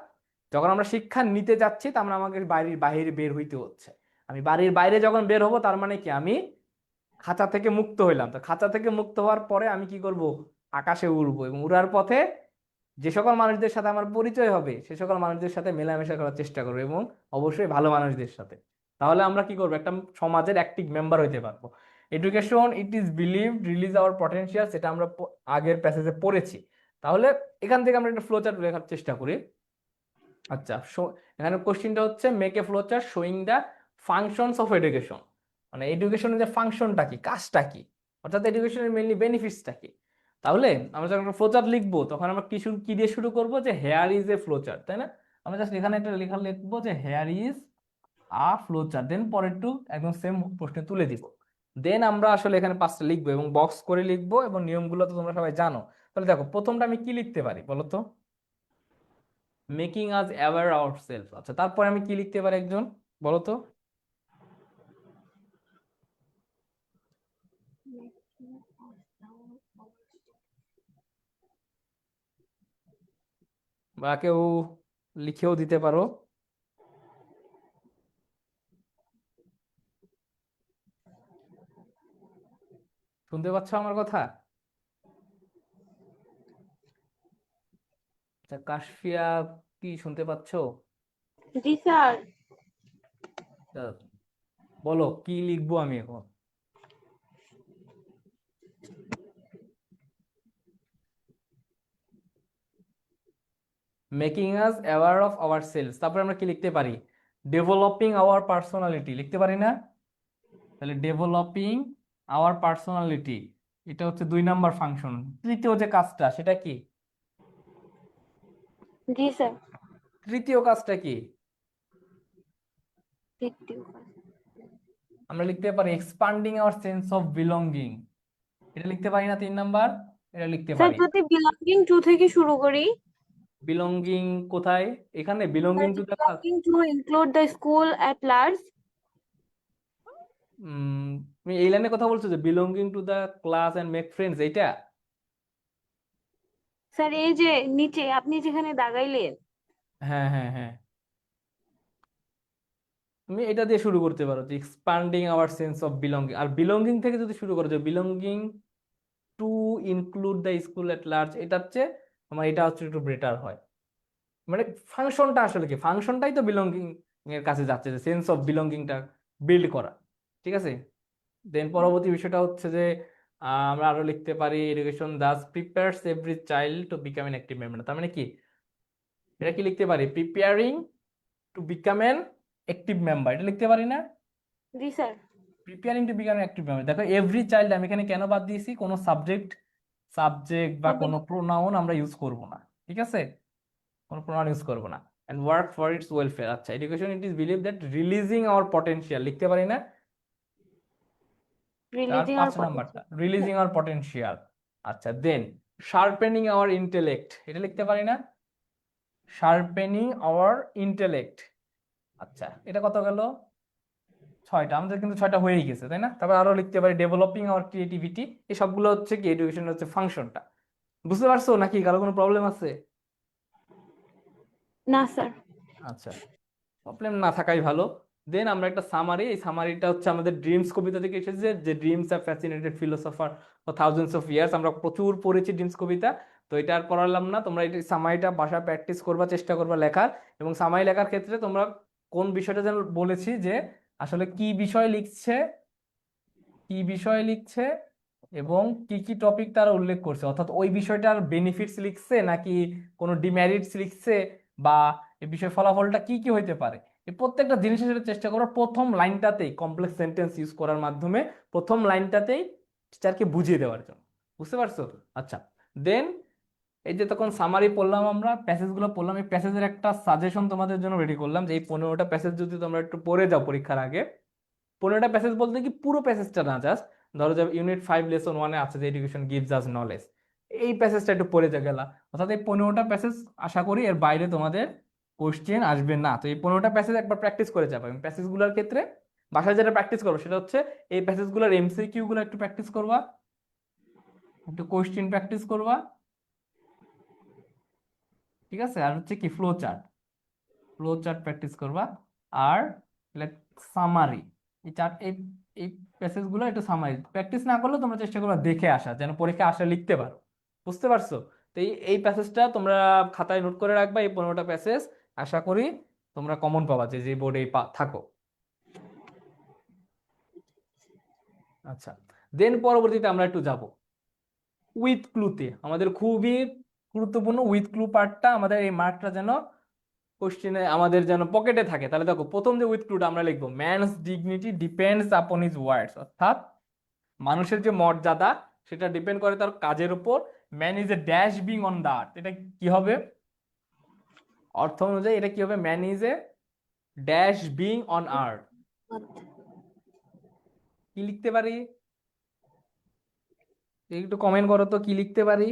যখন আমরা শিক্ষা নিতে যাচ্ছি তার মানে আমাকে বাড়ির বাইরে বের হইতে হচ্ছে। আমি বাড়ির বাইরে যখন বের হব তার মানে কি, আমি খাঁচা থেকে মুক্ত হইলাম। তো খাঁচা থেকে মুক্ত হওয়ার পরে আমি কি করব, আকাশে উড়বো, এবং উড়ার পথে যে সকল মানুষদের সাথে আমার পরিচয় হবে সে সকল মানুষদের সাথে মেলামেশা করার চেষ্টা করবো, এবং অবশ্যই ভালো মানুষদের সাথে। তাহলে আমরা কি করবো, একটা সমাজের অ্যাক্টিভ মেম্বার হইতে পারবো। Education it is believed release our potential, সেটা আমরা আগের প্যাসেজে পড়েছি। তাহলে এখান থেকে আমরা একটা ফ্লোচার্ট লেখার চেষ্টা করি। আচ্ছা, এখানে কোশ্চেনটা হচ্ছে make a flowchart showing the functions of education. মানে এডুকেশনের যে ফাংশনটা কি, কাজটা কি, অর্থাৎ এডুকেশনের মেইনলি বেনিফিটসটা কি। তাহলে আমরা যখন একটা ফ্লোচার্ট লিখবো তখন আমরা কি দিয়ে শুরু করবো, যে হেয়ার ইজ এ ফ্লোচার্ট, তাই না। আমরা জাস্ট এখানে একটা লেখা লিখবো যে হেয়ার ইজ আ ফ্লোচার্ট, দেন পরে একটু একদম সেম প্রশ্নে তুলে দিব। দেন আমরা আসলে এখানে 5টা লিখবো এবং বক্স করে লিখবো, এবং নিয়মগুলো তো তোমরা সবাই জানো। তাহলে দেখো প্রথমটা আমি কি লিখতে পারি বলো তো, মেকিং আস অ্যাওয়্যার আওয়ারসেলফ। আচ্ছা, তারপরে আমি কি লিখতে পারি একজন বলো তো, বা কেউ লিখেও দিতে পারো। শুনতে পাচ্ছ আমার কথা? আচ্ছা, কাশফিয়া কি শুনতে পাচ্ছো? জি স্যার। আচ্ছা, বলো কি লিখবো আমি এখন? Making us aware of ourselves, তারপরে আমরা কি লিখতে পারি? ডেভেলপিং আওয়ার পার্সোনালিটি লিখতে পারি না? তাহলে ডেভেলপিং আওয়ার পার্সোনালিটি, এটা হচ্ছে 2 নাম্বার ফাংশন। তৃতীয় যে কাজটা সেটা কি? জি স্যার। তৃতীয় কাজটা কি? তৃতীয় কাজ। আমরা লিখতে পারি expanding our sense of belonging, এটা লিখতে পারি না 3 নাম্বার? এটা লিখতে স্যার পারি। যদি বিলঙ্গিং টু থেকে শুরু করি, বিলঙ্গিং কোথায়? এখানে sir belonging to the class. Belonging to include the school at large. তুমি এই লাইনে কথা বলছো যে belonging to the class and make friends, এইটা? স্যার এই যে নিচে আপনি যেখানে দাগাইলেন, হ্যাঁ হ্যাঁ হ্যাঁ, তুমি এটা দিয়ে শুরু করতে পারো যে expanding our sense of belonging, আর বিলঙ্গিং থেকে যদি শুরু করো যে belonging to include the school at large, এটা হচ্ছে আমার, এটা হচ্ছে একটু বেটার হয়। মানে ফাংশনটা আসলে কি, ফাংশনটাই তো বিলঙ্গিং এর কাছে যাচ্ছে, যে সেন্স অফ বিলঙ্গিংটা বিল্ড করা। ঠিক আছে, দেন পরবর্তী বিষয়টা হচ্ছে যে আমরা আরো লিখতে পারি education does prepares every child to become an active member. তার মানে কি, এটা কি লিখতে পারি? Preparing to become an active member, এটা লিখতে পারি না? জি sir. Preparing to become active member. দেখো এভরি চাইল্ড আমি এখানে কেন বাদ দিয়েছি? কোনো সাবজেক্ট বা কোনো প্রোনাউন আমরা ইউজ করব না। ঠিক আছে, কোনো প্রোনাউন ইউজ করব না। And work for its welfare. আচ্ছা, education it is believe that releasing our potential, লিখতে পারি না? তার রিলিজিং আর 5 নাম্বারটা রিলিজিং আওয়ার পটেনশিয়াল। আচ্ছা, দেন শার্পেনিং আওয়ার ইন্টেলেক্ট, এটা লিখতে পারি না? Sharpening our intellect. আচ্ছা, এটা কত গেল? 6টা, আমাদের কিন্তু 6টা হয়েই গেছে, তাই না? তারপর আরো লিখতে পারি ডেভেলপিং আওয়ার ক্রিয়েটিভিটি। এই সবগুলো হচ্ছে কি এডুকেশন হচ্ছে ফাংশনটা। বুঝতে পারছো নাকি? কারো কোনো প্রবলেম আছে? না স্যার। আচ্ছা, প্রবলেম না থাকাই ভালো। দেন আমরা একটা সামারি, এই সামারিটা হচ্ছে আমাদের ড্রিমস কবিতা থেকে এসেছে, যে dreams are fascinated philosopher for thousands of years. আমরা প্রচুর পড়েছি ড্রিমস কবিতা, তো এটা আর পড়ালাম না। তোমরা এই সামারিটা বাসায় প্র্যাকটিস করবা, চেষ্টা করবা লেখার। এবং সামারি লেখার ক্ষেত্রে তোমরা কোন বিষয়টা যেন বলেছি যে আসলে কি বিষয় লিখছে, কি বিষয় লিখছে এবং কি কি টপিক তারা উল্লেখ করছে, অর্থাৎ ওই বিষয়টার বেনিফিটস লিখছে নাকি কোনো ডিমেরিটস লিখছে, বা এই বিষয় ফলাফলটা কি কি হইতে পারে, এই প্রত্যেকটা জিনিসের সাথে চেষ্টা করো প্রথম লাইনটাতেই কমপ্লেক্স সেন্টেন্স ইউজ করার মাধ্যমে প্রথম লাইনটাতেই টিচারকে বুঝিয়ে দেওয়ার জন্য। বুঝতে পারছো? আচ্ছা, দেন এই যে তখন সামারি পড়লাম, আমরা প্যাসেজগুলো পড়লাম, এই প্যাসেজের একটা সাজেশন তোমাদের জন্য রেডি করলাম, যে এই 15টা প্যাসেজ যদি তোমরা একটু পড়ে যাও পরীক্ষার আগে। 15টা প্যাসেজ বলতে কি পুরো প্যাসেজটা না, জাস্ট ধরো যে ইউনিট 5 লেসন 1-এ আছে যে এডুকেশন গিভস আস নলেজ, এই প্যাসেজটা একটু পড়ে গেলা। অর্থাৎ এই 15টা প্যাসেজ আশা করি এর বাইরে তোমাদের কোশ্চেন আসবে না। তো এই 15টা প্যাসেজ একবার প্র্যাকটিস করে যাবে। এবং প্যাসেজগুলোর ক্ষেত্রে বাসায় যেটা প্র্যাকটিস করবো সেটা হচ্ছে এই প্যাসেজগুলোর এমসিকিউ গুলো একটু প্র্যাকটিস করবা, একটু কোশ্চেন প্র্যাকটিস করবা। ঠিক আছে, আর হচ্ছে কি ফ্লো চার্ট প্র্যাকটিস করবা। আর সামারি, এই চার্ট, এই প্যাসেজ গুলো একটু সামারি প্র্যাকটিস না করলে তোমরা চেষ্টা করবা দেখে আসা, যেন পরীক্ষা আসলে লিখতে পারো। বুঝতে পারছো? তো এই প্যাসেজটা তোমরা খাতায় নোট করে রাখবা, এই 15টা প্যাসেজ। আশা করি তোমরা কমন পাবা যে যে বোর্ডে থাকো। আচ্ছা, দেন পরবর্তীতে আমরা একটু যাব উইথ ক্লুতে। আমাদের খুবই গুরুত্বপূর্ণ উইথ ক্লু পার্টটা, আমাদের এই মার্কটা যেন কোশ্চেনে আমাদের যেন পকেটে থাকে। তাহলে দেখো প্রথম যে উইথ ক্লুটা আমরা লিখবো, man's dignity depends upon his words, অর্থাৎ মানুষের যে মর্যাদা সেটা ডিপেন্ড করে তার কাজের উপর। Man is a dash being on the earth, এটা কি হবে? অর্থ অনুযায়ী এটা কি হবে? Man is a dash being on earth. কি লিখতে পারি? একটু কমেন্ট করো তো, কি লিখতে পারি?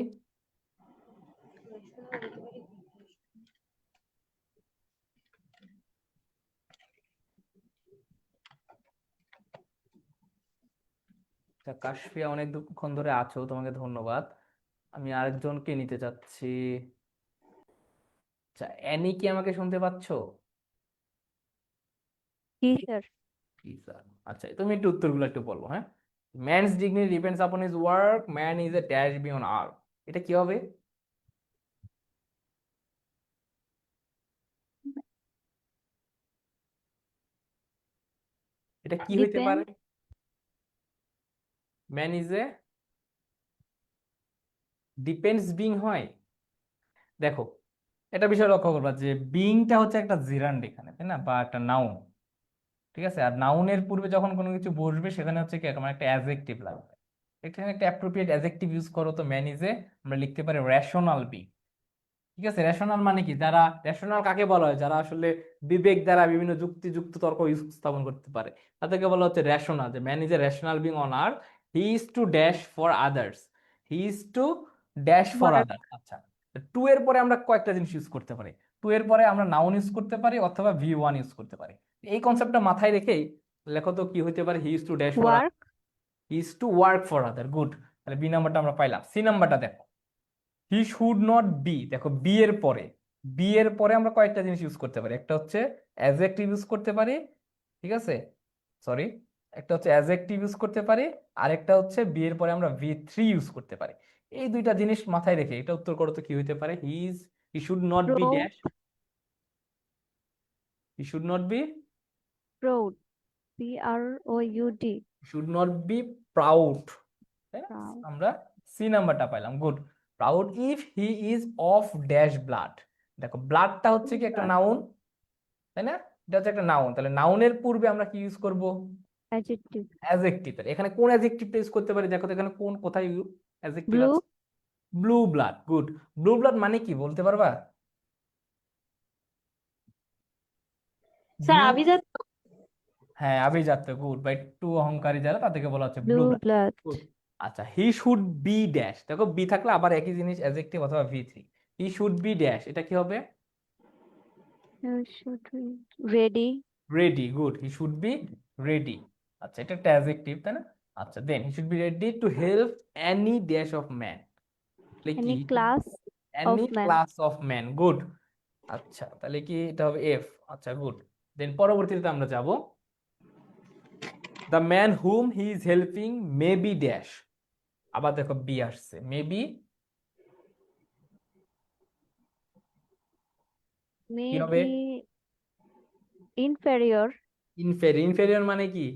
আচ্ছা, কাশফিয়া অনেকক্ষণ ধরে আছো, তোমাকে ধন্যবাদ। আমি আরেকজনকে নিতে চাচ্ছি। আচ্ছা, অ্যানি কি আমাকে শুনতে পাচ্ছো? জি স্যার। জি স্যার। আচ্ছা, তুমি একটু উত্তরগুলো একটু বলবো, হ্যাঁ। Man's dignity depends upon his work, man is a dash beyond art, এটা কি হবে? এটা কি হইতে পারে? Depend. Man is A depends being হয়। দেখো এটা বিষয় লক্ষ্য করবা যে বিংটা হচ্ছে একটা জিরান্ড এখানে, তাই না, বা একটা নাউন। ঠিক আছে, আর নাউনের পূর্বে যখন কোনো কিছু বসবে সেখানে হচ্ছে কি তোমার একটা অ্যাডজেক্টিভ লাগবে। এখানে একটা অ্যাপ্রোপ্রিয়েট অ্যাডজেক্টিভ ইউজ করো, তো ম্যান ইজ এ আমরা লিখতে পারি রেশনাল বিং। ঠিক আছে, রেশনাল মানে কি, যারা রেশনাল কাকে বলা হয়, যারা আসলে বিবেক দ্বারা বিভিন্ন যুক্তিযুক্ত তর্ক স্থাপন করতে পারে, তাদেরকে বলা হচ্ছে রেশনাল। যে man is a rational being on earth, he is to dash for others, he is to dash for Work. Others. আচ্ছা, টু এর পরে আমরা কয়েকটা জিনিস ইউজ করতে পারি। টু এর পরে আমরা নাউন ইউজ করতে পারি অথবা V1 ইউজ করতে পারি। এই কনসেপ্টটা মাথায় রেখেই লেখো তো কি হইতে পারে, he is to dash for Work. Is to work for other. Good, তাহলে বি নাম্বারটা আমরা পাইলাম। সি নাম্বারটা দেখো, হি শুড নট বি। দেখো বি এর পরে আমরা কয়েকটা জিনিস ইউজ করতে পারি। একটা হচ্ছে অ্যাডজেক্টিভ ইউজ করতে পারি, ঠিক আছে, সরি, একটা হচ্ছে অ্যাডজেক্টিভ ইউজ করতে পারি, আর একটা হচ্ছে বি এর পরে আমরা V3 ইউজ করতে পারি। এই দুইটা জিনিস মাথায় রেখে এটা উত্তর করো তো কি হইতে পারে। He should not be Proud. Dash, he should not be, Proud. Proud. Should not be proud, তাই না? Proud. আমরা সি নাম্বারটা পাইলাম। Good. Proud if he is of dash blood. দেখো ব্লাডটা হচ্ছে কি একটা Blood. নাউন, তাই না, এটা হচ্ছে একটা নাউন। তাহলে নাউনের পূর্বে আমরা কি ইউজ করব? Adjective. অ্যাডজেক্টিভ। এখানে কোন অ্যাডজেক্টিভটা ইউজ করতে পারি? দেখো তো এখানে কোন কোথায় অ্যাডজেক্টিভ Blue. আছে? Blue blood. Good. Blue blood মানে কি বলতে পারবা? স্যার ব্লু, আভিজাত। হ্যাঁ আভিজাত্য। গুড। বা একটু অহংকারী যারা তাদেরকে বলা হচ্ছে blue Blue blood. blood. Good. আচ্ছা, হি শুড বি ড্যাশ। দেখো বি থাকলে আবার একই জিনিস অ্যাডজেক্টিভ অথবা V3। He should B dash, এটা কি হবে? You should be ready. Ready. Good, he should be ready. আচ্ছা, এটা একটা অ্যাডজেক্টিভ, তাই না? আচ্ছা, then he should be ready to help any dash of man. তাহলে কি, Any class any of man. Class of man. Good. আচ্ছা, তাহলে কি এটা হবে এফ। আচ্ছা, গুড। দেন পরবর্তীতে আমরা যাব, the man hmm he is helping may be dash. আবার দেখো বি আসছে, মে বি কি হবে? Maybe inferior. ইনফেরিয়র। ইনফেরিয়র মানে কি?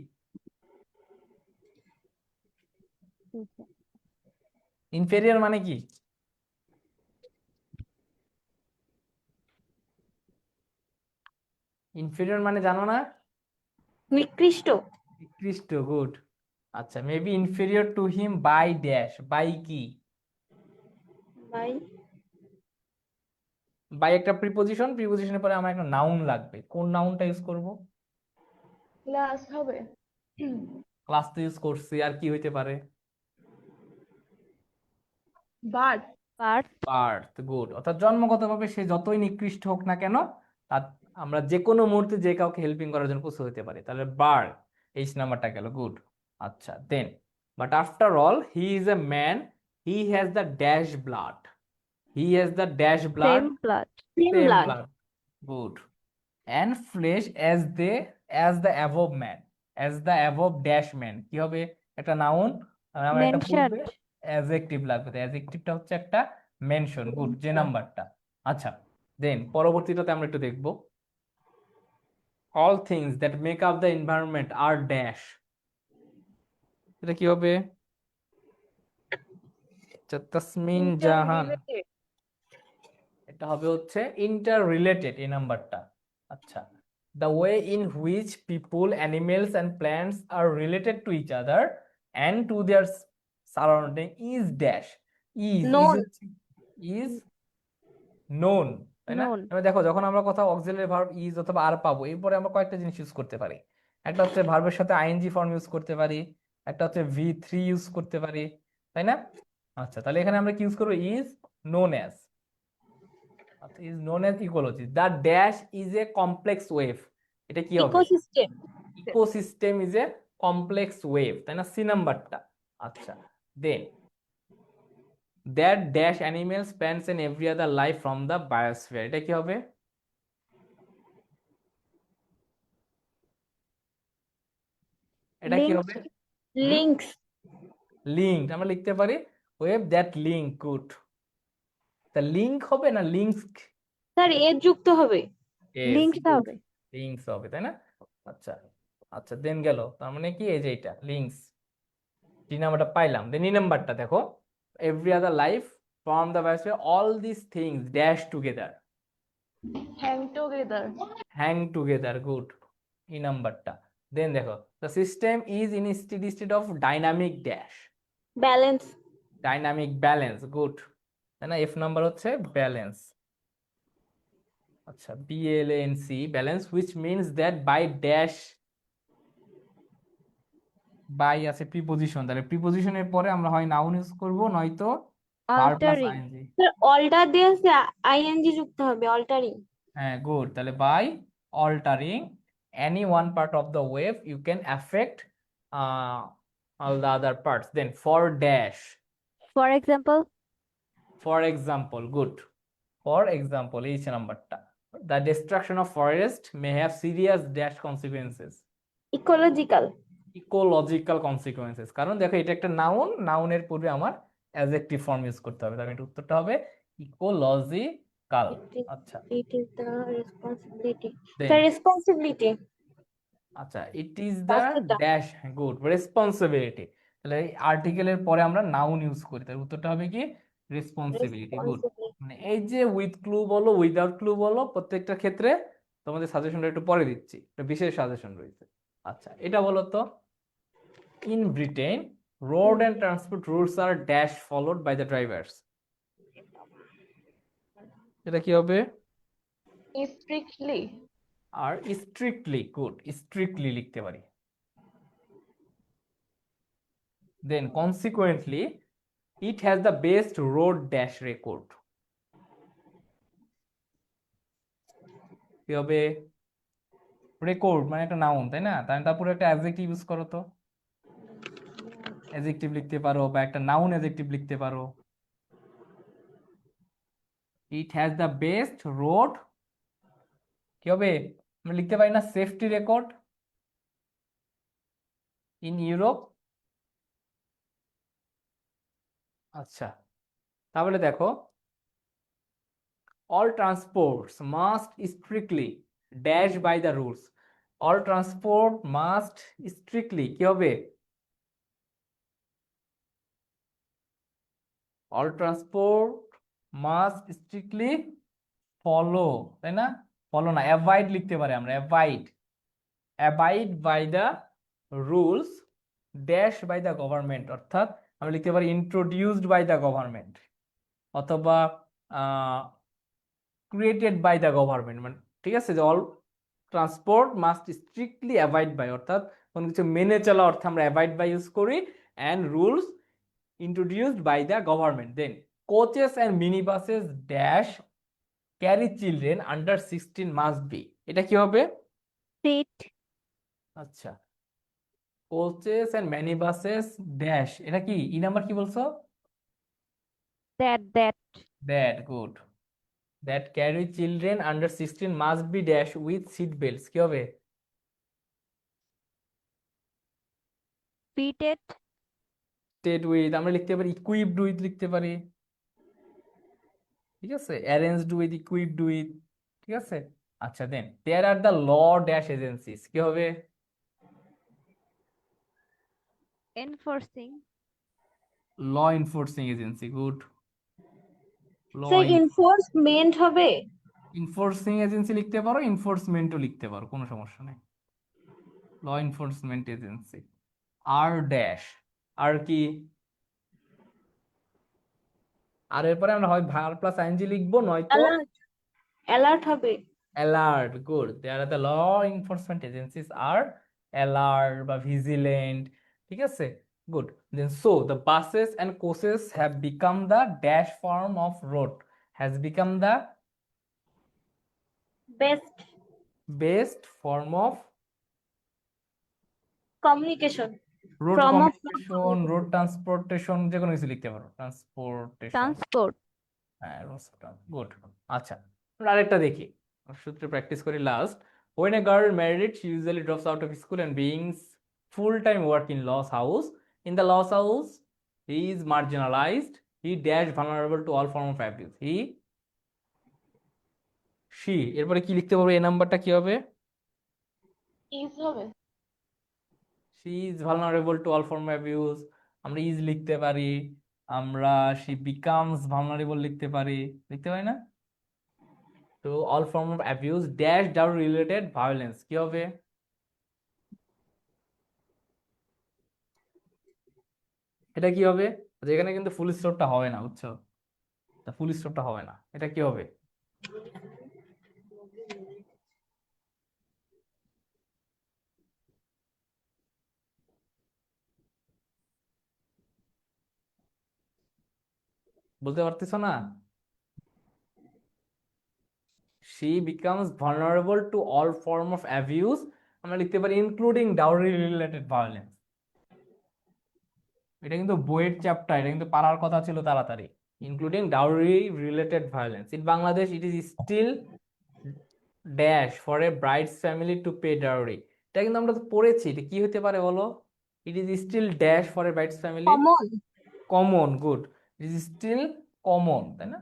ইনফেরিয়র মানে কি? ইনফেরিয়র মানে জানো না? নিকৃষ্ট। নিকৃষ্ট। গুড। আচ্ছা, maybe inferior to him by dash. By কি? বাই। বাই একটা প্রিপোজিশন, প্রিপোজিশনের পরে আমার একটা নাউন লাগবে। কোন নাউনটা ইউজ করব? ক্লাস হবে। ক্লাস তো ইউজ করছি, আর কি হইতে পারে? বার্ড। Birth. বার্থ। গুড। অর্থাৎ জন্মগতভাবে সে যতই নিকৃষ্ট হোক না কেন, তার আমরা যে কোনো মুহূর্তে যে কাউকে হেল্পিং করার জন্য প্রস্তুত হতে পারি। তাহলে বার্থ, এইচ নাম্বারটা গেল। গুড। আচ্ছা, then but after all he is a man, he has the dash blood, he has the dash blood, Same blood. Same same blood. blood. Good. And flesh as the above man, as the above dash man কি হবে? একটা নাউন, আর আমার একটা পূর্বে Mentioned. অ্যাডজেক্টিভ লাগবে। তো অ্যাডজেক্টিভটা হচ্ছে একটা মেনশন। গুড, যে নাম্বারটা। আচ্ছা, দেন পরবর্তীটাতে আমরা একটু দেখব, all things that make up the environment are dash। এটা কি হবে? আচ্ছা, তাসমিন জাহান, এটা হবে হচ্ছে ইন্টার রিলেটেড, এই নাম্বারটা। আচ্ছা, the way in which people, animals and plants are related to each other and to their surrounding is dash। Known. is known, তাই না? Known. এবার দেখো যখন আমরা কোথাও অক্সিলারি ভার্ব ইজ অথবা আর পাবো, এরপরে আমরা কয়েকটা জিনিস ইউজ করতে পারি। একটা হচ্ছে ভার্বের সাথে আইএনজি ফর্ম ইউজ করতে পারি, একটা হচ্ছে V3 ইউজ করতে পারি, তাই না? আচ্ছা, তাহলে এখানে আমরা কি ইউজ করবো? Is known as. is known as ecology. The dash is a complex wave. এটা কি হবে? Ecosystem. Ecosystem is a complex wave, তাই না? সি নাম্বারটা। আচ্ছা, then that dash animals, plants and every other life from the biosphere. এটা কি হবে? এটা কি হবে? লিঙ্কস। লিঙ্কড। আমরা লিখতে পারি ওয়েভ দ্যাট লিঙ্ক। গুড। তা লিঙ্ক হবে না লিঙ্কস? স্যার এর যুক্ত হবে। Linked হবে। লিঙ্কস হবে, তাই না? আচ্ছা, আচ্ছা দেন গেল, তার মানে কি এই যে এটা লিঙ্কস, ডি নাম্বারটা পাইলাম। দেন ই নাম্বারটা দেখো, every other life from the biosphere all this things dash together, hang together. Hang together, good, E নাম্বারটা। দেন দেখো, the system is in steady state of dynamic dash, balance. Dynamic balance, good, তাই না? এফ নাম্বার হচ্ছে ব্যালেন্স। আচ্ছা BLNC, balance, which means that by dash, by আছে প্রিপোজিশন, তাহলে প্রিপোজিশনের পরে আমরা হয় নাউন ইউজ করব নয়তো verb plus altering. ING. Alter দিয়ে আইএনজি যুক্ত হবে, অল্টারিং। হ্যাঁ গুড, তাহলে by altering any one part of the wave you can affect all the other parts. Then for dash, for example, for example, good, for example এই নাম্বারটা, the destruction of forest may have serious dash consequences, ecological. Ecological consequences. কারণ দেখো এটা একটা নাউন, নাউনের পূর্বে আমার অ্যাডজেক্টিভ ফর্ম ইউজ করতে হবে, তার মানে উত্তরটা হবে ইকোলজিক্যাল। আচ্ছা it is the responsibility. Then, sir responsibility. আচ্ছা ইট ইজ দ্য বাস্তবতা। Dash, good, responsibility. তাহলে এই আর্টিকেলের পরে আমরা নাউন ইউজ করি, তার উত্তরটা হবে কি রেসপন্সিবিলিটি, গুড। রেসপন্সিবিলিটি। মানে এই যে উইথ ক্লু বলো উইদাউট ক্লু বলো প্রত্যেকটা ক্ষেত্রে তোমাদের সাজেশনটা একটু পরে দিচ্ছি, একটা বিশেষ সাজেশন রয়েছে। আচ্ছা এটা বলো তো, in Britain road and transport rules are dash followed by the drivers, এটা কি হবে? স্ট্রিক্টলি। আর স্ট্রিক্টলি, গুড, স্ট্রিক্টলি লিখতে পারি। দেন consequently it has the best road dash record, কি হবে? রেকর্ড মানে একটা নাউন তাই না, তারপরে একটা অ্যাডজেক্টিভ ইউজ করো তো, অ্যাডজেক্টিভ লিখতে পারো বা একটা নাউন অ্যাডজেক্টিভ লিখতে পারো। It has the best road, কি হবে? আমরা লিখতে পারি না সেফটি রেকর্ড ইন ইউরোপ। আচ্ছা তাহলে দেখো, all transports must strictly dash by the rules, all transport must strictly, কি হবে? all transport must strictly follow, তাই না? ফলো না, অ্যাভয়েড লিখতে পারি আমরা, avoid, abide by the rules dash by the government, অর্থাৎ আমরা লিখতে পারি ইন্ট্রোডিউসড বাই দ্য গভর্নমেন্ট অথবা ক্রিয়েটেড বাই দ্য গভর্নমেন্ট, মানে ঠিক আছে, যে all transport must strictly avoid by, অর্থাৎ কোনো কিছু মেনে চলা অর্থে আমরা অ্যাভয়েড বাই ইউজ করি, and rules introduced by the government. Then coaches and minibuses dash carry children under 16 must be, এটা কি হবে? সিট, আচ্ছা কোচেস এন্ড মিনিবাসেস ড্যাশ, এটা কি ই নাম্বার কি বলছো? That, that, good, that carry children under 16 must be dash with seat belts, কি হবে? ফিটেড, স্টেড উইথ, আমরা লিখতে পারি ইকুইপড উইথ লিখতে পারি, ঠিক আছে, অ্যারেঞ্জড উইথ, ইকুইপড উইথ, ঠিক আছে। আচ্ছা then there are the law dash agencies, কি হবে? Enforcing, law enforcing agency, good, law sir enforcement হবে। এনফোর্সিং এজেন্সি লিখতে পারো, এনফোর্সমেন্টও লিখতে পারো, কোনো সমস্যা নেই। ল এনফোর্সমেন্ট এজেন্সি, আর ড্যাশ, আর কি? আর এরপরে আমরা হয় ভার্ব প্লাস আইএনজি লিখবো নয়তো অ্যালার্ট। অ্যালার্ট হবে। Alert, good, there are the law enforcement agencies are alert বা ভিজিলেন্ট, ঠিক আছে, good. Then so the buses and coaches have become the dash form of road, has become the best best form of communication. Road Form of communication, road transportation, যে কোনো কিছু লিখতে পারো, ট্রান্সপোর্টেশন, ট্রান্সপোর্ট, হ্যাঁ গুড। আচ্ছা আমরা আরেকটা দেখি, সূত্রে প্র্যাকটিস করি last. when a girl married she usually drops out of school and brings full-time work in Loss House. In the Loss House he is marginalized, he dash vulnerable to all form of abuse, he she, এরপরে কি লিখতে পারবো? এই নাম্বারটা কি হবে? ইজ হবে। She is vulnerable to all form abuse, আমরা ইজ লিখতে পারি, আমরা শি বিকামস ভালনারেবল লিখতে পারি, লিখতে পারি না? তো all form of abuse dash dowry related violence কি হবে? এটা কি হবে? যেখানে কিন্তু ফুল স্টপটা হবে না, বুঝছো? ফুল স্টপটা হবে না, এটা কি হবে? বলতে পারতেছো না? she becomes vulnerable to all form of abuse, আমরা লিখতে পারি ইনক্লুডিং ডাউরি রিলেটেড ভায়োলেন্স। এটা কিন্তু বইয়ের চ্যাপ্টার, এটা কিন্তু পারার কথা ছিল তাড়াতাড়ি। Including dowry related violence in Bangladesh it is still dash for a bride's family to pay dowry. এটা কিন্তু আমরা তো পড়েছি, এটা কি হতে পারে বলো? It is still dash for a bride's family, common. Common, good, it is still common, তাই না?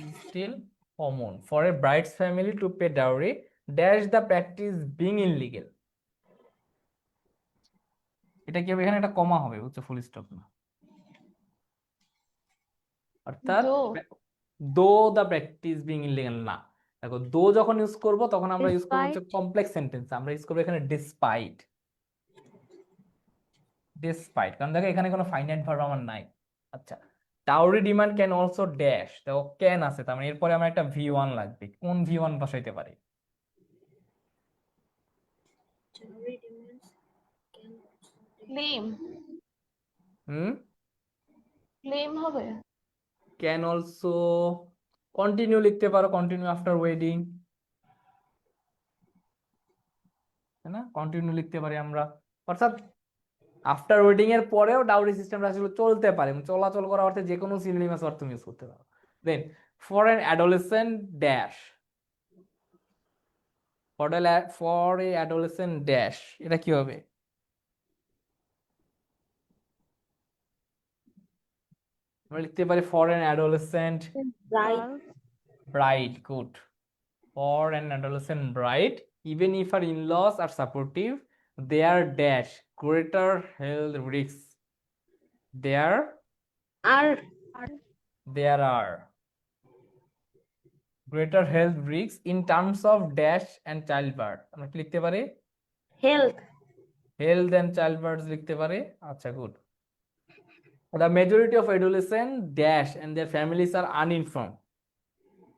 Is still common for a bride's family to pay dowry dash the practice being illegal। এটা কি হবে? এখানে একটা কমা হবে, বুঝছো? ফুল স্টপ না, অর্থাৎ দো দ্য প্র্যাকটিস বিং ইলিগাল না। দেখো দো যখন ইউজ করব তখন আমরা ইউজ করবো হচ্ছে Despite, কমপ্লেক্স সেন্টেন্স, আমরা ইউজ করবো এখানে ডিসপাইট, ডিসপাইট, কারণ দেখো এখানে কোনো ফাইনাইট ভার্ব আমার নাই। আচ্ছা, dowry demand can also dash, দেখো ক্যান আছে, তার মানে এরপরে আমার একটা ভি1 লাগবে, কোন ভি1 বসাইতে পারি? ক্লেম হুম, ক্লেম হবে। ক্যান অলসো কন্টিনিউ লিখতে পারো, কন্টিনিউ আফটার ওয়েডিং, তাই না? কন্টিনিউ লিখতে পারি আমরা, অর্থাৎ আফটার ওয়েডিং এর পরেও ডাউরি সিস্টেমটা আসলে চলতে পারে, এবং চলাচল করা অর্থে যে কোনো সিনোনিমাস অর্থ ইউজ করতে পারো। Then for an adolescent dash, for a adolescent dash, এটা কি হবে? আমরা লিখতে পারি for an adolescent right. girl, bride, good, for an adolescent bride even if her in-laws are supportive their dash greater health risks, there are are greater health risks in terms of dash and childbirth, আমরা কি লিখতে পারি? হেলথ। health and childbirth লিখতে পারি। আচ্ছা, good. The majority of adolescent dash and their families are uninformed,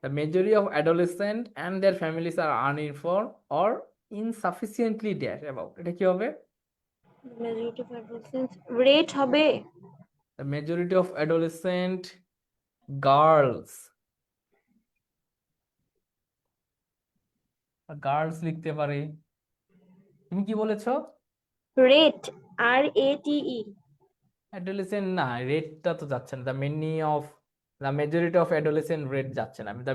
the majority of adolescent and their families are uninformed or insufficiently dash about, এটা কি হবে? মেজরিটি অফ অ্যাডোলেসেন্স রেট হবে। The majority of adolescent girls লিখতে পারি। তুমি কি বলেছো? Rate, RATE। adolescent না, রেটটা তো যাচ্ছে না। the majority of adolescent rate যাচ্ছে না, the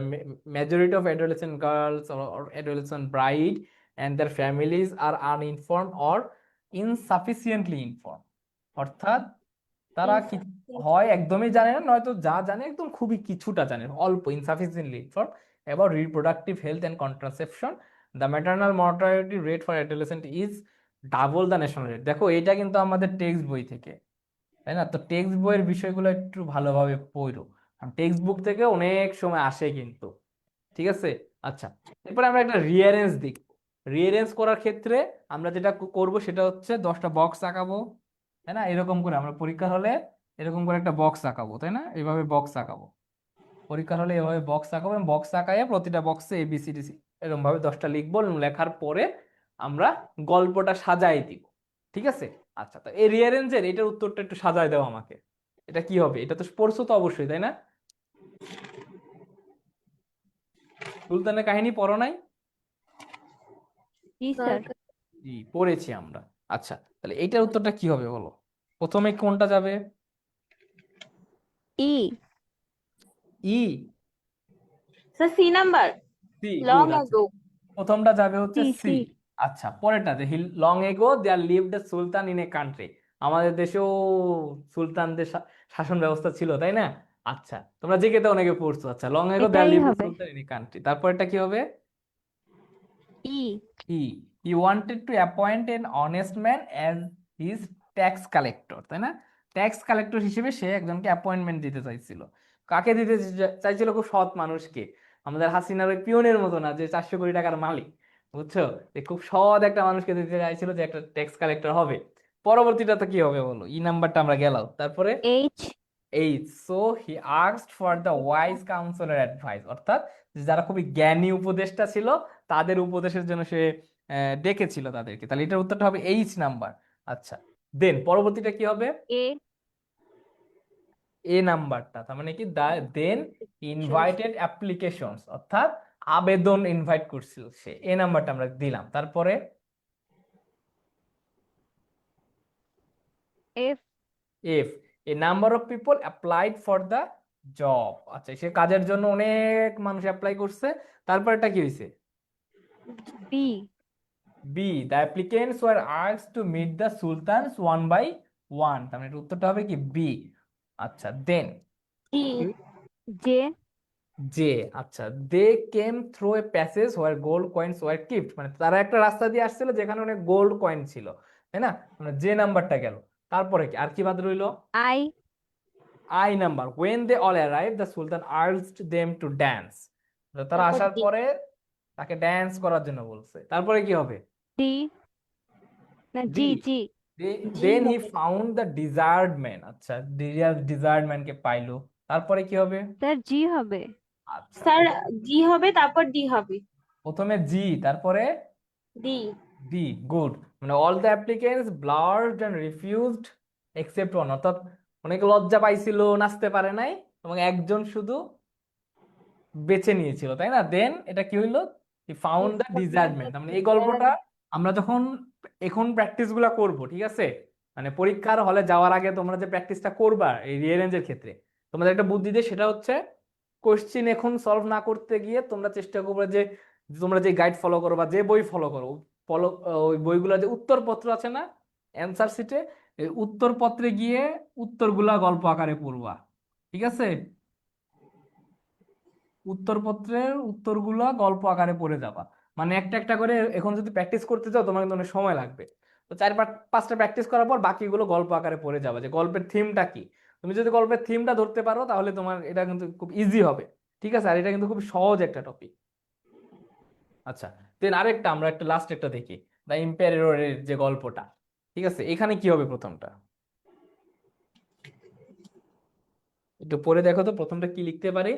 majority of adolescent girls or adolescent bride and their families are uninformed or insufficiently informed, অর্থাৎ তারা কি হয় একদমই জানে না, নয়তো যা জানে একদম খুবই কিছুটা জানে, অল্প, insufficiently informed about reproductive health and contraception, the maternal mortality rate for adolescent is double the national rate। দেখো এটা কিন্তু আমাদের টেক্সট বই থেকে, তাই না? তো টেক্সট বইয়ের বিষয়গুলো একটু ভালোভাবে পড়ো, কারণ টেক্সট বুক থেকে অনেক সময় আসে কিন্তু, ঠিক আছে? আচ্ছা, এরপরে আমরা একটা রিয়ারেঞ্জ দেখব। রিয়ারেঞ্জ করার ক্ষেত্রে আমরা যেটা করব সেটা হচ্ছে 10টা বক্স আঁকাবো, তাই না? এরকম করে আমরা পরীক্ষা হলে এরকম করে একটা বক্স আঁকাবো, তাই না? এইভাবে বক্স আঁকাবো, পরীক্ষার হলে এভাবে বক্স আঁকাবো, এবং বক্স আঁকায় প্রতিটা বক্সে ABCDC এরকম ভাবে 10টা লিখবো, লেখার পরে আমরা গল্পটা সাজাই দিব, ঠিক আছে? আচ্ছা, তো এই রিয়ারেঞ্জের এটার উত্তরটা একটু সাজায় দাও আমাকে, এটা কি হবে? এটা তো পড়ছো তো অবশ্যই, তাই না? সুলতানের কাহিনী পড়ো নাই? জি স্যার, জি, পড়েছি আমরা। আচ্ছা, তাহলে এইটার উত্তরটা কি হবে বলো? প্রথমে কোনটা যাবে? E, E, sir C number, C, long good. Ago. প্রথমটা যাবে হচ্ছে সি, সি। সি। আচ্ছা, পরেরটাতে long ago there lived a sultan in a country, আমাদের দেশেও সুলতানদের শাসন ব্যবস্থা ছিল, তাই না? আচ্ছা, তোমরা জিকে তো অনেকে পড়ছো। আচ্ছা, লং এগো দেয়ার এটাই লিভড এ হবে। সুলতান ইন এ কান্ট্রি, তারপরটা কি হবে? E, E, he wanted to appoint an honest man as his tax collector, তাই না? ট্যাক্স কালেক্টর হিসেবে সে একজনকে অ্যাপয়েন্টমেন্ট দিতে চাইছিল। কাকে দিতে চাইছিল? খুব সৎ মানুষকে, আমাদের হাসিনার ওই পিয়নের মতো না যে 400 কোটি টাকার মালিক, বুঝছো? যে খুব সৎ একটা মানুষকে দিতে চাইছিল যে একটা ট্যাক্স কালেক্টর হবে। পরবর্তীটা তো কি হবে বলো? ই নাম্বারটা আমরা গেলাম, তারপরে H eight, so he asked for the wise councillor advice, অর্থাৎ যারা খুবই জ্ঞানী উপদেষ্টা ছিল তাদের উপদেশের জন্য সে ডেকেছিল তাদেরকে। তাহলে এটার উত্তরটা হবে এইচ নাম্বার। আচ্ছা, দেন পরবর্তীটা কি হবে? এ এ নাম্বারটা, তার মানে কি দেন ইনভাইটেড অ্যাপ্লিকেশনস, অর্থাৎ আবেদন ইনভাইট করছিল সে। এ নাম্বারটা আমরা দিলাম। তারপরে F if A number of people applied for the job, আচ্ছা সে কাজের জন্য অনেক মানুষ অ্যাপ্লাই করছে। তারপরটা কি হয়েছে? B B, the applicants were asked to meet the sultans one by one, তার মানে এটার উত্তরটা হবে কি বি। আচ্ছা, দেন ডি জে জে, আচ্ছা they came through a passage where gold coins were kept, মানে তারা একটা রাস্তা দিয়ে আসছিল যেখানে অনেক গোল্ড কয়েন ছিল, তাই না? মানে যে নাম্বারটা গেল। তারপরে কি আর কি বাদ রইলো? I I number, when they all arrived the sultan urged them to dance, তো তারা তারপর আসার ডি পরে তাকে ড্যান্স করার জন্য বলছে। তারপরে কি হবে? ডি না ডি, জি জি দেন হি হবে ফাউন্ড দ্য ডিজায়ার্ড ম্যান, আচ্ছা ডিজায়ার্ড ম্যানকে পাইলো। তারপরে কি হবে? স্যার জি হবে আচ্ছা, স্যার। জি হবে, তারপর ডি হবে। প্রথমে জি, তারপরে ডি ডি, গুড। মানে all the applicants blushed and refused except one, অর্থাৎ অনেকে লজ্জা পাইছিল, নাচতে পারে নাই, এবং একজন শুধু বেছে নিয়েছিল, তাই না? দেন এটা কি হইলো? He found the desirement. মানে এই গল্পটা আমরা যখন এখন প্র্যাকটিস গুলা করবো, ঠিক আছে, মানে পরীক্ষার হলে যাওয়ার আগে তোমরা যে প্র্যাকটিসটা করবা এই রিয়ারেঞ্জের ক্ষেত্রে, তোমাদের একটা বুদ্ধি দিয়ে, সেটা হচ্ছে কোশ্চিন এখন সলভ না করতে গিয়ে তোমরা চেষ্টা করবে যে তোমরা যে গাইড ফলো করো বা যে বই ফলো করো, ফলো ওই বইগুলো যে উত্তরপত্র আছে না অ্যান্সার শিটে, এই উত্তরপত্রে গিয়ে উত্তরগুলা গল্প আকারে পড়বা, ঠিক আছে? উত্তরপত্রের উত্তরগুলো গল্প আকারে পড়ে যাবা। মানে একটা একটা করে এখন যদি প্র্যাকটিস করতে যাও তোমার কিন্তু অনেক সময় লাগবে। তো 4-5টা প্র্যাকটিস করার পর বাকিগুলো গল্প আকারে পড়ে যাবা, যে গল্পের থিমটা কি। তুমি যদি গল্পের থিমটা ধরতে পারো তাহলে তোমার এটা কিন্তু খুব ইজি হবে, ঠিক আছে? আর এটা কিন্তু খুব সহজ একটা টপিক। আচ্ছা, দেন আরেকটা আমরা একটা লাস্ট একটা দেখি, দ্য ইম্পেরিয়রের যে গল্পটা, ঠিক আছে? এখানে কি হবে প্রথমটা? একটু পড়ে দেখো তো প্রথমটা কি লিখতে পারে।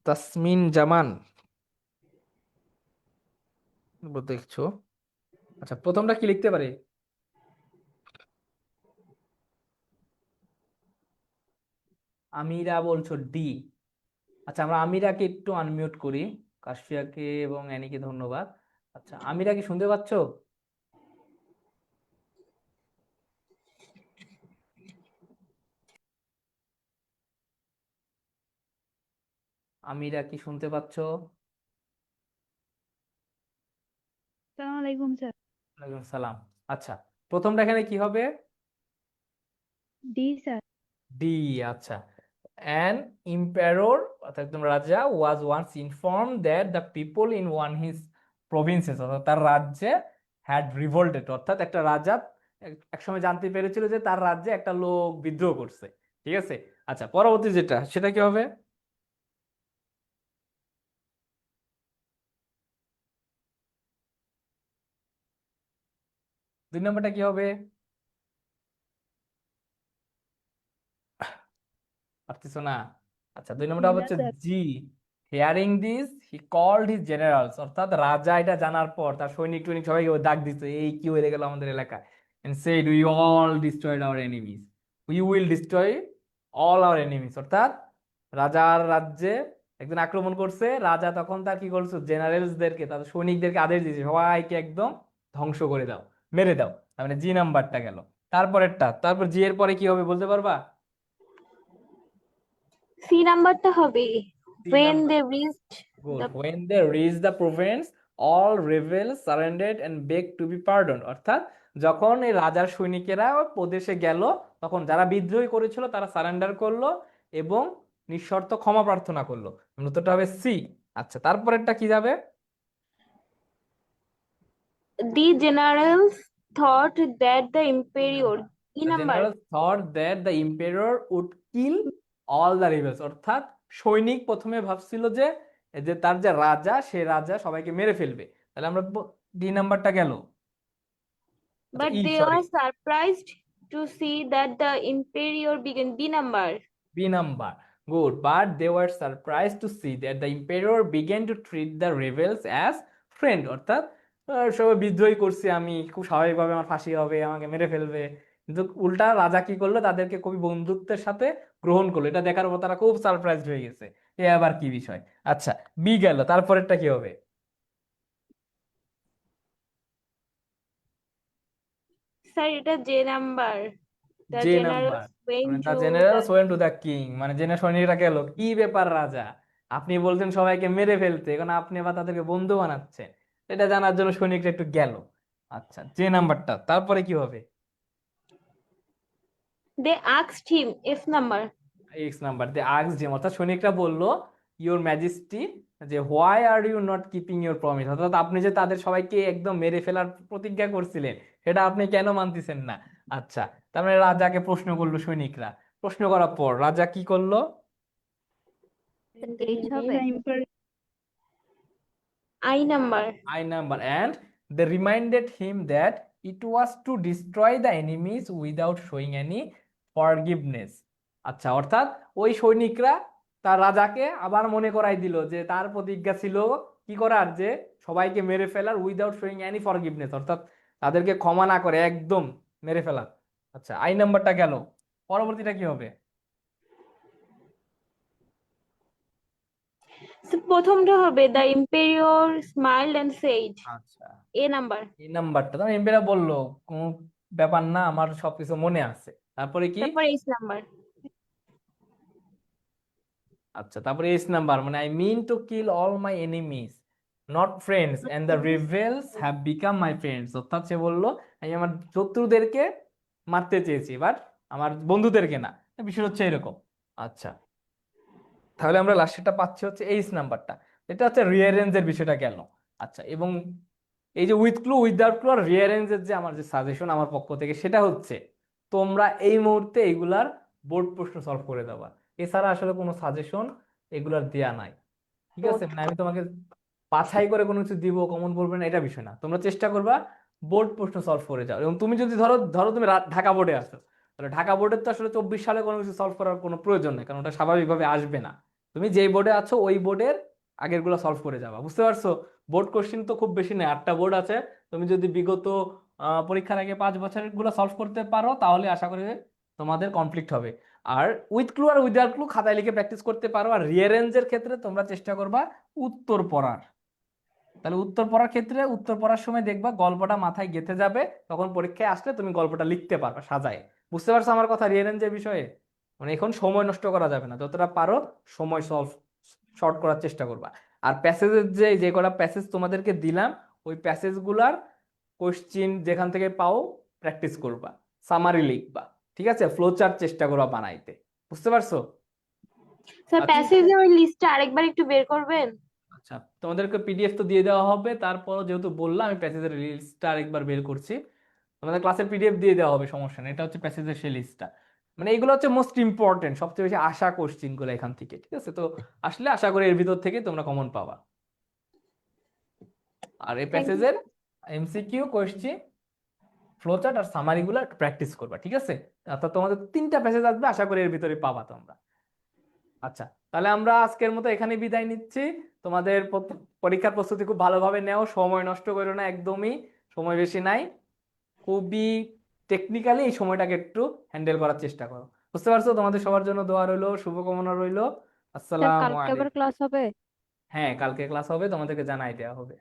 তাসমিন জামান দেখছো? আচ্ছা, প্রথমটা কি লিখতে পারে? আমিরা বলছো ডি। আচ্ছা, আমরা আমিরাকে একটু আনমিউট করি, কাশফিয়াকে এবং অ্যানিকে ধন্যবাদ। আচ্ছা, আমিরা কি শুনতে পাচ্ছ? আমিরা কি শুনতে পাচ্ছ? আসসালামু আলাইকুম স্যার। ওয়ালাইকুম সালাম। আচ্ছা, প্রথমটা এখানে কি হবে? D sir. ডি, আচ্ছা। অ্যান ইম্পেরর, অর্থাৎ একদম রাজা, was once inform that the people in one his provinces, অর্থাৎ তার রাজ্যে হ্যাড রিভোল্টেড, অর্থাৎ একটা রাজা একসময় জানতে পেরেছিল যে তার রাজ্যে একটা লোক বিদ্রোহ করছে, ঠিক আছে? আচ্ছা, পরবর্তী যেটা সেটা কি হবে? দুই নম্বরটা কি হবে? পারতেছো না? আচ্ছা, দুই নম্বরটা না হচ্ছে স্যার। জি, hearing this he called his generals, অর্থাৎ রাজা এটা জানার পর তার সৈনিক টৈনিক সবাইকে ডাক দিচ্ছে, এই কি হয়ে গেল আমাদের এলাকায়, and said we all destroyed our enemies, we will destroy all our enemies, অর্থাৎ রাজার রাজ্যে একজন আক্রমণ করছে। রাজা তখন তার কি করছে, জেনারেলসদেরকে, তাদের সৈনিকদেরকে আদেশ দিয়েছে সবাইকে একদম ধ্বংস করে দাও, মেরে দাও। তার মানে জি নাম্বারটা গেল। তারপর জি এর পরে কি হবে বলতে পারবা? সি নাম্বারটা হবে C when number, they reached good. the When they reached the province, all rebels surrendered and begged to be pardoned, অর্থাৎ যখন এই রাজার সৈনিকেরা প্রদেশে গেল তখন যারা বিদ্রোহী করেছিল তারা সারেন্ডার করলো এবং নিঃশর্ত ক্ষমা প্রার্থনা করলো। উত্তরটা হবে সি। আচ্ছা, তারপরেরটা কি যাবে? The generals thought that the emperor, E The number, generals thought that the emperor would kill all the rebels, অর্থাৎ সৈনিক প্রথমে ভাবছিল যে তার যে রাজা, সে রাজা সবাইকে মেরে ফেলবে। তাহলে আমরা ডি নাম্বারটা গেল। আচ্ছা, but they sorry, were surprised to see that the emperor began, B number. B number, good. But they were surprise to see that the empire began to treat the rebels as friend, অর্থাৎ সবাই বিদ্রোহী করছে, আমি খুব স্বাভাবিকভাবে আমার ফাঁসি হবে, আমাকে মেরে ফেলবে, কিন্তু উল্টা রাজা কি করলো, তাদেরকে খুবই বন্ধুত্বের সাথে গ্রহণ করলো। এটা দেখার পর তারা খুব সারপ্রাইজ হয়ে গেছে, এ আবার কি বিষয়। আচ্ছা, বি গেল, তারপরেরটা কি হবে? স্যার এটা J number. The যে generals নাম্বার, went মানে the to generals the, went to the king, মানে জেনে সৈনিকরা গেল, কি ব্যাপার রাজা, আপনি বলছেন সবাইকে মেরে ফেলতে, এখন আপনি আবার তাদেরকে বন্ধু বানাচ্ছেন, এটা জানার জন্য সৈনিকরা একটু গেল। আচ্ছা, যে নাম্বারটা, তারপরে কি হবে? they asked him, F number. X number, they asked him, অর্থাৎ সৈনিকরা বলল ইওর ম্যাজেস্টি, যে why are you not keeping your promise, অর্থাৎ আপনি যে তাদের সবাইকে একদম মেরে ফেলার প্রতিজ্ঞা করছিলেন, সেটা আপনি কেন মানতেছেন না? আচ্ছা, তার মানে রাজাকে প্রশ্ন করলো সৈনিকরা, প্রশ্ন করার পর রাজা কি করলো? এইচ হবে। The emperor I number. I number, and they reminded him that it was to destroy the enemies without showing any forgiveness. আচ্ছা, অর্থাৎ ওই সৈনিকরা তার রাজাকে আবার মনে করাই দিল যে তার প্রতিজ্ঞা ছিল কি করার, যে সবাইকে মেরে ফেলার, উইদাউট শোয়িং এনি ফরগিভনেস, অর্থাৎ তাদেরকে ক্ষমা না করে একদম মেরে ফেলার। আচ্ছা, আই নাম্বারটা গেল, পরবর্তীটা কি হবে? So প্রথমটা হবে the emperor smiled and said, আচ্ছা, A number. এই নাম্বারটা তো এমপিরা বললো কোনো ব্যাপার না, আমার সবকিছু মনে আছে। তারপরে কি? তারপর H number. আচ্ছা, তারপরে এস নাম্বার, মানে I mean to kill all my enemies not friends and the rebels have become my friends, অর্থাৎ সে বললো আমি আমার শত্রুদেরকে মারতে চেয়েছি, বাট আমার বন্ধুদেরকে না, বিষয় হচ্ছে এরকম। আচ্ছা, তাহলে আমরা লাস্টেরটা পাচ্ছি হচ্ছে এইচ নাম্বারটা, এটা হচ্ছে রিঅ্যারেঞ্জের বিষয়টা গেল। আচ্ছা, এবং এই যে উইথ ক্লু উইদাউট ক্লু আর রিঅ্যারেঞ্জের যে আমার যে সাজেশন আমার পক্ষ থেকে, সেটা হচ্ছে তোমরা এই মুহূর্তে এইগুলার বোর্ড প্রশ্ন সলভ করে দেবা, এছাড়া আসলে কোনো সাজেশন এগুলার দেয়া নাই। ঠিক আছে, মানে আমি তোমাকে বাছাই করে কোনো কিছু দিব, কমন বলবে না, এটা বিষয় না, তোমরা চেষ্টা করবা বোর্ড প্রশ্ন সলভ করে যাও। এবং তুমি যদি ধরো ধরো তুমি ঢাকা বোর্ডে আসো, তাহলে ঢাকা বোর্ডের তো আসলে 24 সালে কোনো কিছু সলভ করার কোনো প্রয়োজন নেই, কারণ ওটা স্বাভাবিকভাবে আসবে না। তুমি যেই বোর্ডে আছো ওই বোর্ডের আগের গুলো সলভ করে যাবা, বুঝতে পারছো? বোর্ড কোশ্চেন তো খুব বেশি নেই, 8টা বোর্ড আছে, তুমি যদি বিগত পরীক্ষার আগে 5 বছরের গুলো সলভ করতে পারো, তাহলে আশা করি তোমাদের কমপ্লিট হবে। আর উইথ ক্লু আর উইদাউট ক্লু খাতায় লিখে প্র্যাকটিস করতে পারো। আর রিঅ্যারেঞ্জের ক্ষেত্রে তোমরা চেষ্টা করবা উত্তর পড়ার, তাহলে উত্তর পড়ার ক্ষেত্রে উত্তর পড়ার সময় দেখবা গল্পটা মাথায় গেঁথে যাবে, তখন পরীক্ষায় আসলে তুমি গল্পটা লিখতে পারবা সাজায়। বুঝতে পারছো আমার কথা রিঅ্যারেঞ্জের বিষয়ে? মানে এখন সময় নষ্ট করা যাবে না, যতটা পারো সময় শর্ট করার চেষ্টা করবা। আর প্যাসেজের যে যে কটা প্যাসেজ তোমাদেরকে দিলাম, ওই প্যাসেজগুলার কোশ্চিন যেখান থেকে পাও প্র্যাকটিস করবা, সামারি লিখবা, ঠিক আছে? ফ্লো চার্ট চেষ্টা করবা বানাইতে, বুঝতে পারছো? স্যার আচ্ছা, প্যাসেজের ওই লিস্টটা আরেকবার একটু বের করবেন? আচ্ছা, তোমাদেরকে পিডিএফ তো দিয়ে দেওয়া হবে, তারপরও যেহেতু বললাম আমি প্যাসেজের লিস্টটা আরেকবার বের করছি, তোমাদের ক্লাসের পিডিএফ দিয়ে দেওয়া হবে, সমস্যা নেই। এটা হচ্ছে প্যাসেজের সেই লিস্টটা, মানে এগুলো হচ্ছে মোস্ট ইম্পর্টেন্ট, সবচেয়ে বেশি আশা কোশ্চিন গুলো এখান থেকে, ঠিক আছে? তো আসলে আশা করি এর ভিতর থেকে তোমরা কমন পাবা। আর এই থ্যাংক ইউ। প্যাসেজের এমসিকিউ কোশ্চিন, ফ্লোচার্ট আর সামারি গুলো প্র্যাকটিস করবা, ঠিক আছে? অর্থাৎ তোমাদের 3টা প্যাসেজ আসবে, আশা করি এর ভিতরে পাবা তোমরা। আচ্ছা, তাহলে আমরা আজকের মতো এখানে বিদায় নিচ্ছি। তোমাদের পরীক্ষার প্রস্তুতি খুব ভালোভাবে নেও, সময় নষ্ট করো না একদমই, সময় বেশি নাই, খুবই টেকনিক্যালি এই সময়টাকে একটু হ্যান্ডেল করার চেষ্টা করো, বুঝতে পারছো? তোমাদের সবার জন্য দোয়া রইলো, শুভকামনা রইলো। স্যার আসসালামু কালকে আবার আলাইকুম। ক্লাস হবে? হ্যাঁ, কালকে ক্লাস হবে, তোমাদেরকে জানাই দেওয়া হবে।